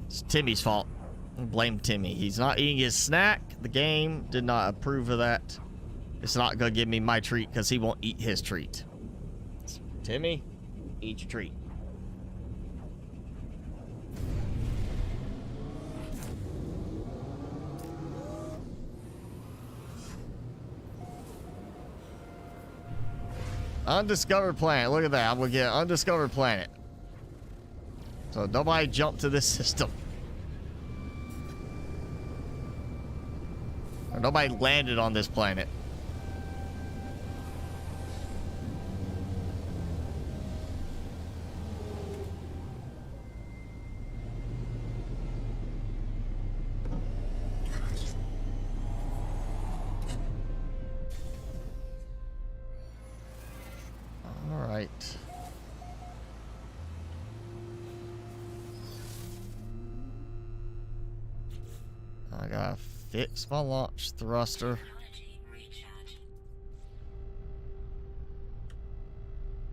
It's Timmy's fault. Blame Timmy. He's not eating his snack. The game did not approve of that. It's not gonna give me my treat because he won't eat his treat. Timmy, eat your treat. Undiscovered planet. Look at that. I'm gonna get an undiscovered planet. So nobody jump to this system. Or nobody landed on this planet. All right. I gotta fix my launch thruster.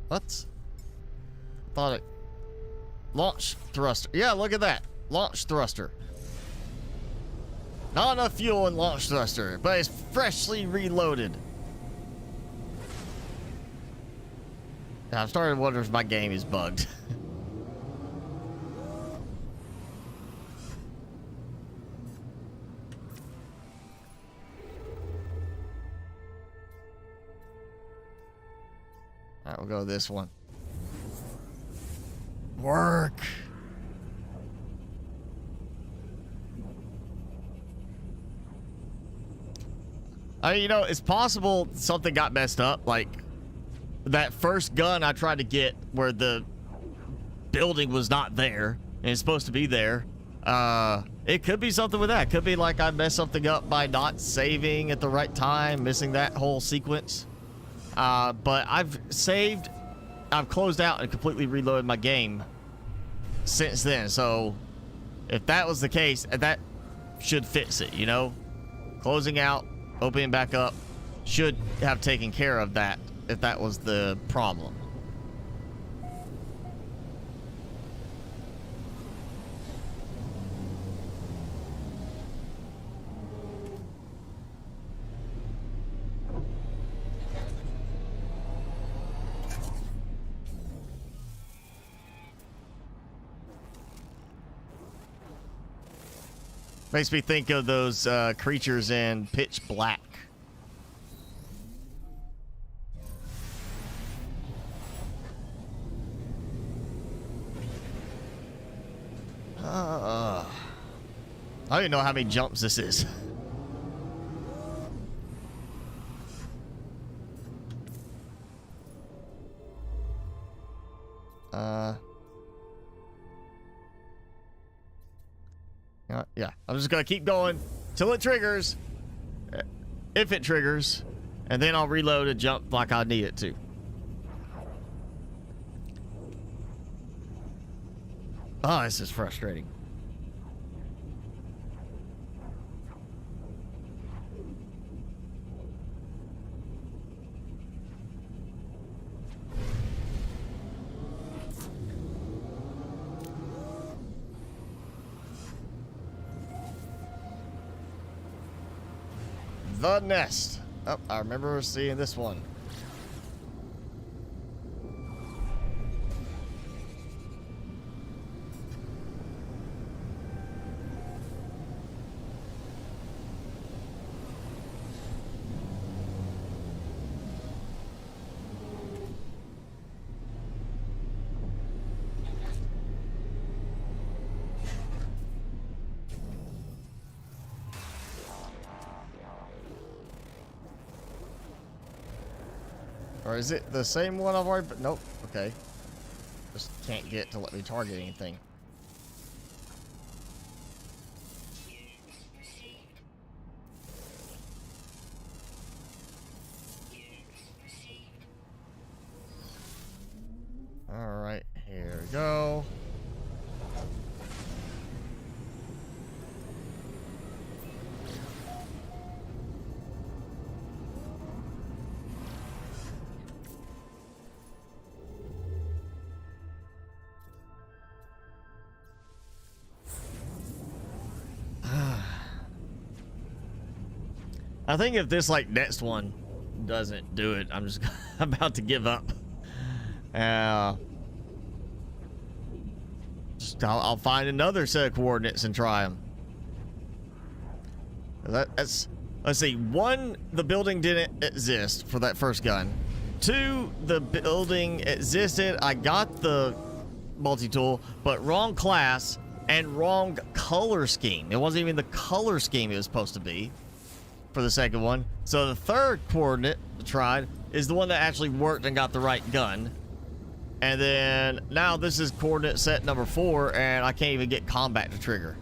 What? Thought it. Launch thruster. Yeah, look at that. Launch thruster. Not enough fuel in launch thruster, but it's freshly reloaded. I'm starting to wonder if my game is bugged. we'll go this one. Work. I mean, you know, it's possible something got messed up. Like that first gun I tried to get where the building was not there and it's supposed to be there. It could be something with that. Could be like I messed something up by not saving at the right time, missing that whole sequence. But I've saved, I've closed out and completely reloaded my game since then. So if that was the case, that should fix it, you know? Closing out, opening back up should have taken care of that if that was the problem. Makes me think of those creatures in Pitch Black. I don't even know how many jumps this is. Yeah, I'm just gonna keep going till it triggers. If it triggers, and then I'll reload and jump like I need it to. Oh, this is frustrating. The nest. Oh, I remember seeing this one. Or is it the same one I've already... Nope. Okay. Just can't get to let me target anything. Alright, here we go. I think if this like next one doesn't do it, I'm just about to give up. I'll find another set of coordinates and try them. Let's see. 1, the building didn't exist for that first gun. 2, the building existed. I got the multi-tool, but wrong class and wrong color scheme. It wasn't even the color scheme it was supposed to be for the second one. So the third coordinate I tried is the one that actually worked and got the right gun. And then now this is coordinate set number 4 and I can't even get combat to trigger.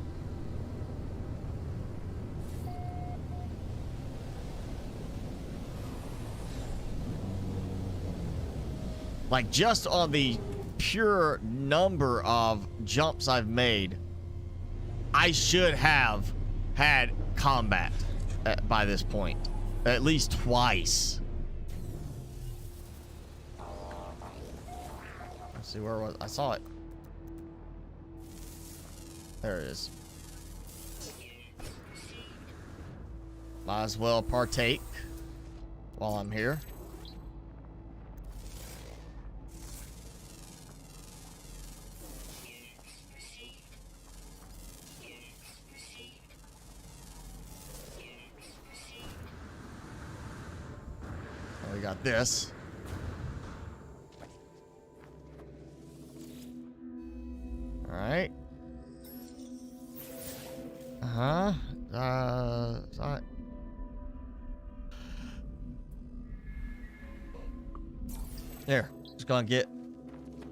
Like just on the pure number of jumps I've made, I should have had combat by this point, at least twice. Let's see, where was I? Saw it. There it is. Might as well partake while I'm here. We got this. Huh? Sorry. There. Just gonna get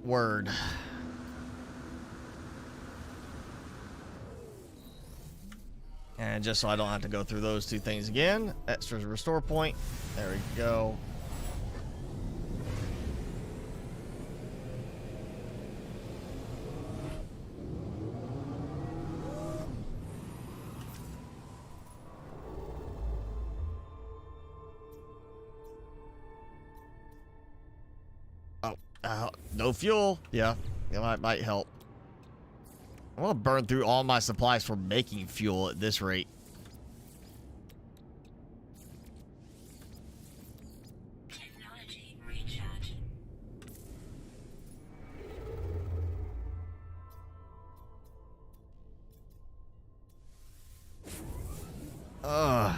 word. And just so I don't have to go through those two things again, extra restore point. There we go. No fuel. Yeah, it might help. I'm gonna burn through all my supplies for making fuel at this rate. Technology recharge. Ugh.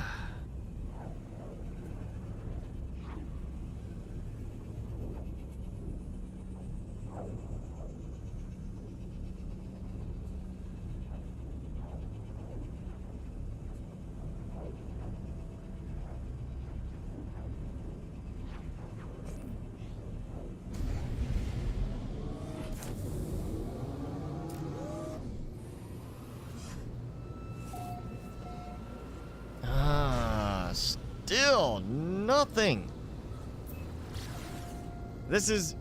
Still nothing. This is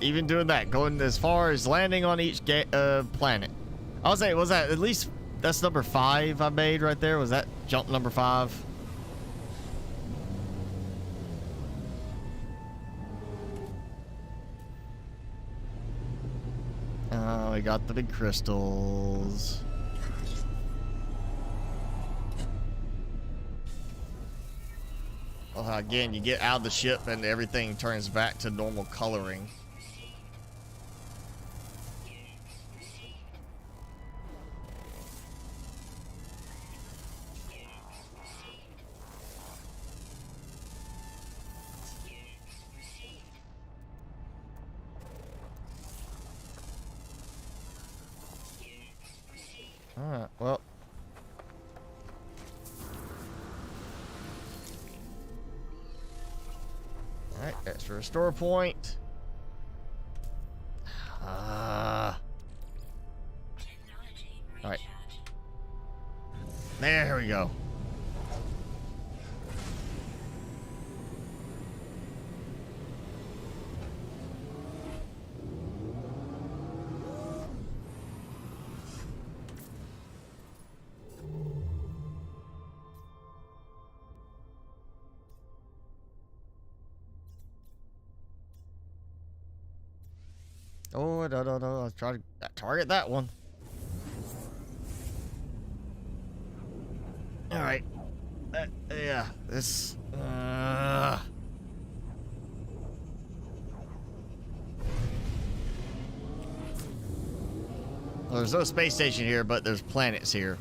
even doing that, going as far as landing on each planet. I was saying, was that at least that's number 5 I made right there? Was that jump number 5? Oh, we got the big crystals. Again, you get out of the ship and everything turns back to normal coloring. Alright, well. Alright, extra restore point. Alright. There we go. Oh, no. Let's try to target that one. All right. Yeah, this. Well, there's no space station here, but there's planets here.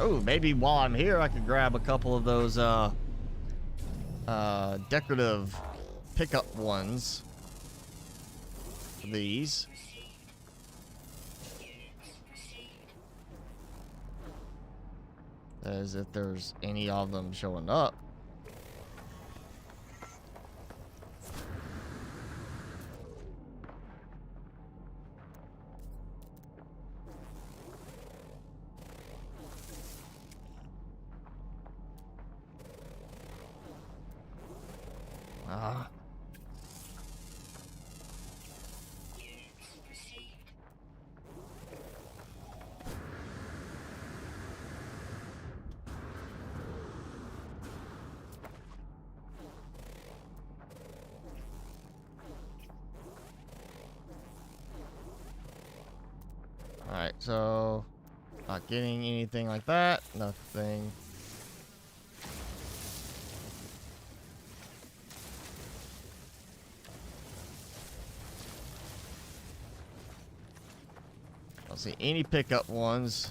Oh, maybe while I'm here, I could grab a couple of those decorative pickup ones. These. As if there's any of them showing up. Alright, so not getting anything like that. Nothing. don't see any pickup ones.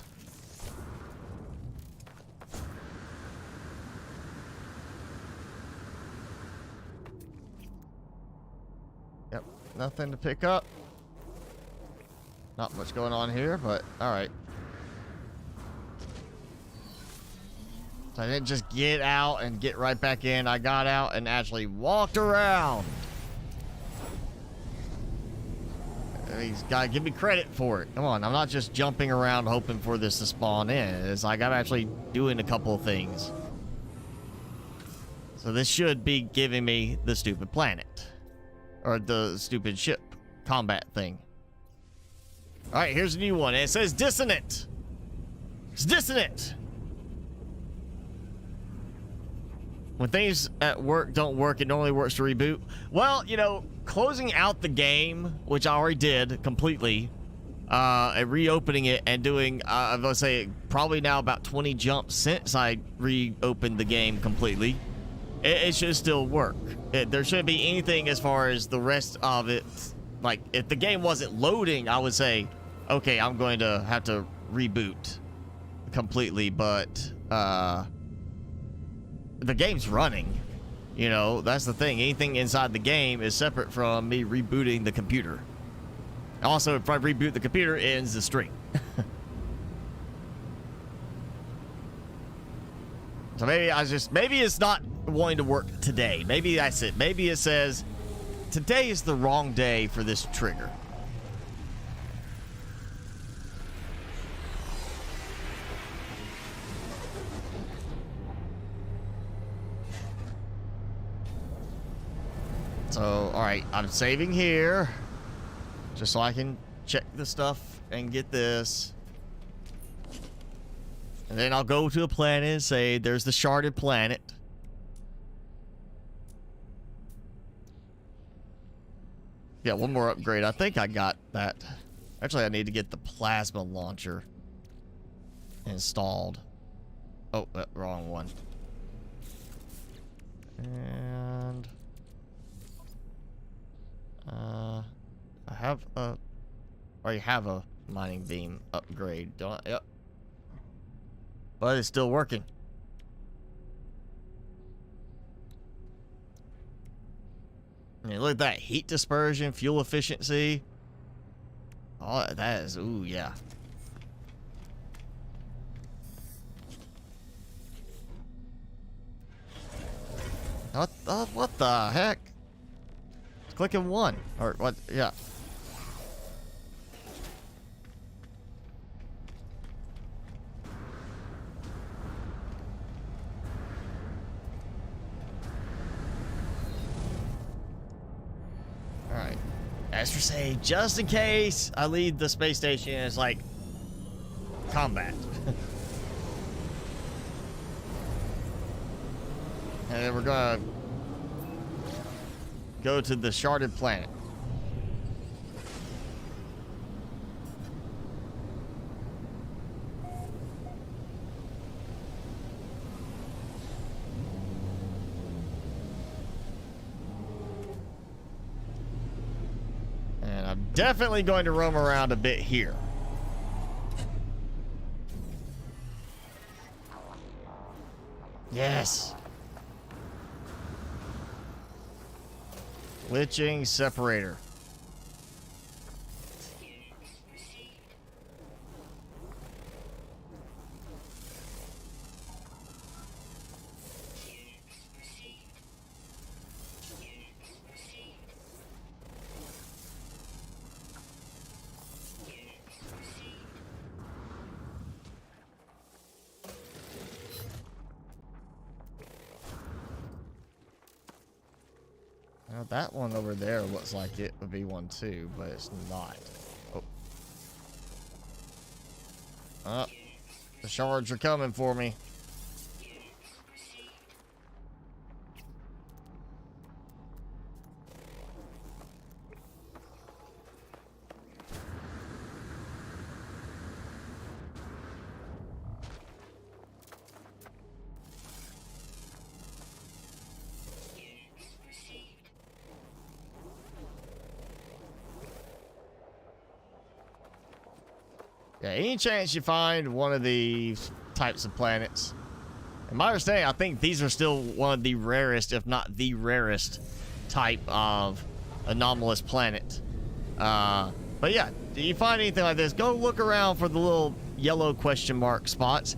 Yep, nothing to pick up. Not much going on here, but alright. So I didn't just get out and get right back in. I got out and actually walked around. He's got to give me credit for it. Come on, I'm not just jumping around hoping for this to spawn in. It's like I'm actually doing a couple of things. So this should be giving me the stupid planet. Or the stupid ship combat thing. Alright, here's a new one. It says dissonant. It's dissonant. When things at work don't work, it normally works to reboot. Well, you know, closing out the game, which I already did completely, and reopening it and doing, I'm going to say, probably now about 20 jumps since I reopened the game completely, it should still work. There shouldn't be anything as far as the rest of it. Like, if the game wasn't loading, I would say, okay, I'm going to have to reboot completely, but, the game's running. You know, that's the thing. Anything inside the game is separate from me rebooting the computer. Also, if I reboot the computer, it ends the stream. So maybe it's not wanting to work today. Maybe that's it. Maybe it says, today is the wrong day for this trigger. So, alright, I'm saving here. Just so I can check the stuff and get this. And then I'll go to a planet and say, there's the sharded planet. Yeah, one more upgrade. I think I got that. Actually, I need to get the plasma launcher installed. Oh, wrong one. And... I have a... already have a mining beam upgrade, don't I? Yep. But it's still working. I mean, look at that. Heat dispersion, fuel efficiency. Oh, that is... ooh, yeah. What the heck? Clicking one. Or what? Yeah. Alright. As for say, just in case I leave the space station, it's like combat. And then we're gonna go to the sharded planet. And I'm definitely going to roam around a bit here. Yes. Glitching separator. Now that one over there looks like it would be one too, but it's not. Oh. The shards are coming for me. Yeah, any chance you find one of these types of planets? In my understanding, I think these are still one of the rarest, if not the rarest, type of anomalous planet. But yeah, do you find anything like this? Go look around for the little yellow question mark spots.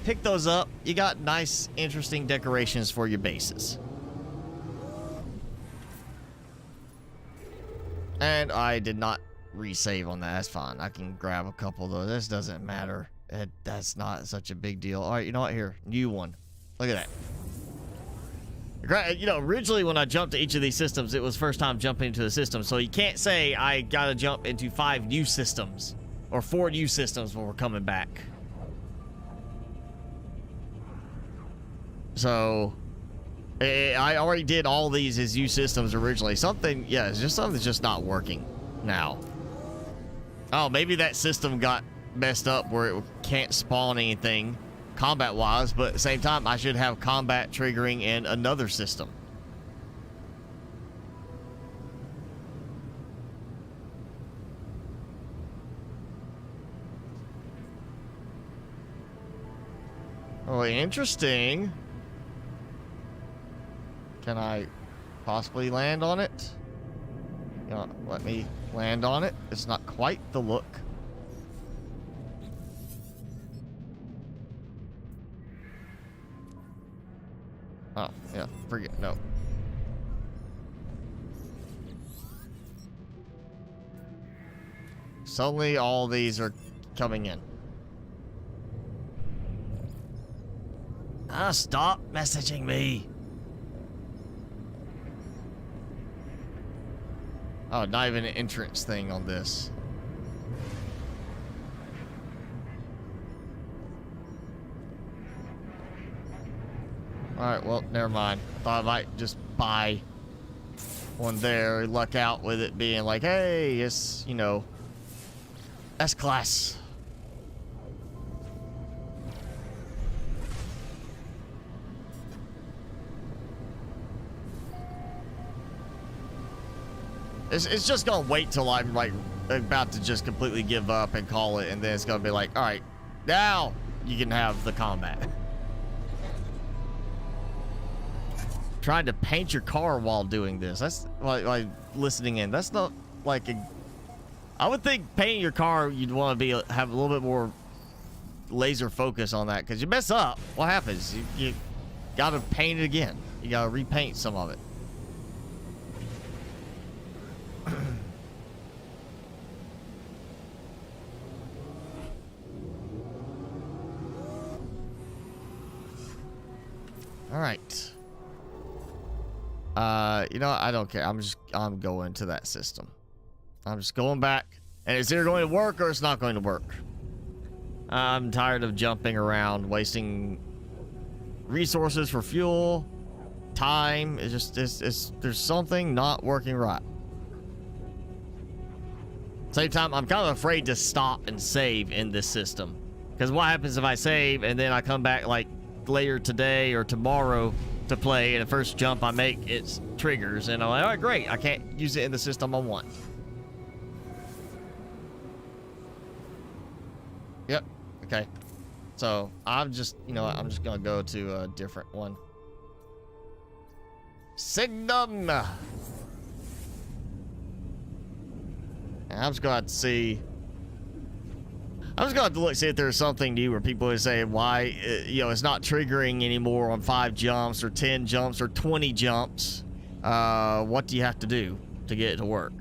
Pick those up. You got nice, interesting decorations for your bases. And I did not resave on that. That's fine. I can grab a couple of those. This doesn't matter. That's not such a big deal. All right, you know what? Here, new one. Look at that. You know, originally when I jumped to each of these systems, it was first time jumping into the system. So you can't say I gotta jump into 5 new systems or 4 new systems when we're coming back. So I already did all these as new systems originally. Something, yeah, it's just something's just not working now. Oh, maybe that system got messed up where it can't spawn anything combat wise, but at the same time I should have combat triggering in another system. Oh, interesting. Can I possibly land on it? You know, let me land on it. It's not quite the look. Oh, yeah, forget, no. Suddenly all these are coming in. Stop messaging me. Oh, not even an entrance thing on this. Alright, well, never mind. Thought I might just buy one there, luck out with it being like, hey, it's, you know, S-class. It's just gonna wait till I'm like about to just completely give up and call it, and then it's gonna be like, all right, now you can have the combat. Trying to paint your car while doing this. That's like listening in. That's not like a. I would think painting your car, you'd want to be have a little bit more laser focus on that, because you mess up, what happens? You gotta paint it again. You gotta repaint some of it. All right. You know, I don't care. I'm going to that system. I'm just going back, and it's either going to work or it's not going to work. I'm tired of jumping around, wasting resources for fuel, time. It's just, there's something not working right. Same time, I'm kind of afraid to stop and save in this system, because what happens if I save and then I come back like later today or tomorrow to play, and the first jump I make, it triggers, and I'm like, all right, great, I can't use it in the system I want. Yep. Okay. So I'm just, you know, I'm just gonna go to a different one. Signum. And I'm just gonna have to see. I'm just gonna have to look, see if there's something new where people would say why, you know, it's not triggering anymore on 5 jumps or 10 jumps or 20 jumps. What do you have to do to get it to work?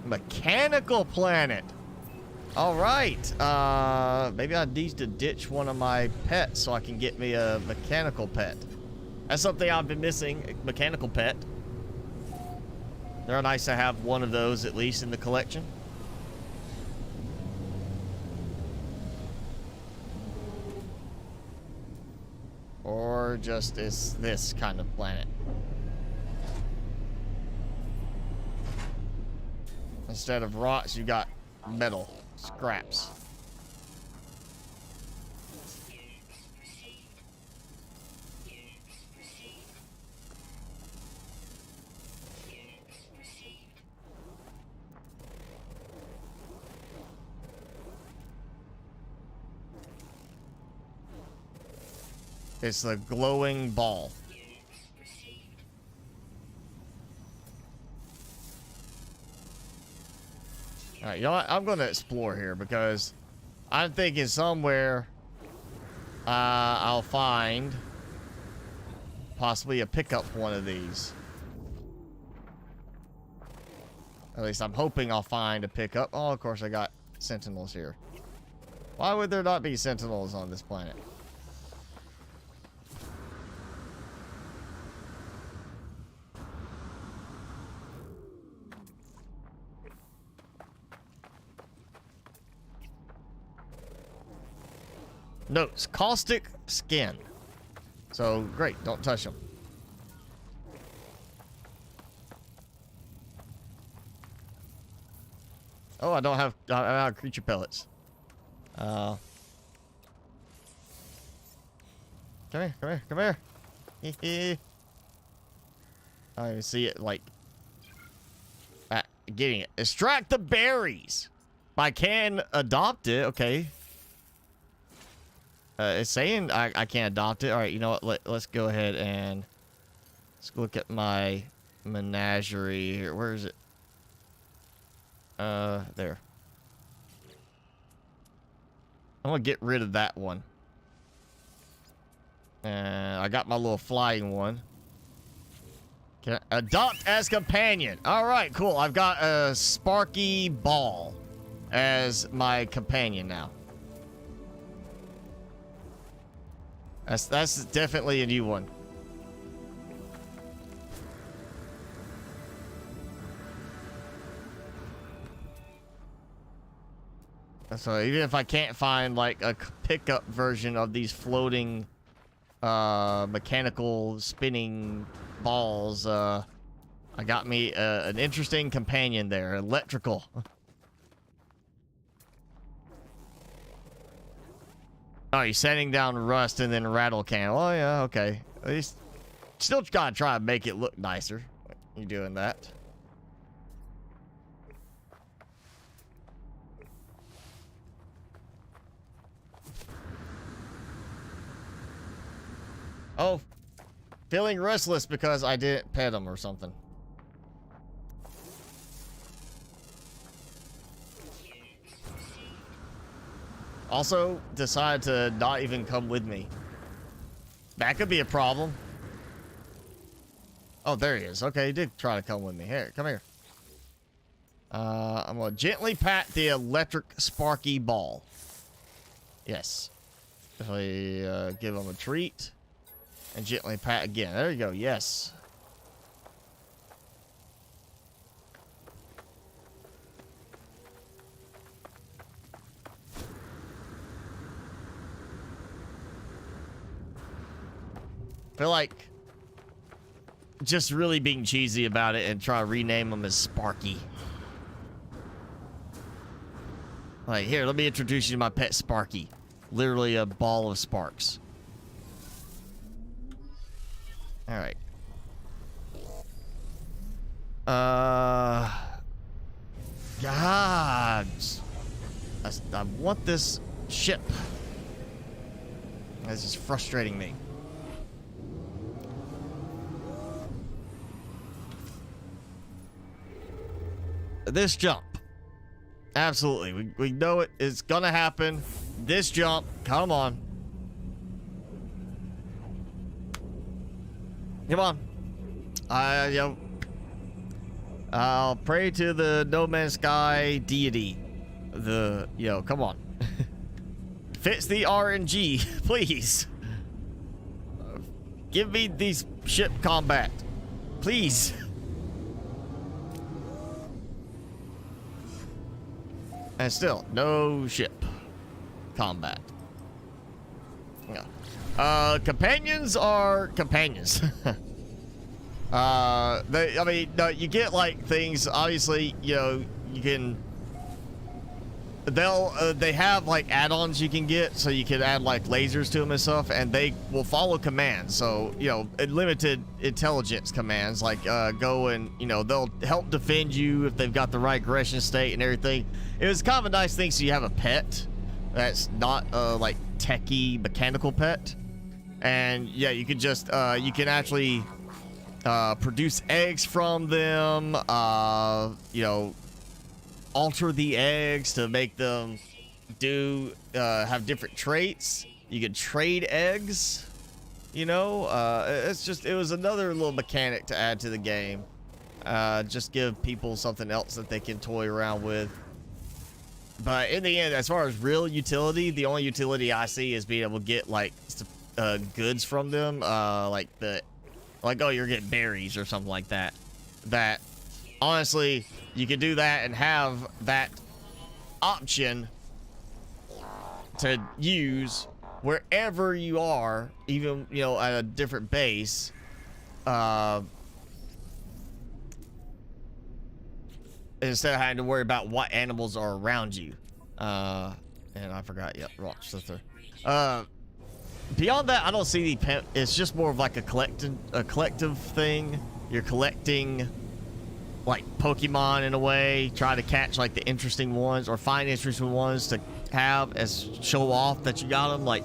Mechanical planet. All right. Maybe I need to ditch one of my pets so I can get me a mechanical pet. That's something I've been missing, a mechanical pet. They're nice to have one of those at least in the collection. Or just this kind of planet. Instead of rocks, you got metal scraps. It's the glowing ball. All right, you know what? I'm going to explore here because I'm thinking somewhere I'll find possibly a pickup one of these. At least I'm hoping I'll find a pickup. Oh, of course I got sentinels here. Why would there not be sentinels on this planet? Notes, caustic skin. So, great, don't touch them. Oh, I don't have creature pellets. Come here, come here, come here. I don't even see it, like... getting it. Extract the berries! I can adopt it, okay. It's saying I can't adopt it. Alright, you know what? Let's go ahead and... Let's look at my menagerie here. Where is it? There. I'm gonna get rid of that one. I got my little flying one. Can I adopt as companion? Alright, cool. I've got a Sparky Ball as my companion now. That's definitely a new one. So even if I can't find like a pickup version of these floating mechanical spinning balls, I got me an interesting companion there, electrical. Oh, you're setting down rust and then rattle can. Oh yeah, okay. At least still gotta try and make it look nicer. You doing that? Oh, feeling restless because I didn't pet him or something. Also, decided to not even come with me. That could be a problem. Oh, there he is. Okay, he did try to come with me. Here, come here. I'm gonna gently pat the electric Sparky Ball. Yes. Definitely give him a treat. And gently pat again. There you go. Yes. Feel like just really being cheesy about it and try to rename him as Sparky. Like, here, let me introduce you to my pet Sparky. Literally a ball of sparks. Alright. God. I want this ship. This is frustrating me. This jump. Absolutely. We know it is gonna happen. This jump. Come on. Come on. I'll pray to the No Man's Sky deity. Come on. Fix the RNG, please. Give me these ship combat. Please. And still, no ship combat. Yeah. Companions are companions. You get like things, obviously, you can, they have like add-ons you can get, so you can add like lasers to them and stuff, and they will follow commands. So, limited intelligence commands, like go and, they'll help defend you if they've got the right aggression state and everything. It was kind of a nice thing, so you have a pet that's not like techie mechanical pet. And yeah, you can just you can actually produce eggs from them. You know, alter the eggs to make them do have different traits. You can trade eggs. You know, it was another little mechanic to add to the game. Just give people something else that they can toy around with. But in the end, as far as real utility, the only utility I see is being able to get like goods from them, like oh, you're getting berries or something like that. That honestly, you could do that and have that option to use wherever you are, even, you know, at a different base. Instead of having to worry about what animals are around you. And I forgot, yep, rock slither. Beyond that, I don't see the it's just more of like a collective thing. You're collecting like Pokemon in a way, try to catch like the interesting ones or find interesting ones to have as show off that you got them. Like,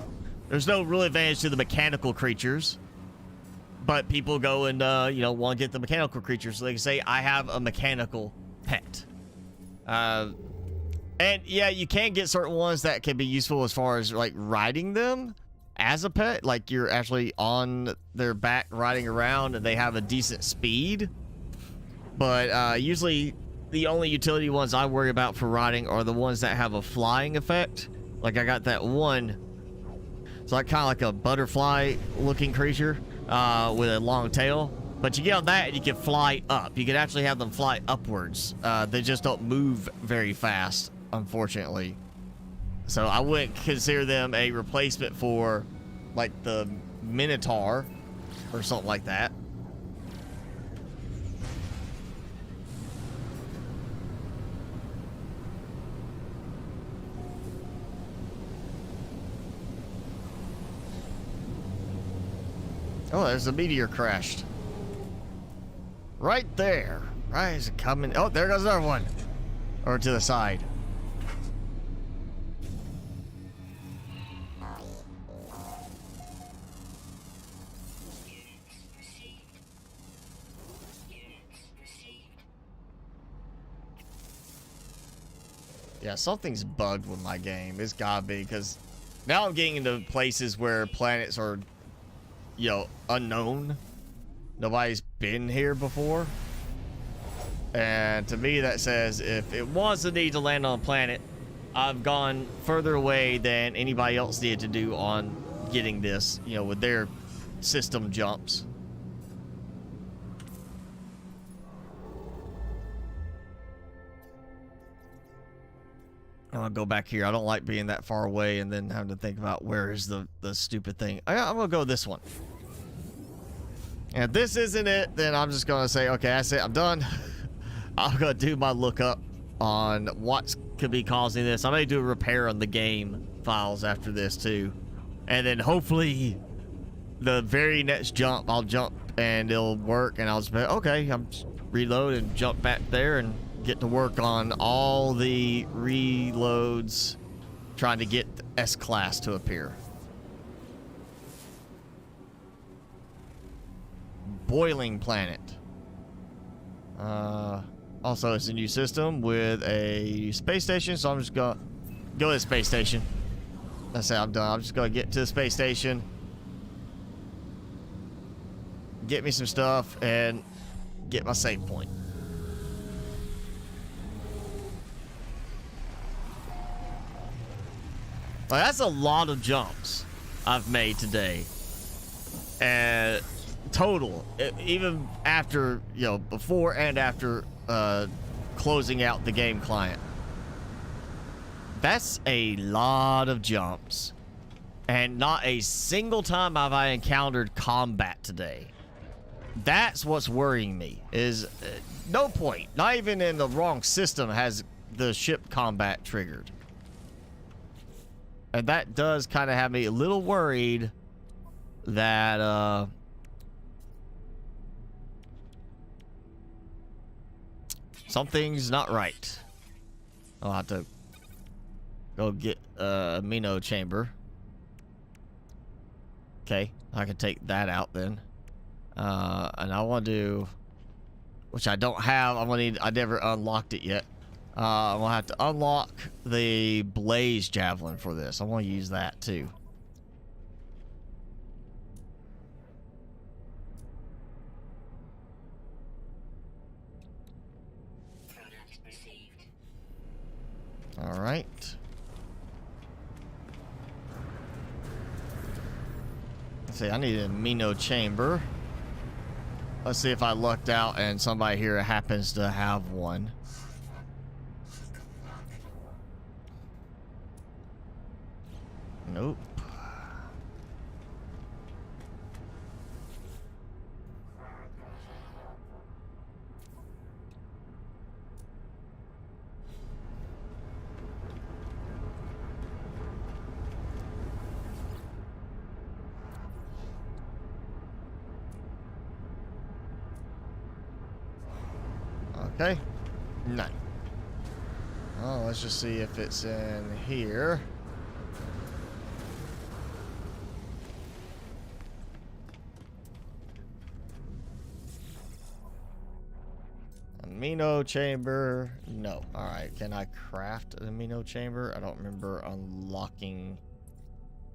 there's no real advantage to the mechanical creatures, but people go and you know, want to get the mechanical creatures so they can say, I have a mechanical pet. And yeah, you can get certain ones that can be useful as far as like riding them as a pet, like you're actually on their back riding around and they have a decent speed. But usually the only utility ones I worry about for riding are the ones that have a flying effect. Like I got that one, it's like kind of like a butterfly looking creature with a long tail. But you get on that and you can fly up. You can actually have them fly upwards. They just don't move very fast, unfortunately. So I wouldn't consider them a replacement for like the Minotaur or something like that. Oh, there's a meteor crashed. Right there. Right, is it coming? Oh, there goes another one. Or to the side. Yeah, something's bugged with my game. It's gotta be, because now I'm getting into places where planets are, you know, unknown. Nobody's been here before. And to me, that says if it was a need to land on a planet, I've gone further away than anybody else needed to do on getting this, you know, with their system jumps. I'm gonna go back here. I don't like being that far away and then having to think about where is the stupid thing. I'm gonna go this one. And if this isn't it, then I'm just gonna say, okay, that's it, I'm done. I'm gonna do my lookup on what could be causing this. I may do a repair on the game files after this too. And then hopefully the very next jump, I'll jump and it'll work and I'll just be, okay, I'm just reload and jump back there and get to work on all the reloads trying to get the S-Class to appear. Boiling planet. Also, it's a new system with a space station, so I'm just gonna go to the space station. That's it, I'm done. I'm just gonna get to the space station, get me some stuff, and get my save point. Well, that's a lot of jumps I've made today. And total, even after, you know, before and after closing out the game client. That's a lot of jumps. And not a single time have I encountered combat today. That's what's worrying me, is no point, not even in the wrong system has the ship combat triggered. And that does kind of have me a little worried that something's not right. I'll have to go get a Amino chamber. Okay, I can take that out then. And I want to do, which I don't have. I'm gonna need. I never unlocked it yet. I'm gonna have to unlock the blaze javelin for this. I want to use that too. Product received. All right. Let's see. I need an amino chamber. Let's see if I lucked out and somebody here happens to have one. Nope. Okay. None. Oh, let's just see if it's in here. Amino chamber. No. Alright, can I craft an amino chamber? I don't remember unlocking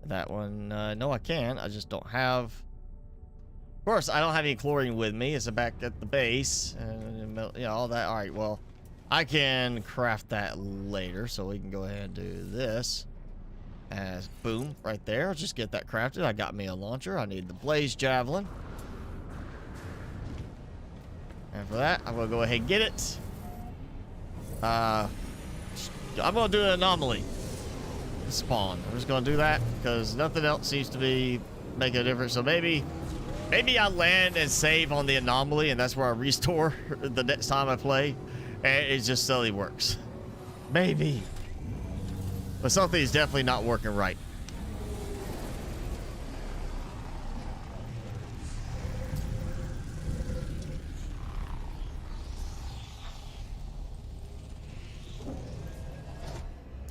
that one. No, I can. I just don't have... Of course, I don't have any chlorine with me. It's back at the base. And, you know, all that. Alright, well, I can craft that later. So we can go ahead and do this. As boom, right there. I'll just get that crafted. I got me a launcher. I need the blaze javelin. And for that, I'm gonna go ahead and get it. I'm gonna do an anomaly spawn. I'm just gonna do that because nothing else seems to be making a difference. So maybe I land and save on the anomaly, and that's where I restore the next time I play, and it just slowly works. Maybe, but something is definitely not working right.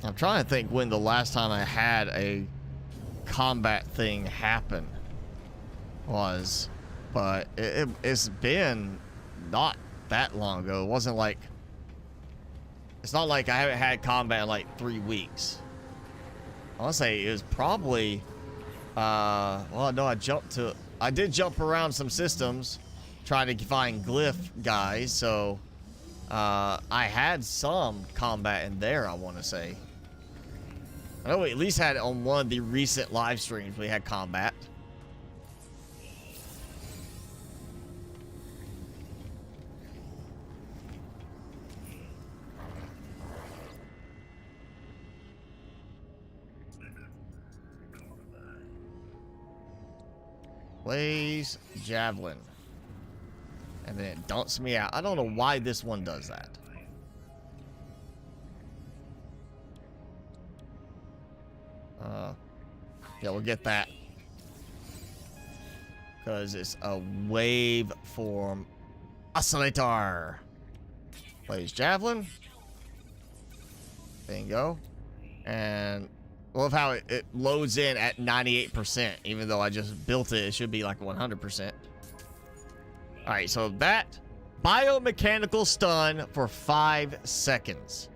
I'm trying to think when the last time I had a combat thing happen was, but it's been not that long ago. It wasn't like, it's not like I haven't had combat in like 3 weeks. I want to say it was probably, well, no, I did jump around some systems trying to find glyph guys, so I had some combat in there, I want to say. I know we at least had it on one of the recent live streams. We had combat. Blaze javelin. And then it dumps me out. I don't know why this one does that. Yeah, we'll get that. Because it's a wave form oscillator. Blaze javelin. Bingo. And I love how it loads in at 98%. Even though I just built it, it should be like 100%. Alright, so that biomechanical stun for 5 seconds.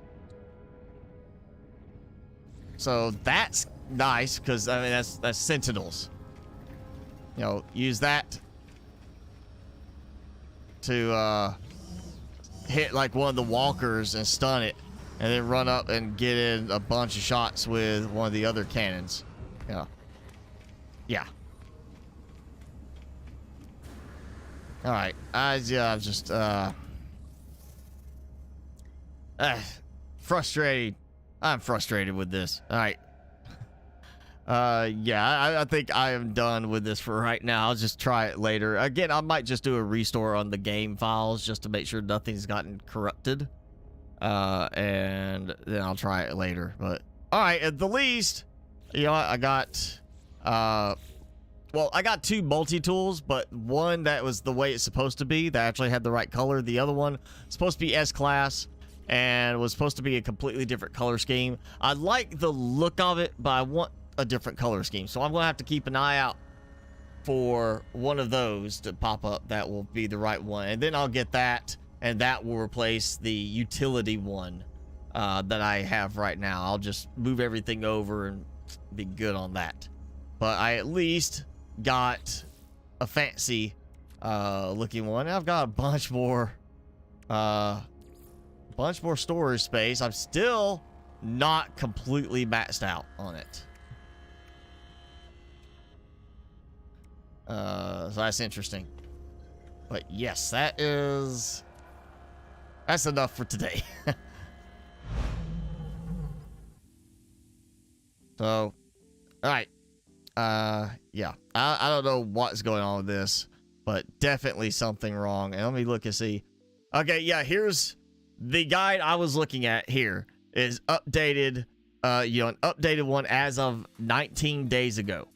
So that's nice, because I mean that's sentinels. You know, use that to hit like one of the walkers and stun it, and then run up and get in a bunch of shots with one of the other cannons. Yeah. All right, I'm just frustrated. I'm frustrated with this. All right. Yeah, I think I am done with this for right now. I'll just try it later. Again, I might just do a restore on the game files just to make sure nothing's gotten corrupted. And then I'll try it later. But all right, at the least, you know, I got well, I got 2 multi-tools, but one that was the way it's supposed to be, that actually had the right color. The other one supposed to be S-Class and was supposed to be a completely different color scheme. I like the look of it, but I want a different color scheme. So I'm going to have to keep an eye out for one of those to pop up that will be the right one, and then I'll get that, and that will replace the utility one that I have right now. I'll just move everything over and be good on that. But I at least got a fancy looking one. I've got a bunch more storage space. I'm still not completely maxed out on it. So that's interesting. But yes, that's enough for today. So, all right. Yeah, I don't know what's going on with this, but definitely something wrong. And let me look and see. Okay, yeah, here's the guide I was looking at. Here is updated, an updated one as of 19 days ago.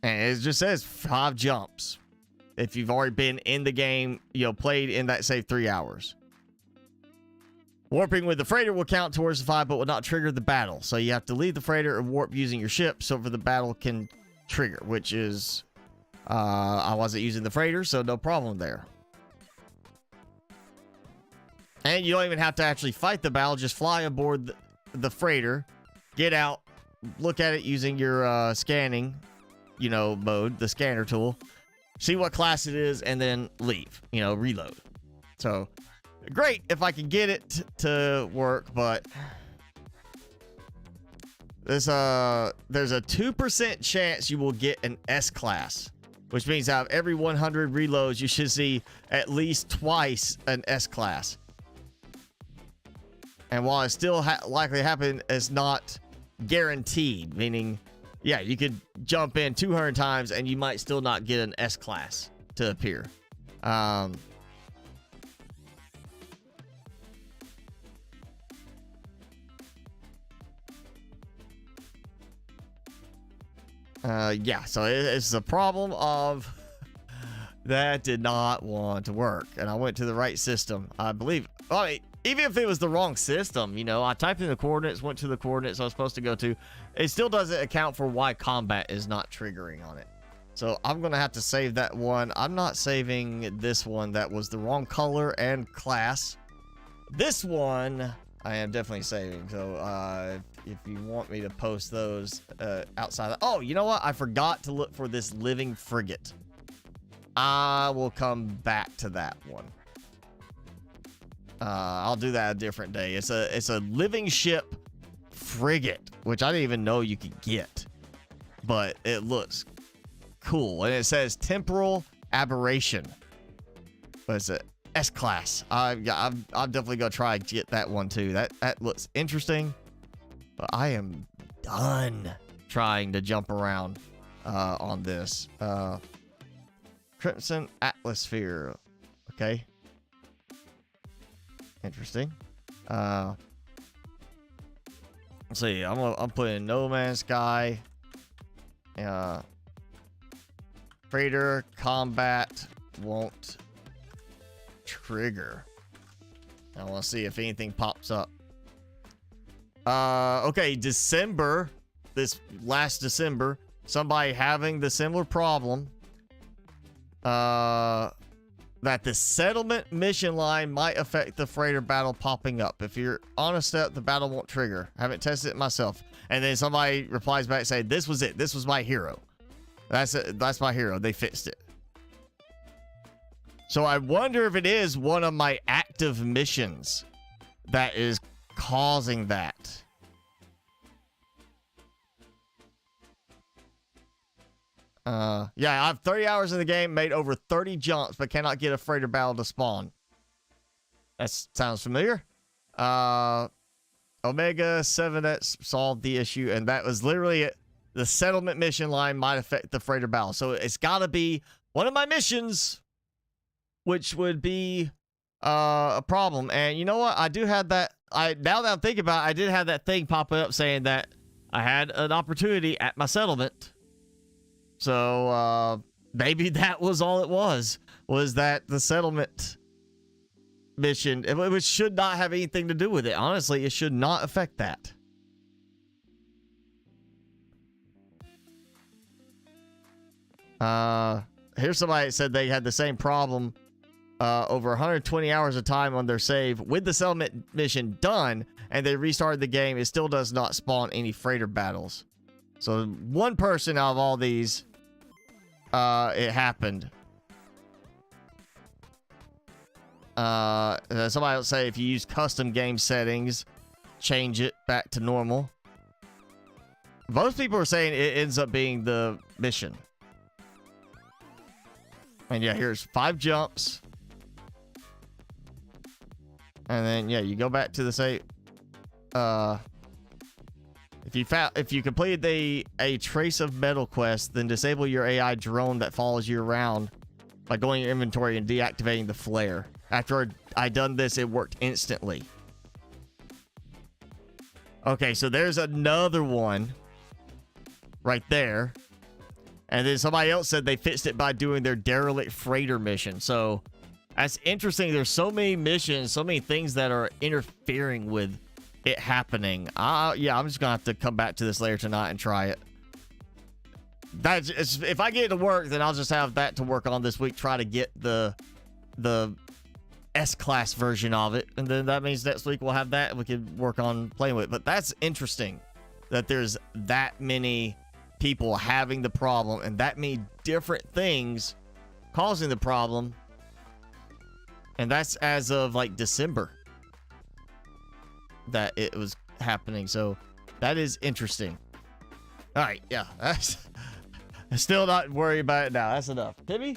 And it just says 5 jumps. If you've already been in the game, played in that, say, 3 hours. Warping with the freighter will count towards the 5, but will not trigger the battle. So you have to leave the freighter and warp using your ship so for the battle can trigger, which is, I wasn't using the freighter, so no problem there. And you don't even have to actually fight the battle, just fly aboard the freighter, get out, look at it using your scanning, mode, the scanner tool, see what class it is, and then leave, reload. So great if I can get it to work, but there's a 2% chance you will get an S class, which means out of every 100 reloads, you should see at least twice an S class. And while it still likely happen, it's not guaranteed, meaning, yeah, you could jump in 200 times and you might still not get an S class to appear. Yeah, so it's a problem of that did not want to work, and I went to the right system, I believe. I mean, even if it was the wrong system, I typed in the coordinates, went to the coordinates I was supposed to go to. It still doesn't account for why combat is not triggering on it. So I'm going to have to save that one. I'm not saving this one. That was the wrong color and class. This one I am definitely saving. So if you want me to post those outside. Oh, you know what? I forgot to look for this living frigate. I will come back to that one. I'll do that a different day. It's a living ship frigate, which I didn't even know you could get, but it looks cool, and it says temporal aberration, but it's a S class. I'm definitely gonna try and get that one too. That looks interesting, but I am done trying to jump around on this. Crimson Atmosphere. Okay. Interesting. Let's see. I'm putting No Man's Sky. Freighter combat won't trigger. I want to see if anything pops up. Okay, December. This last December, somebody having the similar problem. That the settlement mission line might affect the freighter battle popping up. If you're on a step, the battle won't trigger. I haven't tested it myself. And then somebody replies back saying, this was it. This was my hero. That's my hero. They fixed it. So I wonder if it is one of my active missions that is causing that. Yeah, I have 30 hours in the game, made over 30 jumps, but cannot get a freighter battle to spawn. That sounds familiar. Omega 7X solved the issue, and that was literally it. The settlement mission line might affect the freighter battle. So it's got to be one of my missions, which would be a problem. And you know what? I do have that. Now that I'm thinking about it, I did have that thing pop up saying that I had an opportunity at my settlement. So maybe that was all it was that the settlement mission, which should not have anything to do with it. Honestly, it should not affect that. Here's somebody that said they had the same problem over 120 hours of time on their save with the settlement mission done, and they restarted the game. It still does not spawn any freighter battles. So one person out of all these, it happened. Somebody else say if you use custom game settings, change it back to normal. Most people are saying it ends up being the mission. And yeah, here's 5 jumps. And then yeah, you go back to the save. If you completed a trace of metal quest, then disable your AI drone that follows you around by going to your inventory and deactivating the flare. After I done this, it worked instantly. Okay, so there's another one right there. And then somebody else said they fixed it by doing their derelict freighter mission. So that's interesting. There's so many missions, so many things that are interfering with it happening. Yeah, I'm just gonna have to come back to this later tonight and try it. If I get it to work, then I'll just have that to work on this week. Try to get the S-class version of it, and then that means next week we'll have that and we can work on playing with it. But that's interesting that there's that many people having the problem and that many different things causing the problem, and that's as of like December that it was happening. So that is interesting. All right, yeah, that's I'm still not worried about it now. That's enough. Timmy,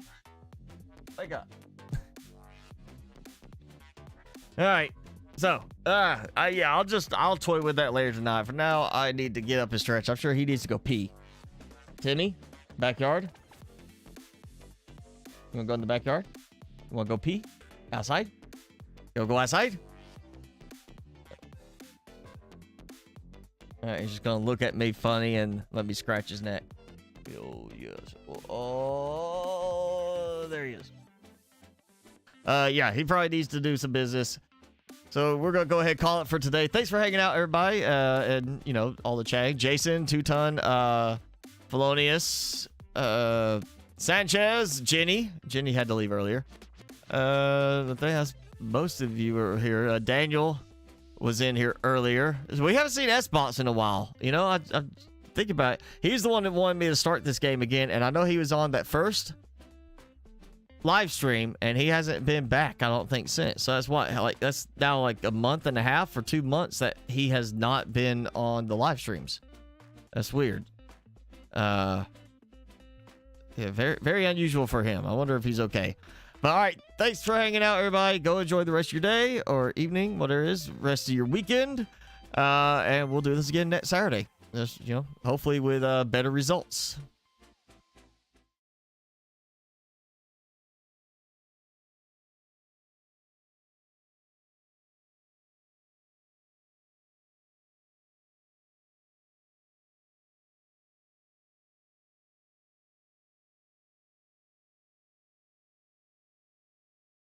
wake up. All right, so yeah, I'll toy with that later tonight. For now, I need to get up and stretch. I'm sure he needs to go pee. Timmy, backyard. You wanna go in the backyard? You wanna go pee? Outside? You wanna go outside? All right, he's just gonna look at me funny and let me scratch his neck. Oh yes. Oh, there he is. Yeah, he probably needs to do some business. So we're gonna go ahead and call it for today. Thanks for hanging out, everybody, and you know all the chat. Jason, Tuton, Felonius, Sanchez, Jenny. Jenny had to leave earlier. I think that's most of you are here. Daniel was in here earlier. We haven't seen S-Bots in a while. You know, I think about it. He's the one that wanted me to start this game again, and I know he was on that first live stream, and he hasn't been back, I don't think, since. So that's what, like, that's now like a month and a half or 2 months that he has not been on the live streams. That's weird. Yeah, very, very unusual for him. I wonder if he's okay. But all right, thanks for hanging out, everybody. Go enjoy the rest of your day or evening, whatever it is, rest of your weekend. And we'll do this again next Saturday. Just, you know, hopefully with better results.